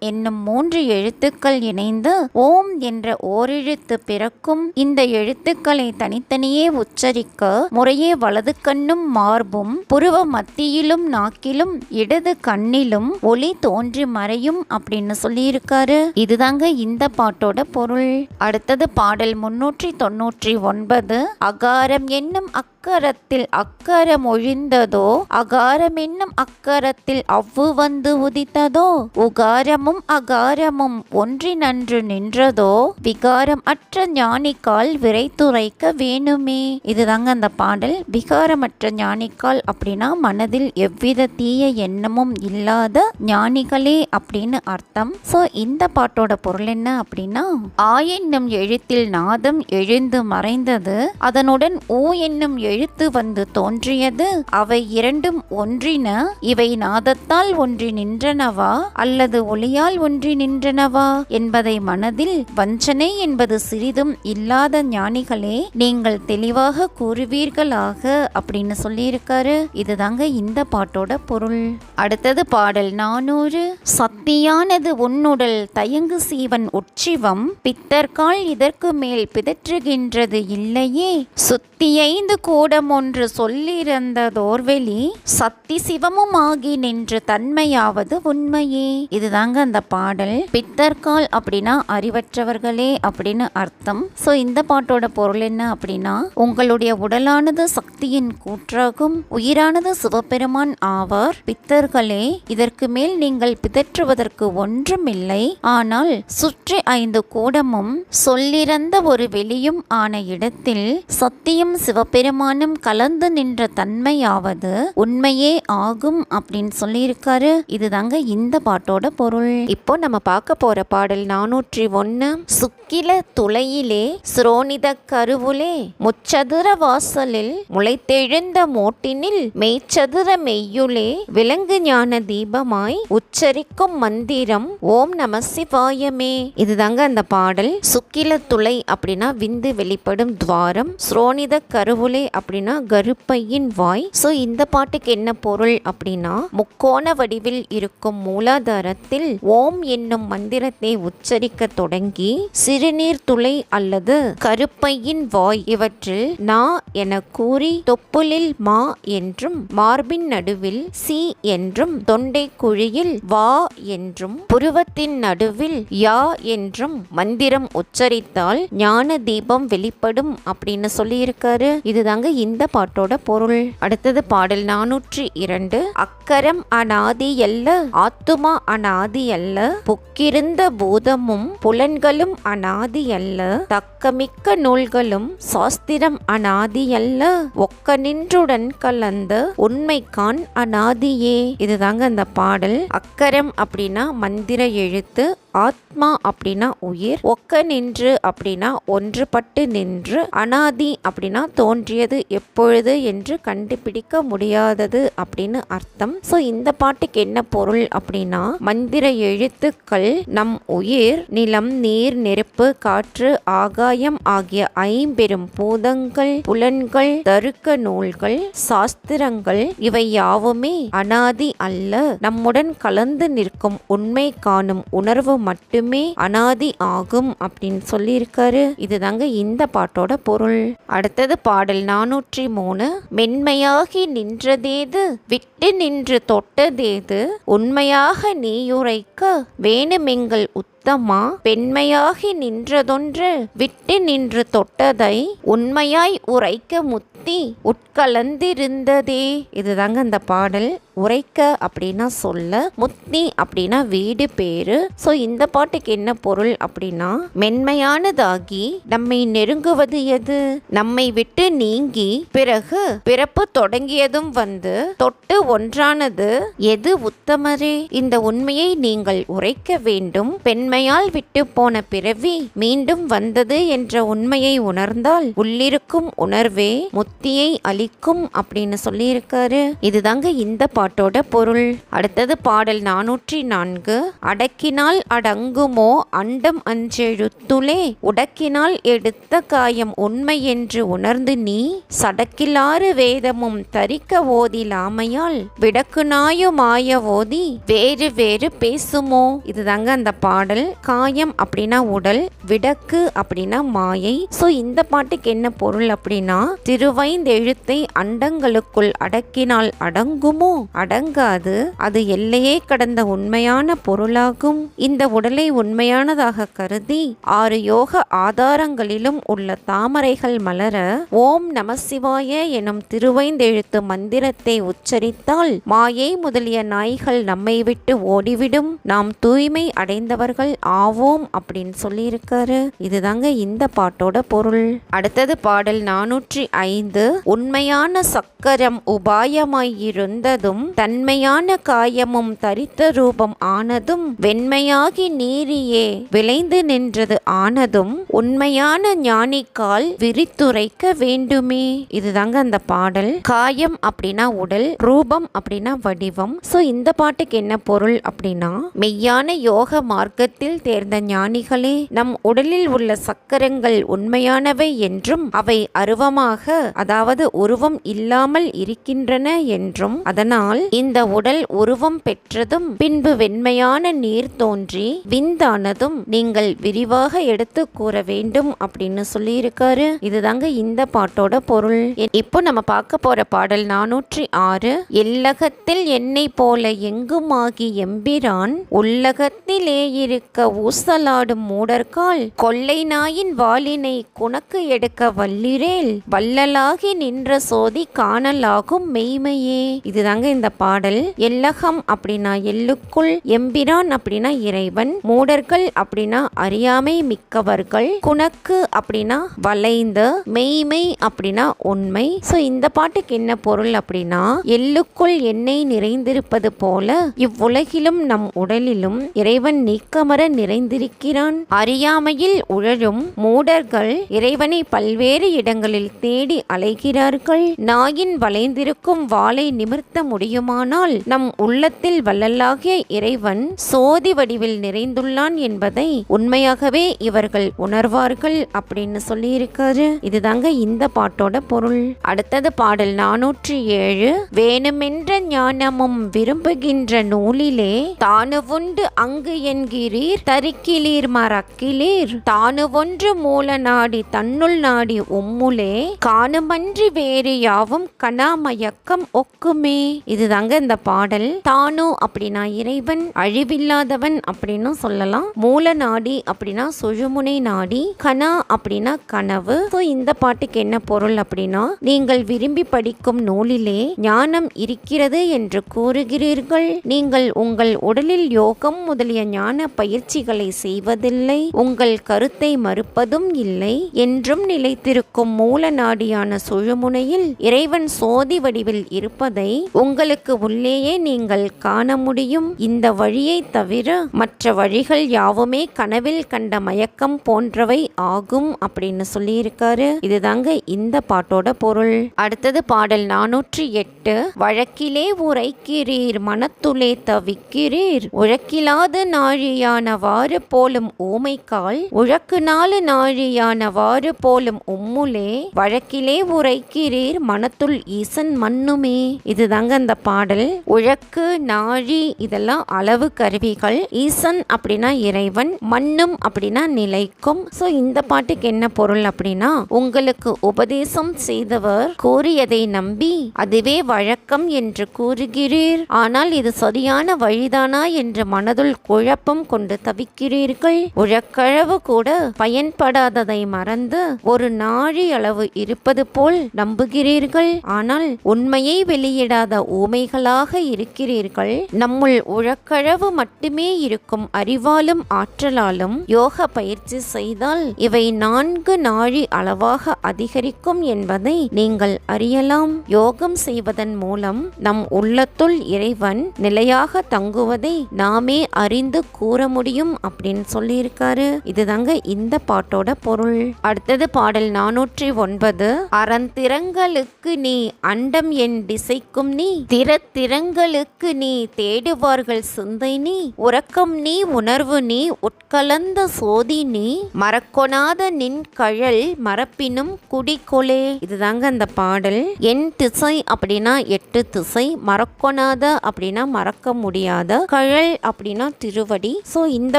என்னும் 3 எழுத்துக்கள் இணைந்து ஓம் என்ற ஓரெழுத்து பிறக்கும். இந்த எழுத்துக்களை தனித்தனியே உச்சரிக்க முறையே வலது கண்ணும் மார்பும் புருவ மத்தியிலும் நாக்கிலும் இடது கண்ணிலும் ஒளி தோன்றி மறையும் அப்படின்னு சொல்லியிருக்காரு. இதுதாங்க இந்த பாட்டோட பொருள். அடுத்தது பாடல் 399. அகாரம் என்னும் அக்கரத்தில் அக்கரம் ஒழிந்ததோ, அகாரம் என்னும் அக்கரத்தில் அவ்வு வந்து உதித்ததோ, உகாரமும் அகாரமும் ஒன்றி நன்று நின்றதோ, விகாரம் அற்ற ஞானிக்கால் விரைத்துரைக்க வேணுமே. இதுதாங்க அந்த பாடல். விகாரமற்ற ஞானிக்கால் அப்படின்னா மனதில் எவ்வித தீய எண்ணமும் இல்லாத ஞானிகளே அப்படின்னு அர்த்தம். சோ இந்த பாட்டோட பொருள் என்ன அப்படின்னா, ஆ என்னும் எழுத்தில் நாதம் எழுந்து மறைந்தது, அதனுடன் ஊ என்னும் எழுத்து வந்து தோன்றியது, அவை இரண்டும் ஒன்றின, இவை நாதத்தால் ஒன்றி நின்றனவா அல்லது ஒளியால் ஒன்றி நின்றனவா என்பதை மனதில் வஞ்சனை என்பது சிறிதும் இல்லாத ஞானிகளே நீங்கள் தெளிவாக கூறுவீர்களாக அப்படின்னு சொல்லியிருக்காரு. இதுதாங்க இந்த பாட்டோட பொருள். அடுத்தது பாடல் 400. சத்தியானது உன்னுடல் தயங்கு சீவன் உட்சிவம், பித்தர்கால் இதற்கு மேல் பிதற்றுகின்றது இல்லையே, சுத்தியைந்து கூடம் ஒன்று சொல்லிருந்ததோர்வெளி, சத்தி சிவமும் ஆகி நின்று தன்மையாவது உண்மையே. இதுதாங்க அந்த பாடல். பித்தர்கால் அப்படின்னா அறிவற்றவர்களே அப்படின்னு அர்த்தம். சோ இந்த பாட்டோட பொருள் என்ன அப்படின்னா, உங்களுடைய உடலானது சக்தியின் கூற்றாகும், உயிரானது சிவபெருமான் ஆவார். பித்தர்களே, இதற்கு மேல் நீங்கள் பிதற்றுவதற்கு ஒன்றுமில்லை. ஆனால் சுற்றி 5 கூடமும் சொல்லிறந்த ஒரு வெளியும் ஆன இடத்தில் சத்தியம் சிவபெருமானும் கலந்து நின்ற தன்மையாவது உண்மையே ஆகும் அப்படின்னு சொல்லியிருக்காரு. இதுதாங்க இந்த பாட்டோட பொருள். இப்போ நம்ம பார்க்க போற பாடல் 401. சுக்கில துளையிலே சுரோனித கருவுலே முச்சதுர வாசலில் முளைத்தெழுந்த மோட்டினில் மெய்ச்சதுர மெய்யுளே விலங்கு ஞான தீபமாய் உச்சரிக்கும் மந்திரம் ஓம் நம சிவாயமே. இதுதாங்க அந்த பாடல். சுக்கில துளை அப்படின்னா விந்து வெளிப்படும் துவாரம், சுரோனித கருவுலே அப்படின்னா கருப்பையின் வாய். சோ இந்த பாட்டுக்கு என்ன பொருள் அப்படின்னா, முக்கோண வடிவில் இருக்கும் மூலாதாரத்தில் ஓம் என்னும் மந்திரத்தை உச்சரிக்க தொடங்கி சிறுநீர் துளை அல்லது கருப்பையின் வாய் இவற்றில் நா என கூறி தொப்புளில் மா என்றும் மார்பின் நடுவில் சி என்றும் தொண்டை குழியில் வா என்றும் புருவத்தின் நடுவில் யா என்றும் மந்திரம் உச்சரித்தால் ஞான தீபம் வெளிப்படும் அப்படின்னு சொல்லியிருக்காரு. இதுதாங்க இந்த பாட்டோட பொருள். அடுத்தது பாடல் 402. அக்கரம் அநாதி அல்ல, ஆத்துமா அநாதி அல்ல, புக்கிருந்த பூதமும் புலன்களும் அநாதி அல்ல, தக்கமிக்க நூல்களும் சாஸ்திரம் அநாதி அல்ல, ஒக்க நின்றுடன் கலந்த உண்மைக்கான் அநாதியே. இதுதாங்க அந்த பாடல். அக்கரம் அப்படின்னா மந்திர எழுத்து, ஆத்மா அப்படின்னா உயிர், ஒக்க நின்று அப்படின்னா ஒன்றுபட்டு நின்று, அனாதி அப்படின்னா தோன்றியது எப்பொழுது என்று கண்டுபிடிக்க முடியாதது அப்படின்னு அர்த்தம். சோ இந்த பாட்டுக்கு என்ன பொருள் அப்படின்னா, மந்திர எழுத்துக்கள் நம் உயிர், நிலம், நீர், நெருப்பு, காற்று, ஆகாயம் ஆகிய 5 பூதங்கள், புலன்கள், தருக்க நூல்கள், சாஸ்திரங்கள் இவை யாவுமே அனாதி அல்ல, நம்முடன் கலந்து நிற்கும் உண்மை காணும் உணர்வு மட்டுமே அனாதி ஆகும் அப்படின்னு சொல்லியிருக்காரு. இதுதாங்க இந்த பாட்டோட பொருள். அடுத்தது பாடல் 403. மென்மையாகி நின்றதேது, விட்டு நின்று தொட்டதேது, உண்மையாக நீயுரைக்க வேணுமெங்கள் உத்தமா, பெண்மையாகி நின்றதொன்று விட்டு நின்று தொட்டதை உண்மையாய் உரைக்க முத்தி உட்கலந்திருந்ததே. இதுதாங்க அந்த பாடல். உரைக்க அப்படின்னா சொல்ல, முத்தி அப்படின்னா வீடு பேரு. சோ இந்த பாட்டுக்கு என்ன பொருள் அப்படின்னா, மென்மையானதாகி நம்மை நெருங்குவது எது, நம்மை விட்டு நீங்கி பிறகு பிறப்பு தொடங்கியதும் வந்து தொட்டு ஒன்றானது எது உத்தமரே, இந்த உண்மையை நீங்கள் உரைக்க வேண்டும். பெண்மை இன்மையால் விட்டு போன பிறவி மீண்டும் வந்தது என்ற உண்மையை உணர்ந்தால் உள்ளிருக்கும் உணர்வே முத்தியை அளிக்கும் அப்படின்னு சொல்லியிருக்காரு. இதுதாங்க இந்த பாட்டோட பொருள். அடுத்தது பாடல் 404. அடக்கினால் அடங்குமோ அண்டம் அஞ்செழுத்துளே உடக்கினால் எடுத்த காயம் உண்மை என்று உணர்ந்து நீ சடக்கிலாறு வேதமும் தரிக்க ஓதிலாமையால் விடக்குனாயுமாய ஓதி வேறு வேறு பேசுமோ. இதுதாங்க அந்த பாடல். காயம் அப்படின்னா உடல், விடக்கு அப்படின்னா மாயை. சோ இந்த பாட்டுக்கு என்ன பொருள் அப்படின்னா, திருவைந்தெழுத்தை அண்டங்களுக்குள் அடக்கினால் அடங்குமோ? அடங்காது. அது எல்லையே கடந்த உண்மையான பொருளாகும். இந்த உடலை உண்மையானதாக கருதி 6 யோக ஆதாரங்களிலும் உள்ள தாமரைகள் மலர ஓம் நமசிவாய எனும் திருவைந்தெழுத்து மந்திரத்தை உச்சரித்தால் மாயை முதலிய நாய்கள் நம்மை விட்டு ஓடிவிடும், நாம் தூய்மை அடைந்தவர்கள் ஆவோம் அப்படின்னு சொல்லியிருக்காரு. இதுதாங்க இந்த பாட்டோட பொருள். அடுத்தது பாடல் 405. உண்மையான சக்கரம் உபாயமாயிருந்ததும் தன்மையான காயமும் தரித்த ரூபம் ஆனதும் வெண்மையாகி நீரியே விளைந்து நின்றது ஆனதும் உண்மையான ஞானிக்கால் விரித்துரைக்க வேண்டுமே. இதுதாங்க அந்த பாடல். காயம் அப்படின்னா உடல், ரூபம் அப்படின்னா வடிவம். சோ இந்த பாட்டுக்கு என்ன பொருள் அப்படின்னா, மெய்யான யோக மார்க்கத்தில் தேர்ந்த ஞானிகளே, நம் உடலில் உள்ள சக்கரங்கள் உண்மையானவை என்றும் அவை அருவமாக, அதாவது உருவம் இல்லாமல் இருக்கின்றன என்றும், அதனால் இந்த உடல் உருவம் பெற்றதும் பின்பு வெண்மையான நீர் தோன்றி விந்தானதும் நீங்கள் விரிவாக எடுத்து கூற வேண்டும் அப்படின்னு சொல்லியிருக்காரு. இதுதாங்க இந்த பாட்டோட பொருள். இப்போ நம்ம பார்க்க போற பாடல் 406. எல்லகத்தில் என்னை போல எங்குமாகி எம்பிரான் உள்ளகத்திலே இருக்க ஊசலாடும் மூடர்கால் கொள்ளை நாயின் வாளினை குணக்கு எடுக்க வல்லிரேல் வள்ளலாகி நின்ற சோதி காணலாகும் மெய்மையே. இதுதாங்க இந்த பாடல். எல்லகம் அப்படின்னா எல்லுக்குள், எம்பிரான் அப்படின்னா இறைவன், மூடர்கள் அப்படின்னா அறியாமை மிக்கவர்கள், குணக்கு அப்படின்னா வளைந்த, மெய்மை அப்படின்னா உண்மை. சோ இந்த பாட்டுக்கு என்ன பொருள் அப்படின்னா, எல்லுக்குள் எண்ணெய் நிறைந்திருப்பது போல இவ்வுலகிலும் நம் உடலிலும் இறைவன் நீக்கமர நிறைந்திருக்கிறான். அறியாமையில் உழலும் மூடர்கள் இறைவனை பல்வேறு இடங்களில் தேடி அலைகிறார்கள். நாயின் வளைந்திருக்கும் வாளை நிமிர்த்த முடியுமானால் நம் உள்ளத்தில் வள்ளலாகிய இறைவன் சோதி வடிவில் நிறைந்துள்ளான் என்பதை உண்மையாகவே இவர்கள் உணர்வார்கள் அப்படின்னு சொல்லியிருக்காரு. இதுதாங்க இந்த பாட்டோட பொருள். அடுத்தது பாடல் 407. வேணுமென்ற ஞானமும் விரும்புகின்ற நூலிலே தானுவுண்டு அங்கு என்கிறீர் தரிக்கிலீர் மறக்கிலீர் தானுவொன்று மூல நாடி தன்னுள் நாடி உம்முலே காணுமன்றி வேறு யாவும் கணாமயக்கம் ஒக்குமே. இதுதாங்க இந்த பாடல். தானு அப்படின்னா இறைவன், அழிவில்லாதவன் அப்படின்னு சொல்லலாம். மூல நாடி அப்படின்னா சுழுமுனை நாடி, கணா அப்படின்னா கனவு. இந்த பாட்டுக்கு என்ன பொருள் அப்படின்னா, நீங்கள் விரும்பி படிக்கும் நூலிலே ஞானம் இருக்கிறது என்று கூறுகிறீர்கள். நீங்கள் உங்கள் உடலில் யோகம் முதலிய ஞான பயிற்சிகளை செய்வதில்லை, உங்கள் கருத்தை மறுப்பதும் இல்லை என்றும் நிலைத்திருக்கும் மூல நாடியான சுழுமுனையில் இறைவன் சோதி வடிவில் இருப்பதை உங்களுக்கு உள்ளேயே நீங்கள் காண முடியும். இந்த வழியை தவிர மற்ற வழிகள் யாவுமே கனவில் கண்ட மயக்கம் போன்றவை ஆகும் அப்படின்னு சொல்லியிருக்காரு. இதுதாங்க இந்த பாட்டோட பொருள். அடுத்தது பாடல் 408. வழக்கிலே உரைக்கிறீர் மனத்துளே தவிக்கிறீர் உழக்கிலாது நாழியானவாறு போலும் ஊமைக்கால் உழக்கு 4 நாழியானவாறு போலும் உம்முலே வழக்கிலே உரைக்கிறீர் மனத்துள் ஈசன் மண்ணுமே. இதுதாங்க அந்த பாடல். உழக்கு, நாழி இதெல்லாம் அளவு கருவிகள். ஈசன் அப்படின்னா இறைவன், மண்ணும் அப்படின்னா நிலைக்கும். சோ இந்த பாட்டுக்கு என்ன பொருள் அப்படின்னா, உங்களுக்கு உபதேசம் செய்தவர் கூறியதை நம்பி அதுவே வழக்கம் என்று கூறுகிறீர். ஆனால் இது சரியான வழிதானா என்று மனதுள் குழப்பம் கொண்டு தவிக்கிறீர்கள். உழக்களவு கூட பயன்படாததை மறந்து ஒரு நாழி அளவு இருப்பது போல் நம்புகிறீர்கள். ஆனால் உண்மையை வெளியிடாத ஊமைகளாக இருக்கிறீர்கள். நம்முள் உழக்களவு மட்டுமே இருக்கும் அறிவாலும் ஆற்றலாலும் யோக பயிற்சி செய்தால் இவை 4 நாழி அளவாக அதிகரிக்கும் என்பதை நீங்கள் அறியலாம். யோகம் செய்வதன் மூலம் நம் உள்ளத்துள் இறைவன் நிலையாக தங்குவதை நாமே அறிந்து கூற முடியும் முடியும் அப்படின்னு சொல்லியிருக்காரு. இதுதாங்க இந்த பாட்டோட பொருள். அடுத்தது பாடல் 409. அறந்திறங்களுக்கு நீ அண்டம் என் திசைக்கும் நீ திறத்திறங்களுக்கு நீ தேடுவார்கள் சிந்தை நீ உறக்கம் நீ உணர்வு நீ உட்கலந்த சோதி நீ மறக்கொணாத நின் கழல் மரப்பினும் குடிகொலே. இதுதாங்க அந்த பாடல். என் திசை அப்படின்னா 8 திசை, மறக்கொணாத அப்படின்னா மறக்க முடியாத, கழல் அப்படின்னா திருவடி. சோ இந்த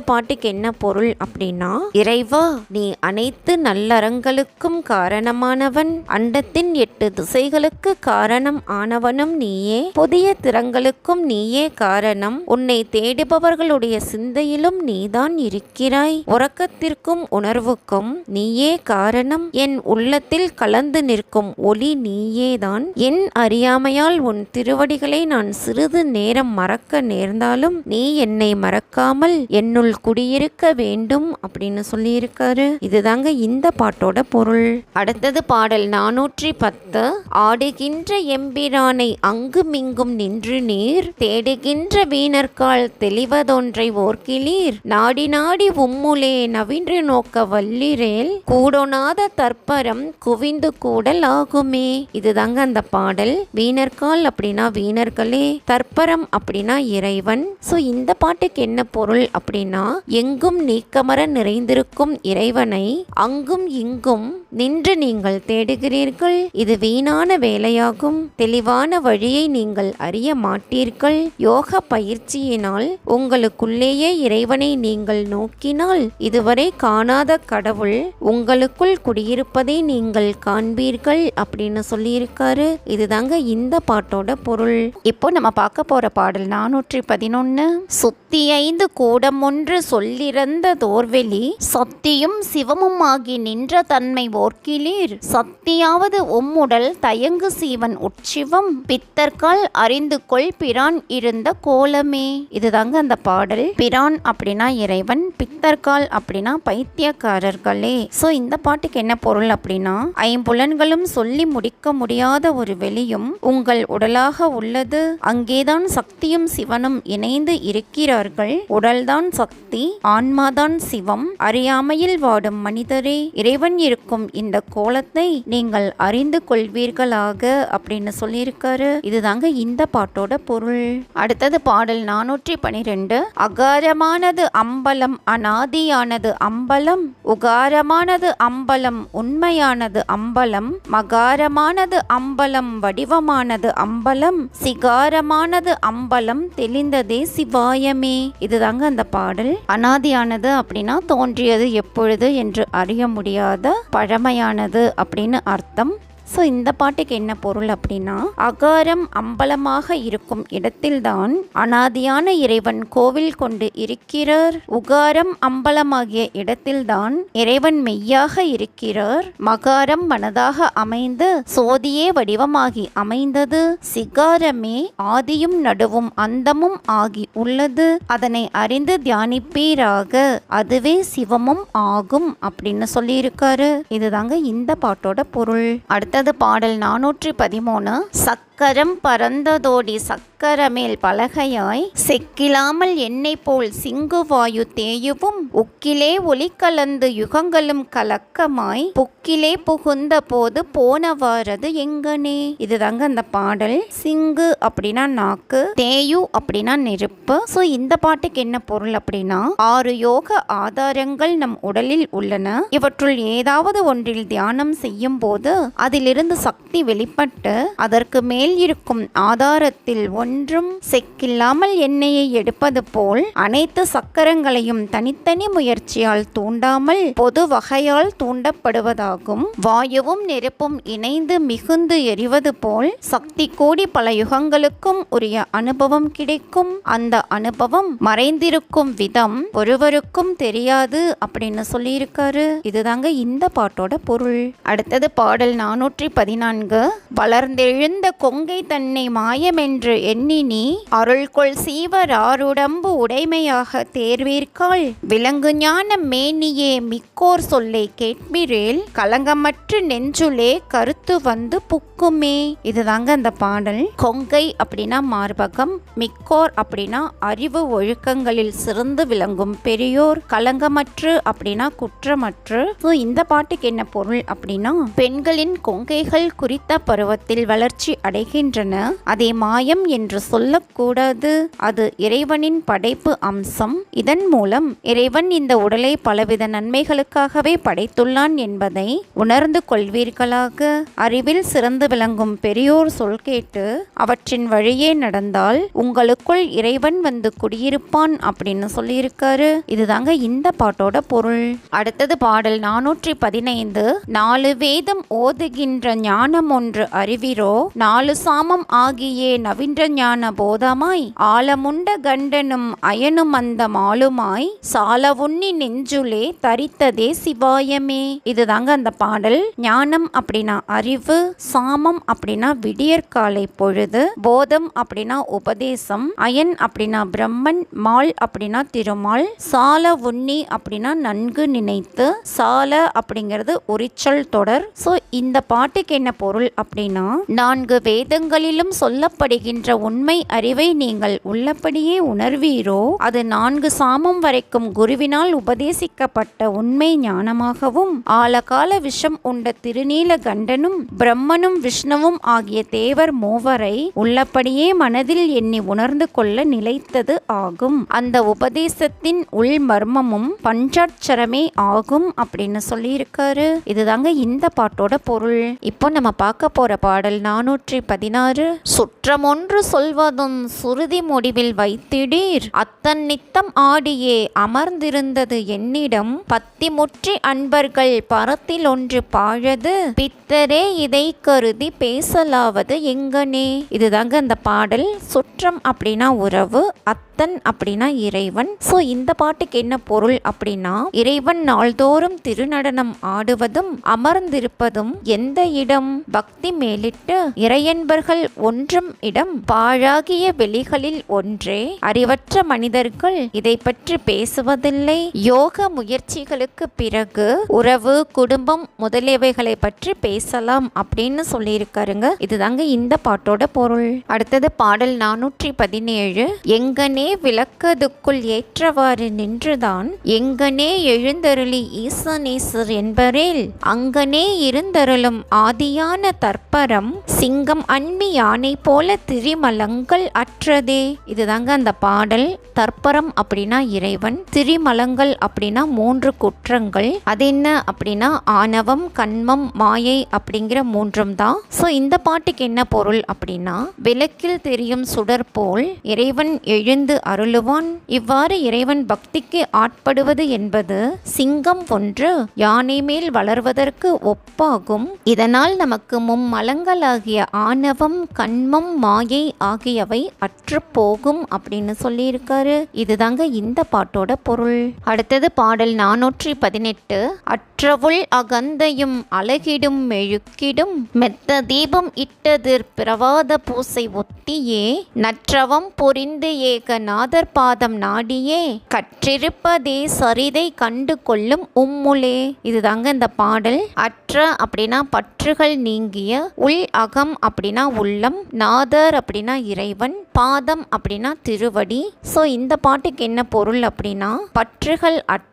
பாட்டுக்கு என்ன பொருள் அப்படின்னா, இறைவா நீ அனைத்து நல்லறங்களுக்கும் காரணமானவன், அண்டத்தின் 8 திசைகளுக்கு காரணம் ஆனவனும் நீயே, புதிய திறங்களுக்கும் நீயே காரணம், உன்னை தேடுபவர்களுடைய சிந்தையிலும் நீதான் இருக்கிறாய், உறக்கத்திற்கும் உணர்வுக்கும் நீயே காரணம், என் உள்ளத்தில் கலந்து நிற்கும் ஒளி நீயேதான், என் அறியாமையால் உன் திருவடிகளை நான் சிறிது நேரம் மறக்க நேர்ந்தாலும் நீ என்னை மறக்காமல் என்னுள் குடியிருக்க வேண்டும் அப்படின்னு சொல்லியிருக்காரு. இதுதாங்க இந்த பாட்டோட பொருள். அடுத்தது பாடல் 410. ஆடுகின்ற எம்பிரானை அங்குமிங்கும் நின்று நீர் தேடுகின்ற வீணர்கால் தெளிவதொன்றை ஓர்கிலீர் நாடி நாடி உம்முலே நவின்று நோக்க வல்லிரேல் கூடொணாத தற்பரம் குவிந்து கூடல் ஆகுமே. இதுதாங்க அந்த பாடல். வீணர்கால் அப்படின்னா வீணர்களே, தற்பரம் அப்படின்னா இறைவன். சோ இந்த பாட்டுக்கு என்ன பொருள் அப்படின்னா, எங்கும் நீக்கமர நிறைந்திருக்கும் இறைவனை அங்கும் இங்கும் நின்று நீங்கள் தேடுகிறீர்கள், இது வீணான வேலையாகும், தெளிவான வழியை நீங்கள் அறிய மாட்டீர்கள், யோக பயிற்சியினால் உங்களுக்குள்ளேயே இறைவனை நீங்கள் நோக்கினால் இதுவரை காணாத கடவுள் உங்களுக்குள் குடியிருப்பதை நீங்கள் காண்பீர்கள் அப்படின்னு சொல்லியிருக்காரு. இதுதாங்க இந்த பாட்டோட பொருள். இப்போ நம்ம பார்க்க போற பாடல் 411. சுத்தி 5 கூடம் ஒன்று சொல்லிறந்த தோர்வெளி சத்தியும் சிவமும் ஆகி நின்ற தன்மை ஓர்க்கிலீர் சத்தியாவது உம்முடல் தயங்கு சீவன் உட்சிவம் பித்தர்கால் அறிந்து கொள் பிரான் இருந்த கோலமே. இதுதாங்க அந்த பாடல். பிரான் அப்படின்னா இறைவன், பித்தர்கால் அப்படின்னா பைத்தியக்காரர்களே. சோ இந்த பாட்டுக்கு என்ன பொருள் அப்படின்னா, ஐம்புலன்களும் சொல்லி முடிக்க முடியாத ஒரு வெளியும் உங்கள் உடலாக உள்ளது, அங்கேதான் சக்தியும் சிவனும் இணைந்து இருக்கிறார்கள், உடல்தான் சக்தி, ஆன்மாதான் சிவம், அறியாமையில் வாடும் மனிதரே இறைவன் இருக்கும் இந்த கோலத்தை நீங்கள் அறிந்து கொள்வீர்களாக அப்படின்னு சொல்லியிருக்காரு. இதுதாங்க இந்த பாட்டோட பொருள். அடுத்தது பாடல் 412. அகாரமானது அம்பலம் அநாதியானது அம்பலம், உகாரமானது அம்பலம் உண்மையானது அம்பலம், மகாரமானது அம்பலம் வடிவமானது அம்பலம், சிகாரமானது அம்பலம் தெளிந்ததே சிவாயமே. இதுதாங்க அந்த பாடல். அநாதியானது அப்படின்னா தோன்றியது எப்பொழுது என்று அறிய முடியாத, பழமையானது அப்படின்னு அர்த்தம். ஸோ இந்த பாட்டுக்கு என்ன பொருள் அப்படின்னா, அகாரம் அம்பலமாக இருக்கும் இடத்தில்தான் அனாதியான இறைவன் கோவில் கொண்டு இருக்கிறார், உகாரம் அம்பலமாகிய இடத்தில்தான் இறைவன் மெய்யாக இருக்கிறார், மகாரம் மனதாக அமைந்து சோதியே வடிவமாகி அமைந்தது, சிகாரமே ஆதியும் நடுவும் அந்தமும் ஆகி உள்ளது, அதனை அறிந்து தியானிப்பீராக அதுவே சிவமும் ஆகும் அப்படின்னு சொல்லியிருக்காரு. இதுதாங்க இந்த பாட்டோட பொருள். அடுத்தது பாடல் 413. சக்கரம் பறந்ததோடி சக்கரமேல் பலகையாய் செக்கிலாமல் எண்ணெய் போல் சிங்குவாயு தேயுவும் உக்கிலே ஒளி கலந்து யுகங்களும் கலக்கமாய் புக்கிலே புகுந்த போது போனவாரது எங்கனே. இதுதாங்க அந்த பாடல். சிங்கு அப்படின்னா நாக்கு, தேயு அப்படின்னா நெருப்பு. ஸோ இந்த பாட்டுக்கு என்ன பொருள் அப்படின்னா, 6 யோக ஆதாரங்கள் நம் உடலில் உள்ளன, இவற்றுள் ஏதாவது ஒன்றில் தியானம் செய்யும் போது அதிலிருந்து சக்தி வெளிப்பட்டு அதற்கு மேல் இருக்கும் ஆதாரத்தில் ஒன்றும் செக்கில்லாமல் எண்ணெயை எடுப்பது போல் அனைத்து சக்கரங்களையும் தனித்தனி முயற்சியால் தூண்டாமல் பொது வகையால் தூண்டப்படுவதாகும். வாயுவும் நெருப்பும் இணைந்து மிகுந்து எரிவது போல் சக்தி கூடி பல யுகங்களுக்கும் உரிய அனுபவம் கிடைக்கும். அந்த அனுபவம் மறைந்திருக்கும் விதம் ஒருவருக்கும் தெரியாது அப்படின்னு சொல்லியிருக்காரு. இதுதாங்க இந்த பாட்டோட பொருள். அடுத்தது பாடல் 414. வளர்ந்தெழுந்த கொங்கு கொங்கை தன்னை மாயமென்று எண்ணினி அருள்கொள் சீவராருடம்பு உடைமையாக தேர்வீர்காள் விலங்கு ஞான மேனியே மிக்கோர் சொல்லை கேட்பிரேல் கலங்கமற்று நெஞ்சுலே கருத்து வந்து புக்குமே. இதுதாங்க அந்த பாடல். கொங்கை அப்படின்னா மார்பகம், மிக்கோர் அப்படின்னா அறிவு ஒழுக்கங்களில் சிறந்து விளங்கும் பெரியோர், கலங்கமற்று அப்படின்னா குற்றமற்று. இந்த பாட்டுக்கு என்ன பொருள் அப்படின்னா, பெண்களின் கொங்கைகள் குறித்த பருவத்தில் வளர்ச்சி அடைகின்றன, அதை மாயம் என்று சொல்லக்கூடாது, அது இறைவனின் படைப்பு அம்சம். இதன் மூலம் இறைவன் இந்த உடலை பலவித நன்மைகளுக்காகவே படைத்துள்ளான் என்பதை உணர்ந்து கொள்வீர்களாக. அறிவில் சிறந்து விளங்கும் பெரியோர் சொல் கேட்டு அவற்றின் வழியே நடந்தால் உங்களுக்குள் இறைவன் வந்து குடியிருப்பான் அப்படின்னு சொல்லியிருக்காரு. இதுதாங்க இந்த பாட்டோட பொருள். அடுத்தது பாடல் 415. 4 வேதம் ஓதுகின்ற ஞானம் ஒன்று அறிவிரோ, 4 சாமம் ஆகியே நவின்ற ஞான போதமாய் ஆலமுண்ட கண்டனும் அயனும் அந்த மாலுமாய் சால உண்ணி நெஞ்சுலே தரித்ததே சிவாயமே. இதுதாங்க அந்த பாடல். ஞானம் அப்படின்னா அறிவு, சாமம் அப்படின்னா விடியற்காலை பொழுது, போதம் அப்படின்னா உபதேசம், அயன் அப்படின்னா பிரம்மன், மால் அப்படின்னா திருமால், சால உண்ணி அப்படின்னா நன்கு நினைத்து, சால அப்படிங்கிறது உரிச்சல் தொடர். ஸோ இந்த பாட்டுக்கு என்ன பொருள் அப்படின்னா, 4 வேதங்களிலும் சொல்லப்படுகின்ற உண்மை அறிவை நீங்கள் உள்ளபடியே உணர்வீரோ, அது 4 சாமம் வரைக்கும் குருவினால் உபதேசிக்கப்பட்ட உண்மை ஞானமாகவும், ஆலகால விஷம் உண்ட திருநீல கண்டனும் பிரம்மனும் விஷ்ணுவும் ஆகிய தேவர் மூவரை உள்ளபடியே மனதில் எண்ணி உணர்ந்து கொள்ள நிலைத்தது ஆகும். அந்த உபதேசத்தின் உள் மர்மமும் பஞ்சாட்சரமே ஆகும் அப்படின்னு சொல்லியிருக்காரு. இதுதாங்க இந்த பாட்டோட பொருள். இப்போ நம்ம பார்க்க போற பாடல் 416. சுற்றமொன்று சொல்வதும் சுருதி முடிவில் வைத்திடீர், அத்தன் நித்தம் ஆடியே அமர்ந்திருந்தது என்னிடம், பத்தி முற்றி அன்பர்கள் பரத்தில் ஒன்று பாழது, பித்தரே இதை கருதி பேசலாவது எங்கனே. இதுதாங்க அந்த பாடல். சுற்றம் அப்படின்னா உறவு, அத்தன் அப்படின்னா இறைவன். ஸோ இந்த பாட்டுக்கு என்ன பொருள் அப்படின்னா, இறைவன் நாள்தோறும் திருநடனம் ஆடுவதும் அமர்ந்திருப்பதும் எந்த இடம், பக்தி மேலிட்டு இறையன்பர்கள் ஒன்றும் இடம், பாழாகிய வெளிகளில் ஒன்றே, அறிவற்ற மனிதர்கள் இதை பற்றி பேசுவதில்லை, யோக முயற்சிகளுக்கு பிறகு உறவு குடும்பம் முதலியவைகளை பற்றி பேசலாம் அப்படின்னு சொல்லியிருக்காருங்க. இதுதாங்க இந்த பாட்டோட பொருள். அடுத்தது பாடல் 417. எங்கனே விளக்கதுக்குள் ஏற்றவாறு நின்றுதான் எங்கனே எழுந்தருளி ஈசனேசர் என்பரேல், அங்கனே இருந்தருளும் ஆதியான தற்பரம், சிங்கம் அன்மி யானை போல திரிமலங்கள் அற்றதே. இதுதாங்க அந்த பாடல். தற்பரம் அப்படின்னா இறைவன், திரிமலங்கள் அப்படின்னா 3 குற்றங்கள். அது என்ன அப்படின்னா ஆணவம், கண்மம், மாயை அப்படிங்கிற 3 தான். ஸோ இந்த பாட்டுக்கு என்ன பொருள் அப்படின்னா, விளக்கில் தெரியும் சுடர் போல் இறைவன் எழுந்து அருளுவான். இவ்வாறு இறைவன் பக்திக்கு ஆட்படுவது என்பது சிங்கம் ஒன்று யானை மேல் வளர்வதற்கு ஒப்பாகும். இதனால் நமக்கு மும்மலங்களாகிய ஆணவம், கண்மம், மாயை ஆகியவை அற்று போகும் அப்படின்னு சொல்லியிருக்காரு. இதுதாங்க இந்த பாட்டோட பொருள். அடுத்தது பாடல் 418. அற்றவுள் அகந்தையும் அழகிடும் மெழுக்கிடும், மெத்த தீபம் இட்டதிர் பிரவாத பூசை ஒத்தியே, நற்றவம் பொறிந்து ஏக நாதர் பாதம் நாடியே, கற்றிருப்பதே சரிதை கண்டு கொள்ளும் உம்முலே. இதுதாங்க இந்த பாடல். அற்ற அப்படின்னா பற்றுகள் நீங்கிய, உள் அகம் அப்படின்னா உள்ளம், நாதர் அப்படின்னா இறைவன், பாதம் அப்படின்னா திருவடி. ஸோ இந்த பாட்டுக்கு என்ன பொருள் அப்படின்னா, பற்றுகள் அற்ற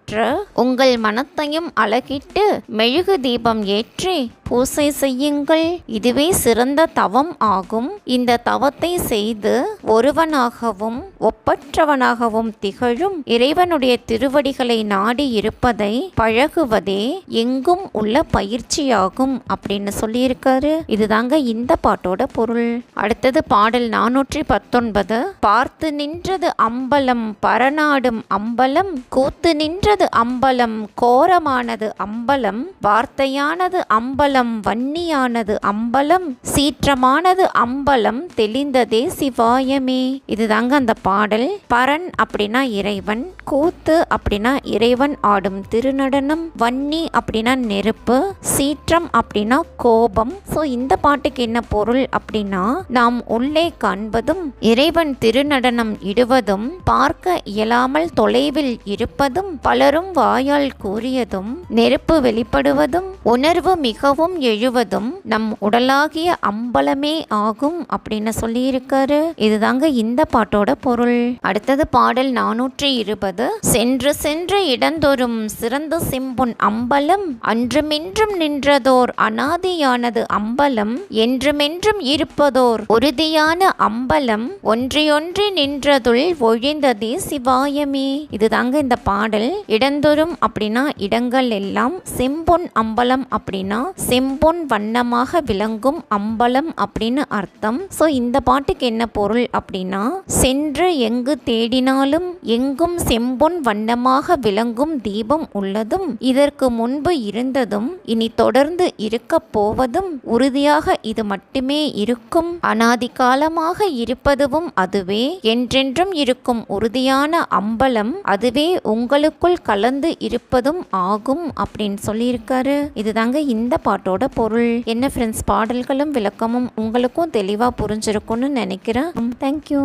உங்கள் மனத்தையும் அழகிட்டு மெழுகு தீபம் ஏற்றி பூசை செய்யுங்கள், இதுவே சிறந்த தவம் ஆகும். இந்த தவத்தை செய்து ஒருவனாகவும் ஒப்பற்றவனாகவும் திகழும் இறைவனுடைய திருவடிகளை நாடி இருப்பதை பழகுவதே எங்கும் உள்ள பயிற்சியாகும் அப்படின்னு சொல்லியிருக்காரு. இதுதாங்க இந்த பாட்டோட பொருள். அடுத்தது பாடல் 419. பார்த்து நின்றது அம்பலம் பரநாடும் அம்பலம், கூத்து நின்ற இருண்டது அம்பலம் கோரமானது அம்பலம் வார்த்தையானது அம்பலம் வன்னியானது அம்பலம் சீற்றமானது அம்பலம் தெளிந்ததே சிவாயமே. இதுதாங்க அந்த பாடல். பரன் அப்படின்னா இறைவன், கூத்து அப்படின்னா இறைவன் ஆடும் திருநடனம், வன்னி அப்படின்னா நெருப்பு, சீற்றம் அப்படின்னா கோபம். ஸோ இந்த பாட்டுக்கு என்ன பொருள் அப்படின்னா, நாம் உள்ளே காண்பதும் இறைவன் திருநடனம் இடுவதும் பார்க்க இயலாமல் தொலைவில் இருப்பதும் பலரும் வாயால் கூறியதும் நெருப்பு வெளிப்படுவதும் உணர்வு மிகவும் எழுவதும் நம் உடலாகிய அம்பலமே ஆகும் அப்படின்னு சொல்லியிருக்காரு. இதுதாங்க இந்த பாட்டோட பொருள். அடுத்தது பாடல் 420. சென்று சென்று இடந்தோறும் சிறந்த செம்பொன் அம்பலம் அன்றுமென்றும் நின்றதோர் அனாதியானது அம்பலம் என்றுமென்றும் இருப்பதோர் உறுதியான அம்பலம் ஒன்றியொன்றி நின்றதுள் ஒழிந்ததே சிவாயமே. இதுதாங்க இந்த பாடல். இடந்தோறும் அப்படின்னா இடங்கள் எல்லாம், செம்பொன் அம்பலம் அப்படின்னா செம்பொன் வண்ணமாக விளங்கும் அம்பலம் அப்படின்னு அர்த்தம். ஸோ இந்த பாட்டுக்கு என்ன பொருள் அப்படின்னா, சென்று எங்கு தேடினாலும் எங்கும் செம்பொன் வண்ணமாக விளங்கும் தீபம் உள்ளதும் இதற்கு முன்பு இருந்ததும் இனி தொடர்ந்து இருக்க போவதும் உறுதியாக இது மட்டுமே இருக்கும், அனாதி காலமாக இருப்பதுவும் அதுவே, என்றென்றும் இருக்கும் உறுதியான அம்பலம் அதுவே உங்களுக்குள் கலந்து இருப்பதும் ஆகும் அப்படின்னு சொல்லியிருக்காரு. இதுதாங்க இந்த பாட்டோட பொருள். என்ன ஃப்ரெண்ட்ஸ், பாடல்களும் விளக்கமும் உங்களுக்கும் தெளிவாக புரிஞ்சிருக்கும்னு நினைக்கிறேன். தேங்க்யூ.